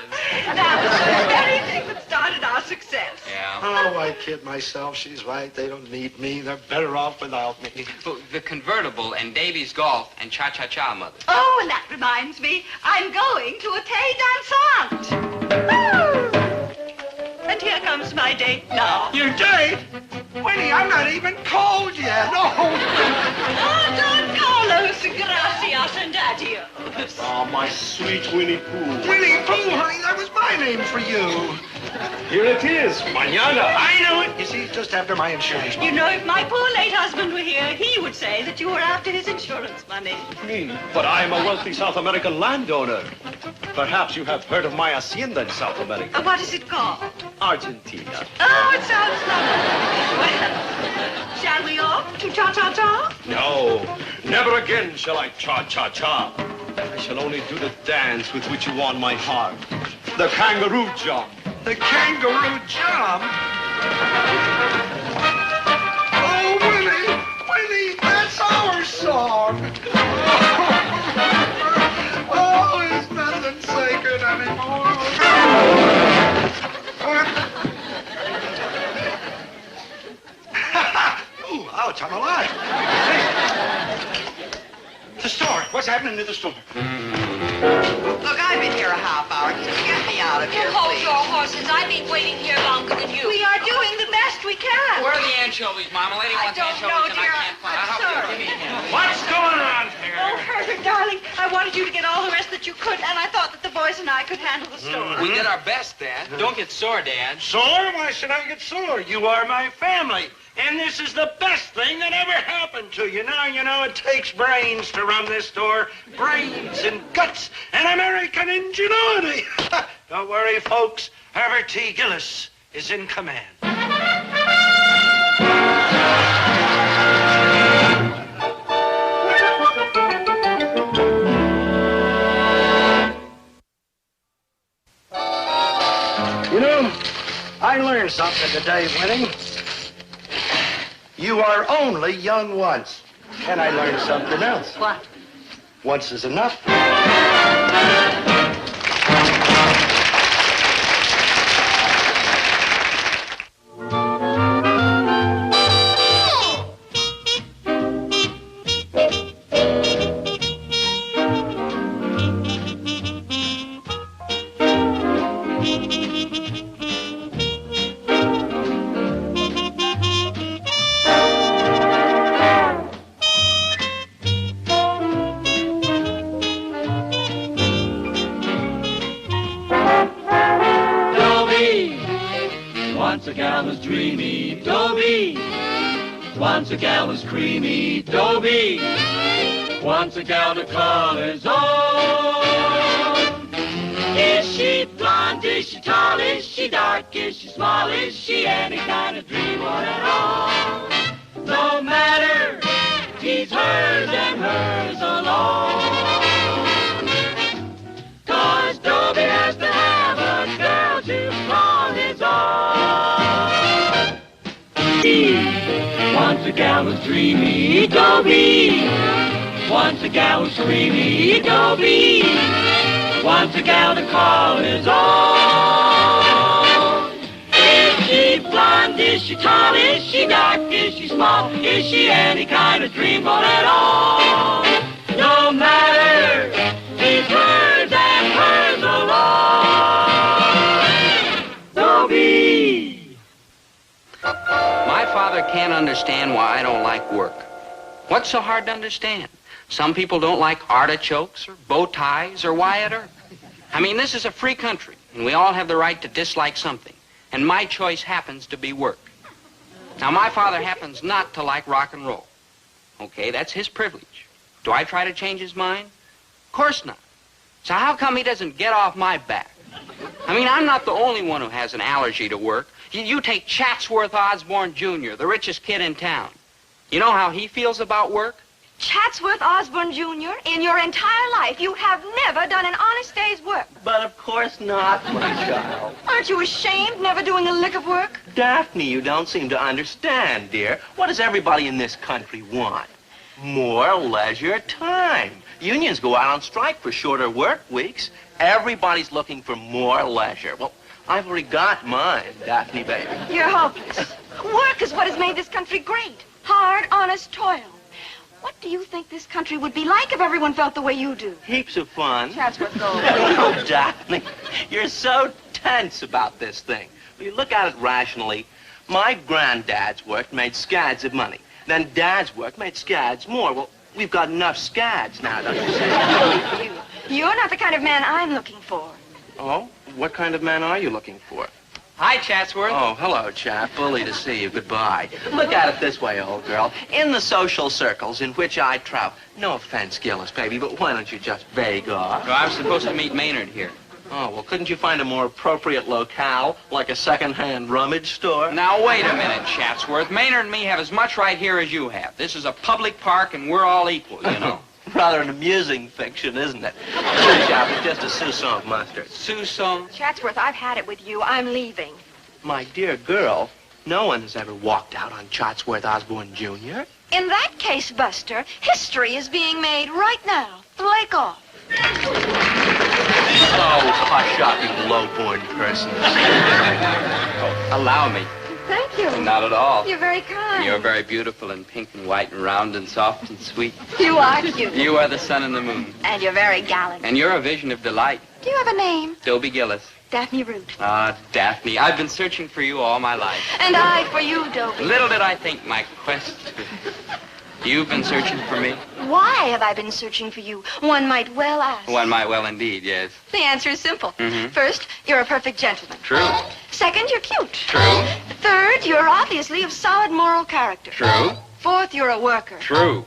N: That was the very thing that started our success.
B: Yeah.
K: Oh, I kid myself. She's right. They don't need me. They're better off without me.
B: Well, the convertible and Davy's golf and cha-cha-cha, Mother.
N: Oh, and that reminds me, I'm going to a tay dansant. Woo! And here comes my date now.
K: Your date? Winnie, I'm not even cold yet. No.
N: Oh, Don Carlos, gracias and adios.
K: Oh, my sweet Winnie Pooh. Winnie Pooh, honey, that was my name for you. Here it is, mañana. I know it. You see, just after my insurance money.
N: You know, if my poor late husband were here, he would say that you were after his insurance money.
U: But I'm a wealthy South American landowner. Perhaps you have heard of my hacienda in South America.
N: What is it called?
U: Argentina.
N: Oh, it sounds lovely. Well, shall we off to cha-cha-cha?
U: No, never again shall I cha-cha-cha. I shall only do the dance with which you won my heart. The kangaroo jump.
K: The kangaroo jump? Oh, Winnie, Winnie, that's our song. Oh, there's nothing sacred anymore. What's happening to the store?
T: Look, I've been here a half hour. Can you get me out of here,
O: Hold
T: please?
O: your horses. I've been waiting here longer than you.
N: We are doing the best we can.
B: Where are the anchovies, Mama? Lady wants
N: don't
B: anchovies
N: know,
B: and
N: dear.
B: I can't find
N: I'm
B: them.
N: sorry.
K: What's going on here?
N: Oh, Herbert, darling, I wanted you to get all the rest that you could, and I thought that the boys and I could handle the store.
B: We did our best, Dad. Don't get sore, Dad.
K: Sore? Why should I get sore? You are my family. And this is the best thing that ever happened to you. Now, you know, it takes brains to run this store. Brains and guts and American ingenuity. Don't worry, folks. Herbert T. Gillis is in command. You know, I learned something today, Winnie. You are only young once. And I learned something else.
N: What?
K: Once is enough.
A: Once a gal was dreamy, Dobie. Once a gal was creamy, Dobie. Once a gal to call his own. Is she blonde? Is she tall? Is she dark? Is she small? Is she any kind of dream or at all? No matter, he's hers and hers alone. 'Cause Dobie has to have a girl to call his own. Once a gal was dreamy, Dobie. Once a gal was creamy, Dobie. Once a gal to call his own. Is she blonde? Is she tall? Is she dark? Is she small? Is she any kind of dreamboat at all? No matter, he's hers and hers alone. Dobie.
B: My father can't understand why I don't like work. What's so hard to understand? Some people don't like artichokes or bow ties or Wyatt Earp. I mean, this is a free country, and we all have the right to dislike something. And my choice happens to be work. Now, my father happens not to like rock and roll. Okay, that's his privilege. Do I try to change his mind? Of course not. So how come he doesn't get off my back? I mean, I'm not the only one who has an allergy to work. You take Chatsworth Osborne Jr., the richest kid in town. You know how he feels about work?
C: Chatsworth Osborne Jr., in your entire life, you have never done an honest day's work.
M: But of course not, my child.
C: Aren't you ashamed, never doing a lick of work?
M: Daphne, you don't seem to understand, dear. What does everybody in this country want? More leisure time. Unions go out on strike for shorter work weeks. Everybody's looking for more leisure. Well, I've already got mine, Daphne, baby.
C: You're hopeless. Work is what has made this country great. Hard, honest toil. What do you think this country would be like if everyone felt the way you do?
M: Heaps of fun.
C: Chatsworth, go.
M: Oh, Daphne, you're so tense about this thing. When you look at it rationally, my granddad's work made scads of money. Then Dad's work made scads more. Well, we've got enough scads now, don't you see?
C: You're not the kind of man I'm looking for.
M: Oh? What kind of man are you looking for?
B: Hi, Chatsworth.
M: Oh, hello, chap. Bully to see you. Goodbye. Look at it this way, old girl. In the social circles in which I travel, no offense, Gillis, baby, but why don't you just beg off?
B: Well, I was supposed to meet Maynard here.
M: Oh, well, couldn't you find a more appropriate locale, like a second-hand rummage store?
B: Now, wait a minute, Chatsworth. Maynard and me have as much right here as you have. This is a public park, and we're all equal, you know.
M: Rather an amusing fiction, isn't it? Sure, chap, it's just a soupçon of mustard.
B: Soupçon?
C: Chatsworth, I've had it with you. I'm leaving.
M: My dear girl, no one has ever walked out on Chatsworth Osborne Jr.
C: In that case, Buster, history is being made right now. Flake off.
M: Oh, hush up, you low-born person.
B: Allow me.
C: Thank you.
B: Not at all.
C: You're very kind.
B: You're very beautiful in pink and white and round and soft and sweet.
C: You are cute.
B: You are the sun and the moon.
C: And you're very gallant.
B: And you're a vision of delight.
C: Do you have a name?
B: Dobie Gillis.
C: Daphne Root.
B: Ah, Daphne, I've been searching for you all my life.
C: And I for you, Dobie.
B: Little did I think my quest... You've been searching for me?
C: Why have I been searching for you? One might well ask.
B: One might well indeed, yes.
C: The answer is simple.
B: Mm-hmm.
C: First, you're a perfect gentleman.
B: True.
C: Second, you're cute.
B: True.
C: Third, you're obviously of solid moral character.
B: True.
C: Fourth, you're a worker.
B: True.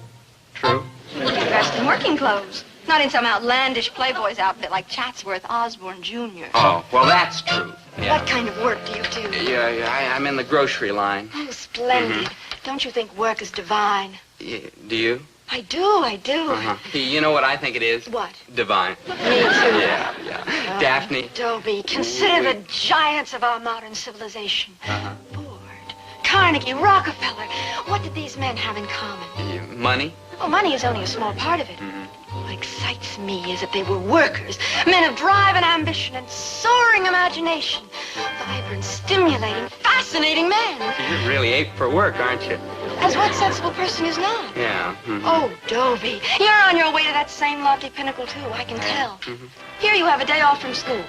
B: True.
C: You're dressed in working clothes. Not in some outlandish Playboy's outfit like Chatsworth Osborne Jr.
B: Oh, well, that's true. Yeah.
C: What kind of work do you do?
B: Yeah, I'm in the grocery line.
C: Oh, splendid.
B: Mm-hmm.
C: Don't you think work is divine?
B: Yeah, do you?
C: I do.
B: Uh-huh. You know what I think it is?
C: What?
B: Divine.
C: Me too.
B: Yeah.
C: Oh,
B: Daphne.
C: Dobie, consider the giants of our modern civilization.
B: Uh-huh.
C: Carnegie, Rockefeller. What did these men have in common?
B: Money?
C: Well, money is only a small part of it.
B: Mm-hmm.
C: What excites me is that they were workers, men of drive and ambition and soaring imagination. Vibrant, stimulating, fascinating men.
B: You really ape for work, aren't you?
C: As what sensible person is not?
B: Yeah. Mm-hmm.
C: Oh, Dobie, you're on your way to that same lofty pinnacle, too, I can tell.
B: Mm-hmm.
C: Here you have a day off from school.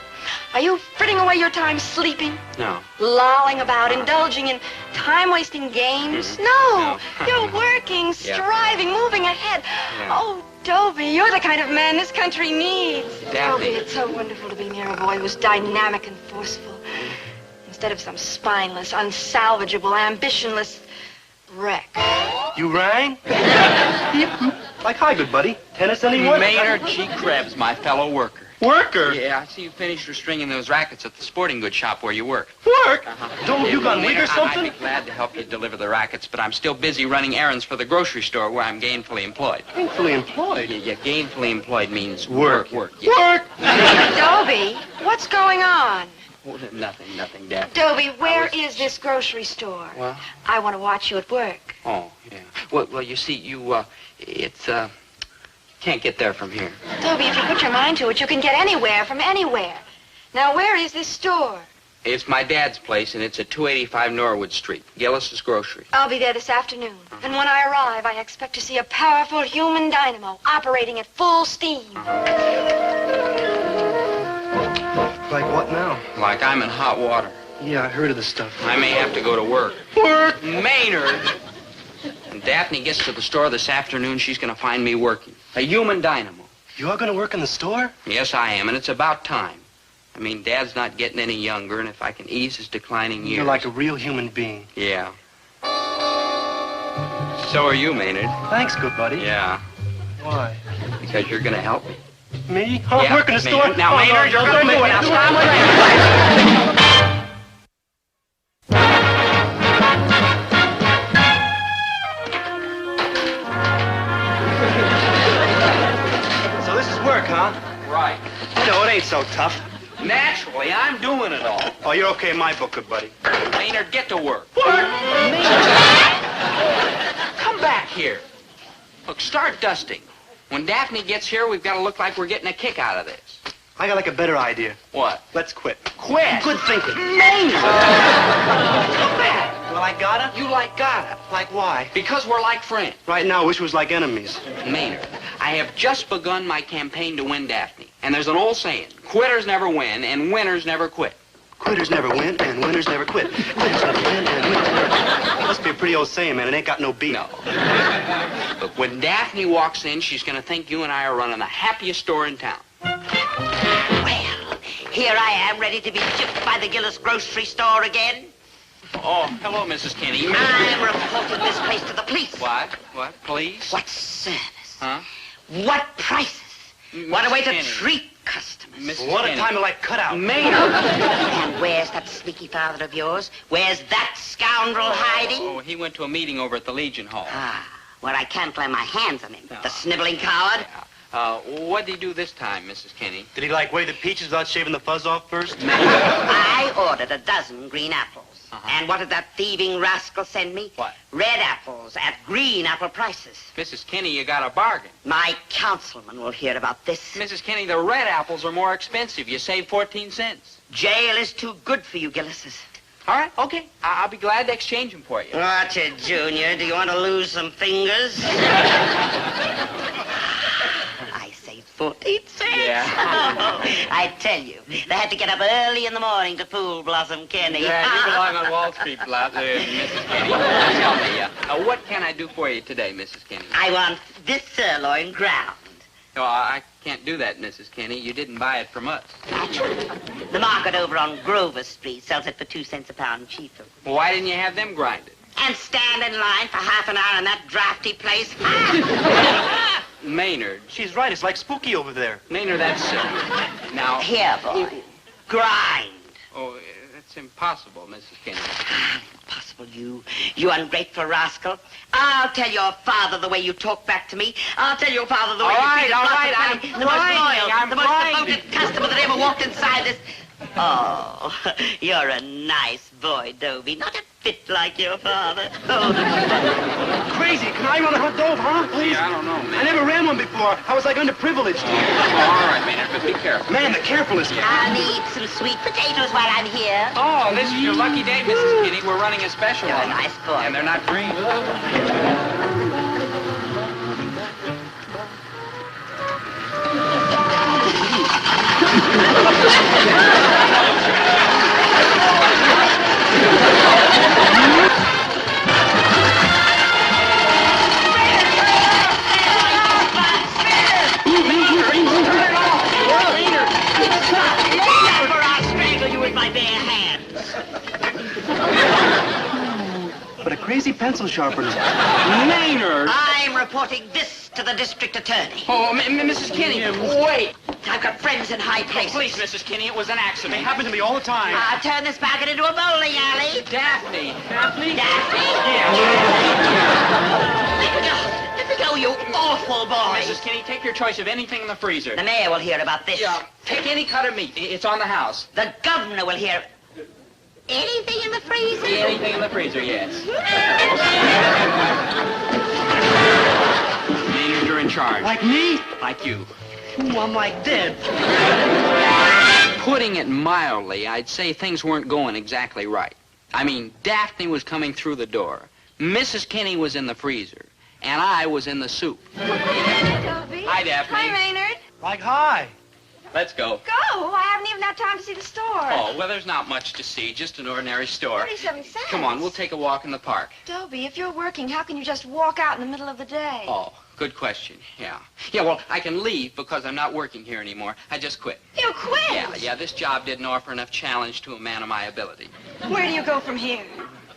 C: Are you fritting away your time sleeping?
B: No.
C: Lolling about, indulging in time-wasting games?
B: Mm-hmm.
C: No.
B: No.
C: You're working,
B: Yeah.
C: striving, moving ahead.
B: Yeah.
C: Oh, Dobie, you're the kind of man this country needs.
B: Daphne.
C: Dobie, it's so wonderful to be near a boy who's dynamic and forceful. Instead of some spineless, unsalvageable, ambitionless wreck.
E: You rang? Like, hi, good buddy. Tennis, anyone?
B: Maynard G. Krebs, my fellow worker.
E: Worker?
B: Yeah, I see you finished your stringing those rackets at the sporting goods shop where you work.
E: Work? Don't you got wig or something?
B: I'd be glad to help you deliver the rackets, but I'm still busy running errands for the grocery store where I'm gainfully employed.
E: Gainfully employed?
B: Yeah, gainfully employed means
E: Work.
B: Yeah.
E: Work?
C: Dobie, what's going on?
B: Oh, nothing, Daphne.
C: Dobie, where is this grocery store?
B: Well?
C: I want to watch you at work.
B: Oh, yeah. Well, you see, can't get there from here.
C: Dobie, if you put your mind to it, you can get anywhere from anywhere. Now, where is this store?
B: It's my dad's place, and it's at 285 Norwood Street, Gillis's Grocery.
C: I'll be there this afternoon. And when I arrive, I expect to see a powerful human dynamo operating at full steam.
E: Like what now?
B: Like I'm in hot water.
E: Yeah, I heard of this stuff.
B: I may have to go to work.
E: Work?
B: Maynard! When Daphne gets to the store this afternoon, she's going to find me working. A human dynamo.
E: You are going to work in the store?
B: Yes, I am, and it's about time. I mean, Dad's not getting any younger, and if I can ease his declining years...
E: You're like a real human being.
B: Yeah. So are you, Maynard.
E: Thanks, good buddy.
B: Yeah.
E: Why?
B: Because you're going to help me.
E: Me? I'll
B: Yeah,
E: work in the store?
B: Maynard. Now,
E: Oh,
B: Maynard,
E: no,
B: you're
E: no,
B: going to
E: don't
B: do it.
E: do
B: Now,
E: it.
B: stop with that.
E: So this is work, huh?
B: Right.
E: No, it ain't so tough.
B: Naturally, I'm doing it all.
E: Oh, you're okay in my book, good buddy.
B: Maynard, get to work.
E: Work?
B: Come back here. Look, start dusting. When Daphne gets here, we've got to look like we're getting a kick out of this.
E: I got like a better idea.
B: What?
E: Let's quit.
B: Quit?
E: Good thinking.
B: Maynard! Come back.
E: Well, I gotta?
B: You like gotta.
E: Like why?
B: Because we're like friends.
E: Right now, I wish we was like enemies.
B: Maynard, I have just begun my campaign to win Daphne. And there's an old saying, quitters never win and winners never quit.
E: Quitters never win and winners never quit. Quitters never win and winners never quit. Must be a pretty old saying, man. It ain't got no beat.
B: No. But when Daphne walks in, she's going to think you and I are running the happiest store in town.
G: Well, here I am, ready to be shipped by the Gillis grocery store again.
B: Oh, hello, Mrs. Kinney.
G: I'm reporting this place to the police.
B: What? What? Police?
G: What service?
B: Huh?
G: What prices? What a way to
B: Kinney.
G: treat customers.
B: Mrs.
E: What a
B: Kinney.
E: time to like cut out.
B: Maynard!
G: And where's that sneaky father of yours? Where's that scoundrel hiding?
B: Oh, he went to a meeting over at the Legion Hall.
G: Ah, where I can't lay my hands on him. The sniveling coward.
B: What did he do this time, Mrs. Kinney?
E: Did he like weigh the peaches without shaving the fuzz off first?
G: I ordered a dozen green apples. And what did that thieving rascal send me?
B: What?
G: Red apples at green apple prices.
B: Mrs. Kinney, you got a bargain.
G: My councilman will hear about this.
B: Mrs. Kinney, the red apples are more expensive. You save 14 cents.
G: Jail is too good for you, Gillises.
B: All right, okay. I'll be glad to exchange them for you.
G: Watch it, Junior. Do you want to lose some fingers? I say 14 cents.
B: Yeah.
G: I tell you, they had to get up early in the morning to fool Blossom Kenny.
B: Yeah, you belong on Wall Street, Mrs. Kenny. Tell me, what can I do for you today, Mrs. Kenny?
G: I want this sirloin ground.
B: Oh, I can't do that, Mrs. Kenny. You didn't buy it from us.
G: The market over on Grover Street sells it for 2 cents a pound cheaper.
B: Well, why didn't you have them grind it?
G: And stand in line for half an hour in that drafty place.
B: Maynard.
E: She's right. It's like spooky over there.
B: Maynard, that's... now...
G: Here, boy. Grind.
B: Oh, that's impossible, Mrs. Kenny.
G: Impossible, you ungrateful rascal. I'll tell your father the way you talk back to me. I'll tell your father the way you treated Blossom Kenny, the most loyal, the most devoted customer that ever walked inside this... Oh, you're a nice boy, Dobie. Not a bit like your father. Oh,
E: Crazy. Can I run a hot dog, huh? Please?
B: I don't know, man.
E: I never ran one before. How was I underprivileged?
B: All right, Maynard, but be careful.
E: Man, the carefulest.
G: I'll need some sweet potatoes while I'm here.
B: Oh, this is your lucky day, Mrs. Kenny. We're running a special.
G: You're a nice boy.
B: And they're not green.
E: But a crazy pencil sharpener.
B: Maynard!
G: I'm reporting this to the district attorney.
B: Oh, Mrs. Kenny, wait.
G: I've got friends in high places.
B: Please, Mrs. Kenny, it was an accident.
E: They happen to me all the time.
G: I'll turn this market into a bowling alley.
B: Daphne. Daphne?
G: Daphne?
B: Yeah.
G: Let me go, you awful boy.
B: Mrs. Kenny, take your choice of anything in the freezer.
G: The mayor will hear about this.
B: Yeah, take any cut of meat. It's on the house.
G: The governor will hear... Anything in the freezer?
B: Anything in the freezer, yes. Maynard, you're in charge.
E: Like me?
B: Like you.
E: Ooh, I'm like dead.
B: Putting it mildly, I'd say things weren't going exactly right. I mean, Daphne was coming through the door. Mrs. Kenny was in the freezer. And I was in the soup.
C: Dobie.
B: Hi, Daphne.
C: Hi, Maynard.
E: Like hi.
B: Let's go.
C: Go. I haven't even had time to see the store.
B: Oh, well, there's not much to see. Just an ordinary store.
C: 37 cents.
B: Come on, we'll take a walk in the park.
C: Dobie, if you're working, how can you just walk out in the middle of the day?
B: Oh, good question. Yeah. Yeah, well, I can leave because I'm not working here anymore. I just quit.
C: You quit?
B: Yeah, this job didn't offer enough challenge to a man of my ability.
C: Where do you go from here?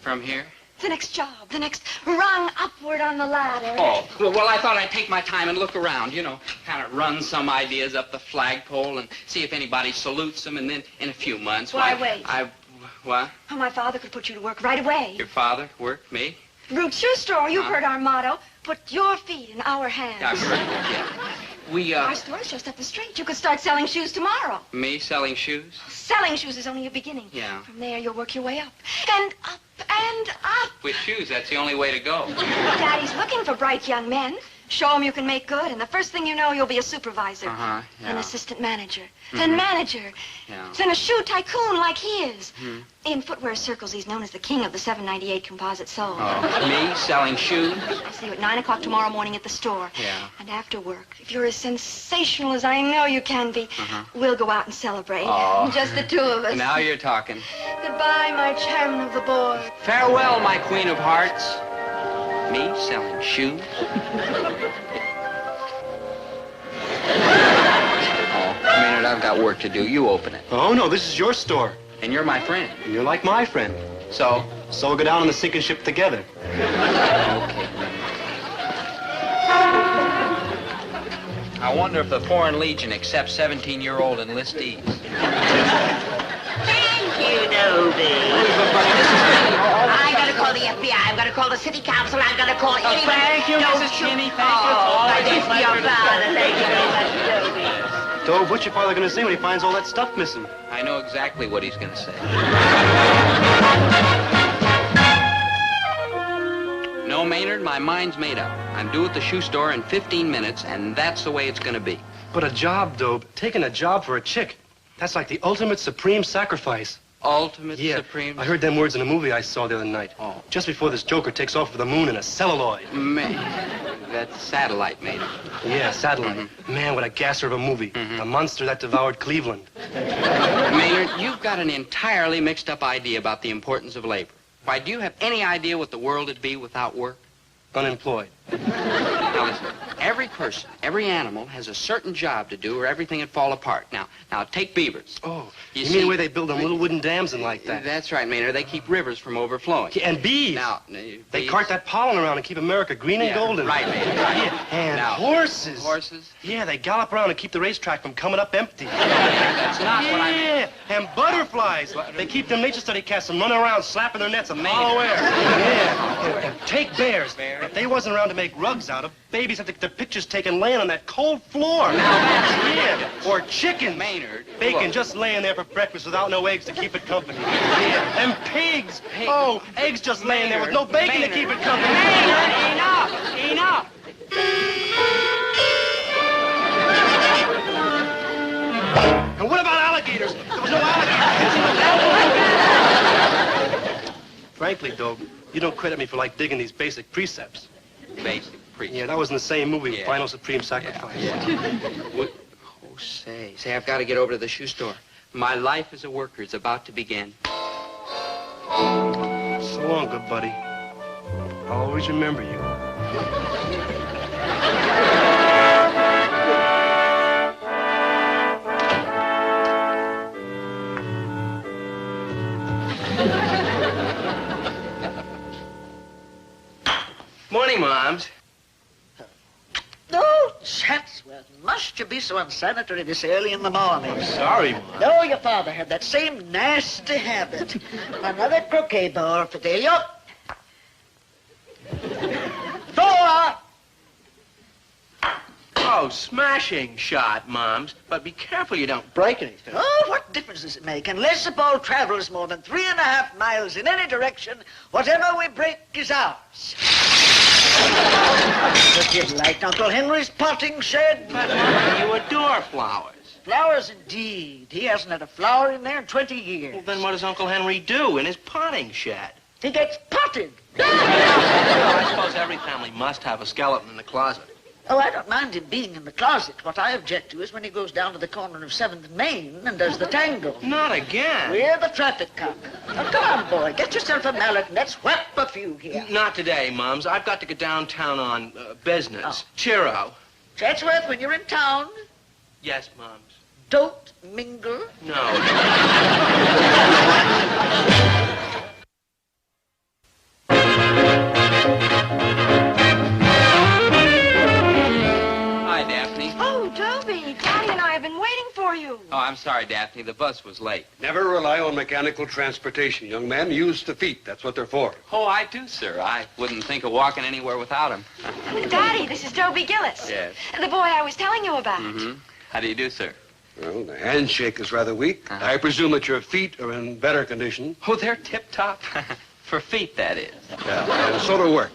B: From here?
C: The next job, the next rung upward on the ladder.
B: Oh, well, I thought I'd take my time and look around, you know, kind of run some ideas up the flagpole and see if anybody salutes them, and then in a few months...
C: Why, wait.
B: What?
C: Oh, my father could put you to work right away.
B: Your father? Work? Me?
C: Root Shoe Store, you've heard our motto. Put your feet in our hands.
B: I've heard it, yeah.
C: Our store's just up the street. You could start selling shoes tomorrow.
B: Me selling shoes?
C: Selling shoes is only a beginning.
B: Yeah.
C: From there, you'll work your way up. And up and up.
B: With shoes, that's the only way to go.
C: Daddy's looking for bright young men. Show them you can make good, and the first thing you know, you'll be a supervisor.
B: Yeah.
C: An assistant manager. Then manager.
B: Yeah.
C: Then a shoe tycoon like he is. In footwear circles, he's known as the king of the 798 composite sole.
B: Oh, me selling shoes?
C: I'll see you at 9 o'clock tomorrow morning at the store.
B: Yeah.
C: And after work, if you're as sensational as I know you can be, we'll go out and celebrate.
B: Oh.
C: Just the two of us.
B: Now you're talking.
C: Goodbye, my chairman of the board.
B: Farewell, my queen of hearts. Me selling shoes? Maynard, I've got work to do. You open it.
E: Oh, no, this is your store.
B: And you're my friend.
E: And you're like my friend.
B: So?
E: So we'll go down on the sinking ship together.
B: Okay. I wonder if the Foreign Legion accepts 17-year-old enlistees.
G: Thank you, Dobie. I'm going to call the FBI. I'm going to call the city council. I'm going to call anyone.
B: Thank you, Mrs. Kinney. Thank you.
G: Thank you for your father. Thank you very much, Dobie.
E: Dobe, what's your father going to say when he finds all that stuff missing?
B: I know exactly what he's going to say. No, Maynard, my mind's made up. I'm due at the shoe store in 15 minutes, and that's the way it's going to be.
E: But a job, Dobe. Taking a job for a chick. That's like the ultimate supreme sacrifice.
B: Ultimate
E: Yeah,
B: supreme.
E: I heard them words in a movie I saw the other night.
B: Oh.
E: Just before this Joker takes off for the moon in a celluloid.
B: Man, that satellite made it.
E: Yeah, satellite. Man, what a gasser of a movie. The monster that devoured Cleveland.
B: Maynard, you've got an entirely mixed up idea about the importance of labor. Why, do you have any idea what the world would be without work?
E: Unemployed.
B: Now listen, every person, every animal has a certain job to do or everything would fall apart. Now take beavers.
E: Oh, you
B: see,
E: mean the way they build them little wooden dams and like that?
B: That's right, Maynard. They keep rivers from overflowing.
E: Yeah, and bees.
B: Now,
E: they cart that pollen around and keep America green and golden.
B: Right, Maynard, right.
E: Yeah, and
B: now,
E: horses.
B: Horses?
E: Yeah, they gallop around and keep the racetrack from coming up empty.
B: That's not what I meant.
E: Yeah, and butterflies. They keep them nature study cats from running around slapping their nets of hollow air. Yeah, and take bears. If they wasn't around to make rugs out of, babies have to get their pictures taken laying on that cold floor.
B: Now that's
E: yeah, or chickens.
B: Maynard.
E: Bacon
B: Look.
E: just laying there for breakfast without no eggs to keep it company. Yeah, and pigs. Oh, eggs just laying there with no bacon to keep it company.
B: Maynard, enough! Enough!
E: And what about alligators? There was no alligators. Frankly, Dobe, you don't credit me for like digging these basic precepts.
B: Basic precepts?
E: Yeah, that was in the same movie, Final Supreme Sacrifice.
B: Oh, say, I've got to get over to the shoe store. My life as a worker is about to begin.
E: So long, good buddy. I'll always remember you.
M: Morning, Moms.
Q: Oh, Chatsworth, must you be so unsanitary this early in the morning?
M: Sorry, Mom.
Q: No, your father had that same nasty habit. Another croquet ball, Fidelio. Four!
M: Oh, smashing shot, Moms. But be careful you don't break anything.
Q: Oh, what difference does it make? Unless the ball travels more than 3.5 miles in any direction, whatever we break is ours. Look at like Uncle Henry's potting shed.
M: But, Mom, you adore flowers.
Q: Flowers indeed. He hasn't had a flower in there in 20 years.
M: Well, then what does Uncle Henry do in his potting shed?
Q: He gets potted.
M: Well, I suppose every family must have a skeleton in the closet.
Q: Oh, I don't mind him being in the closet. What I object to is when he goes down to the corner of 7th and Main and does the tango.
M: Not again.
Q: We're the traffic cop. Now, come on, boy. Get yourself a mallet and let's whap a few here.
M: Not today, Moms. I've got to get downtown on business.
Q: Oh.
M: Cheero.
Q: Chatsworth, when you're in town,
M: Yes, Moms.
Q: don't mingle.
M: No.
B: Hi, Daphne.
C: Oh, Dobie, Daddy and I have been waiting for you.
B: Oh, I'm sorry, Daphne. The bus was late.
J: Never rely on mechanical transportation, young man. Use the feet. That's what they're for.
B: Oh, I do, sir. I wouldn't think of walking anywhere without him.
C: Daddy, this is Dobie Gillis.
B: Yes.
C: The boy I was telling you about.
B: Mm-hmm. How do you do, sir?
J: Well, the handshake is rather weak. I presume that your feet are in better condition.
B: Oh, they're tip-top. For feet, that is.
J: Yeah, and so do work.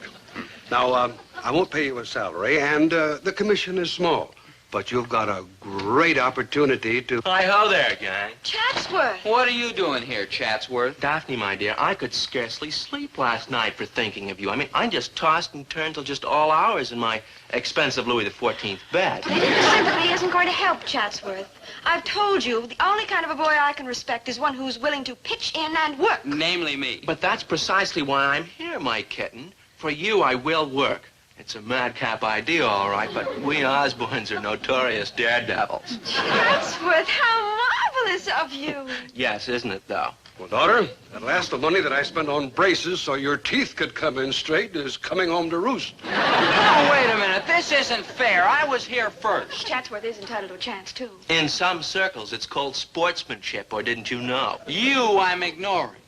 J: Now, I won't pay you a salary, and the commission is small. But you've got a great opportunity to...
M: Hi-ho there, gang.
C: Chatsworth.
B: What are you doing here, Chatsworth?
M: Daphne, my dear, I could scarcely sleep last night for thinking of you. I mean, I just tossed and turned till just all hours in my expensive Louis XIV bed.
C: Little sympathy isn't going to help, Chatsworth. I've told you, the only kind of a boy I can respect is one who's willing to pitch in and work.
B: Namely me.
M: But that's precisely why I'm here, my kitten. For you, I will work. It's a madcap idea, all right, but we Osborns are notorious daredevils.
C: Chatsworth, how marvelous of you.
M: Yes, isn't it, though?
J: Well, daughter, at last the money that I spent on braces so your teeth could come in straight is coming home to roost.
B: Oh, wait a minute. This isn't fair. I was here first.
C: Chatsworth is entitled to a chance, too.
M: In some circles, it's called sportsmanship, or didn't you know?
B: You I'm ignoring.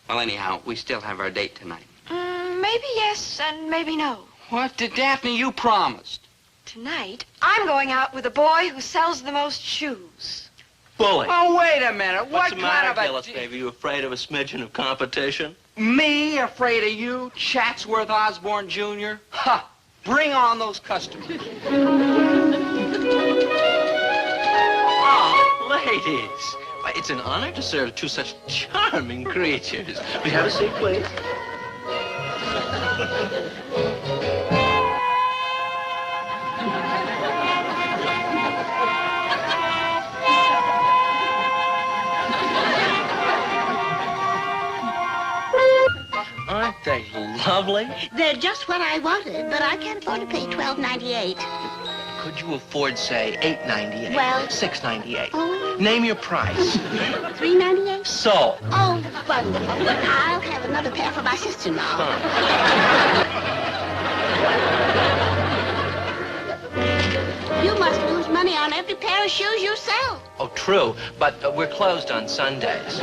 B: Well, anyhow, we still have our date tonight.
C: Maybe yes and maybe no.
B: What did Daphne? You promised.
C: Tonight, I'm going out with a boy who sells the most shoes.
M: Bully.
B: Oh, wait a minute.
M: What's
B: What
M: the
B: kind
M: matter,
B: of a...
M: Gillis, baby? You afraid of a smidgen of competition?
B: Me afraid of you, Chatsworth Osborne Jr.? Ha! Bring on those customers.
M: Oh, ladies. Why,
D: it's an honor to serve two such charming creatures.
E: Will you have a seat, please?
D: Aren't they lovely?
V: They're just what I wanted, but I can't afford to pay $12.98.
D: Could you afford, say, $8.98?
V: Well-
D: $6.98.
V: Oh.
D: Name your price.
V: $3.98?
D: So.
V: Oh, wonderful. I'll have another pair for my sister-in-law. You must lose money on every pair of shoes you sell.
D: Oh, true, but we're closed on Sundays.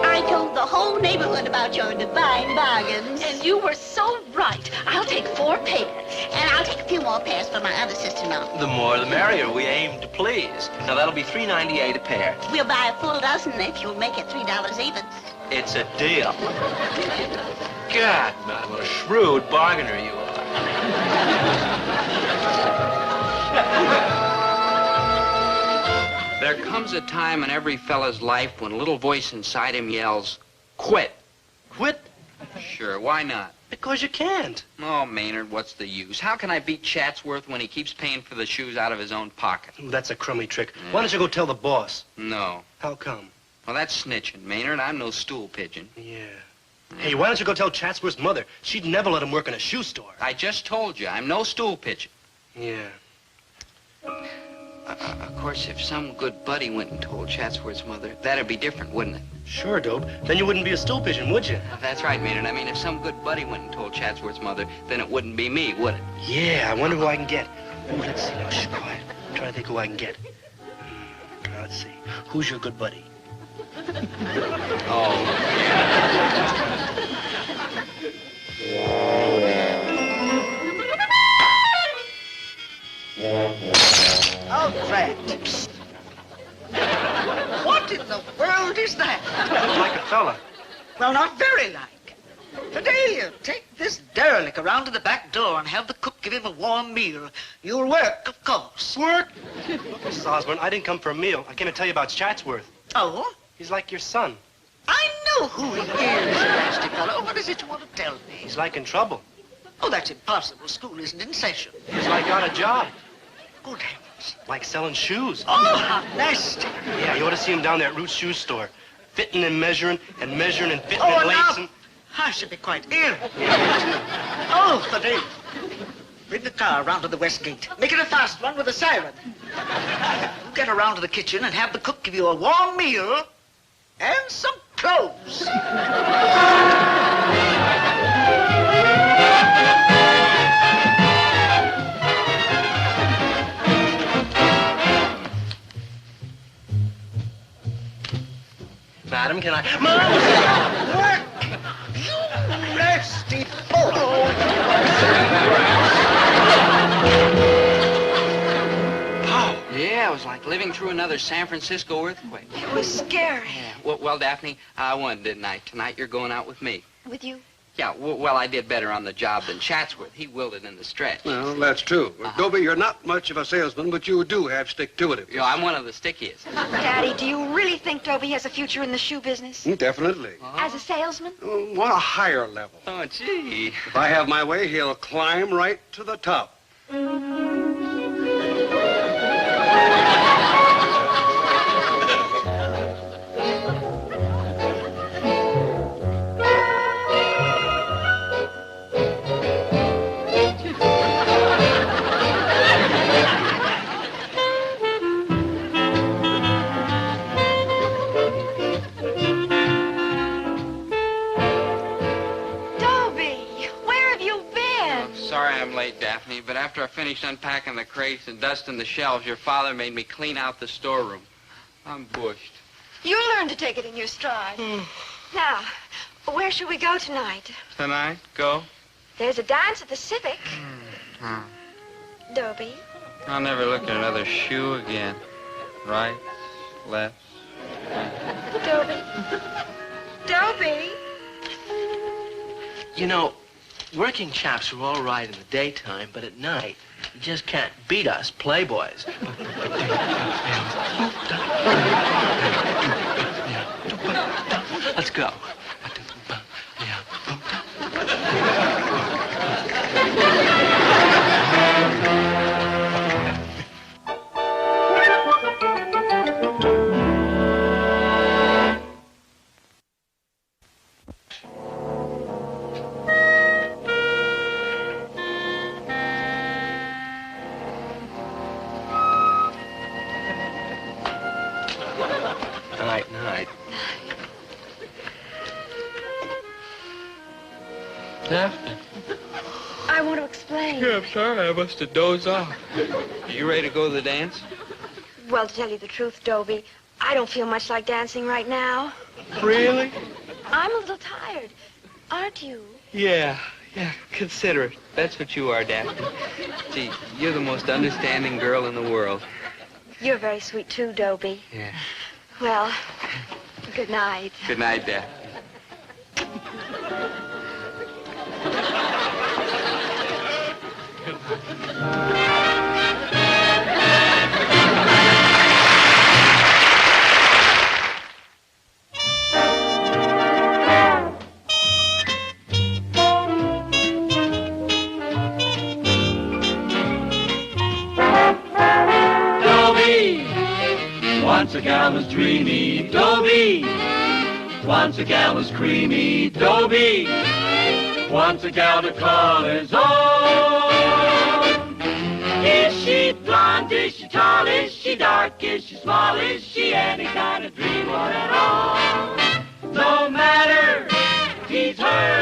V: I told the whole neighborhood about your divine bargains.
O: And you were so right. I'll take 4 pairs.
V: And I'll take a few more pairs for my other sister-in-law.
D: The more the merrier. We aim to please. Now, that'll be $3.98 a pair.
V: We'll buy a full dozen if you'll make it $3 even.
D: It's a deal. God, madam, what a shrewd bargainer you are.
B: There comes a time in every fella's life when a little voice inside him yells, quit.
E: Quit?
B: Sure, why not?
E: Because you can't.
B: Oh, Maynard, what's the use? How can I beat Chatsworth when he keeps paying for the shoes out of his own pocket?
E: Ooh, that's a crummy trick. Why don't you go tell the boss?
B: No.
E: How come?
B: Well, that's snitching, Maynard. I'm no stool pigeon.
E: Yeah. Hey, why don't you go tell Chatsworth's mother? She'd never let him work in a shoe store.
B: I just told you, I'm no stool pigeon.
E: Yeah.
B: Of course, if some good buddy went and told Chatsworth's mother, that'd be different, wouldn't it?
E: Sure, Dobe. Then you wouldn't be a stool pigeon, would you?
B: That's right, Maynard. I mean, if some good buddy went and told Chatsworth's mother, then it wouldn't be me, would it?
E: Yeah, I wonder who I can get. Ooh, let's see. Now, shh, quiet. I'm trying to think who I can get. Now, let's see. Who's your good buddy?
Q: Oh, drat. What in the world is that?
E: Like a fella.
Q: Well, not very like. Fidelia, take this derelict around to the back door and have the cook give him a warm meal. You'll work, of course.
E: Work? Look, Mrs. Osborne, I didn't come for a meal. I came to tell you about Chatsworth.
Q: Oh?
E: He's like your son.
Q: I know who he is, nasty fellow. What is it you want to tell me?
E: He's like in trouble.
Q: Oh, that's impossible. School isn't in session.
E: He's like out of job.
Q: Good heavens.
E: Like selling shoes.
Q: Oh, how nasty.
E: Yeah, you ought to see him down there at Ruth's shoe store. Fitting and measuring and fitting and
Q: now,
E: lacing.
Q: I should be quite ill. Oh, Fidelia. Bring the car around to the west gate. Make it a fast one with a siren. You get around to the kitchen and have the cook give you a warm meal and some clothes.
D: Madam, can I...
Q: Work! You nasty fellow!
B: Yeah, it was like living through another San Francisco earthquake.
C: It was scary.
B: Yeah. Well, Daphne, I won, didn't I? Tonight you're going out with me.
C: With you?
B: Yeah, well, I did better on the job than Chatsworth. He willed it in the stretch.
W: Well, that's true. Dobie, you're not much of a salesman, but you do have stick-to-it.
B: You know, I'm one of the stickiest.
C: Daddy, do you really think Dobie has a future in the shoe business?
W: Definitely.
C: As a salesman?
W: On a higher level.
B: Oh, gee.
W: If I have my way, he'll climb right to the top.
B: me, but after I finished unpacking the crates and dusting the shelves, your father made me clean out the storeroom. I'm bushed.
C: You learn to take it in your stride. Now, where should we go tonight?
B: Tonight? Go?
C: There's a dance at the Civic. Dobie.
B: I'll never look at another shoe again. Right, left.
C: Dobie. Dobie.
D: You know, working chaps are all right in the daytime, but at night, you just can't beat us playboys. Let's go. Night.
B: Daphne.
C: I want to explain.
B: Yeah, I'm sorry. I must have dozed off. Are you ready to go to the dance?
C: Well, to tell you the truth, Dobie, I don't feel much like dancing right now.
B: Really?
C: I'm a little tired. Aren't you?
B: Yeah, considerate. That's what you are, Daphne. Gee, you're the most understanding girl in the world.
C: You're very sweet, too, Dobie.
B: Yeah.
C: Well, good night.
B: Good night, Daphne.
A: Once a gal was dreamy, Dobie. Once a gal was creamy, Dobie. Once a gal to call his own. Is she blonde? Is she tall? Is she dark? Is she small? Is she any kind of dream or at all? No matter, he's her.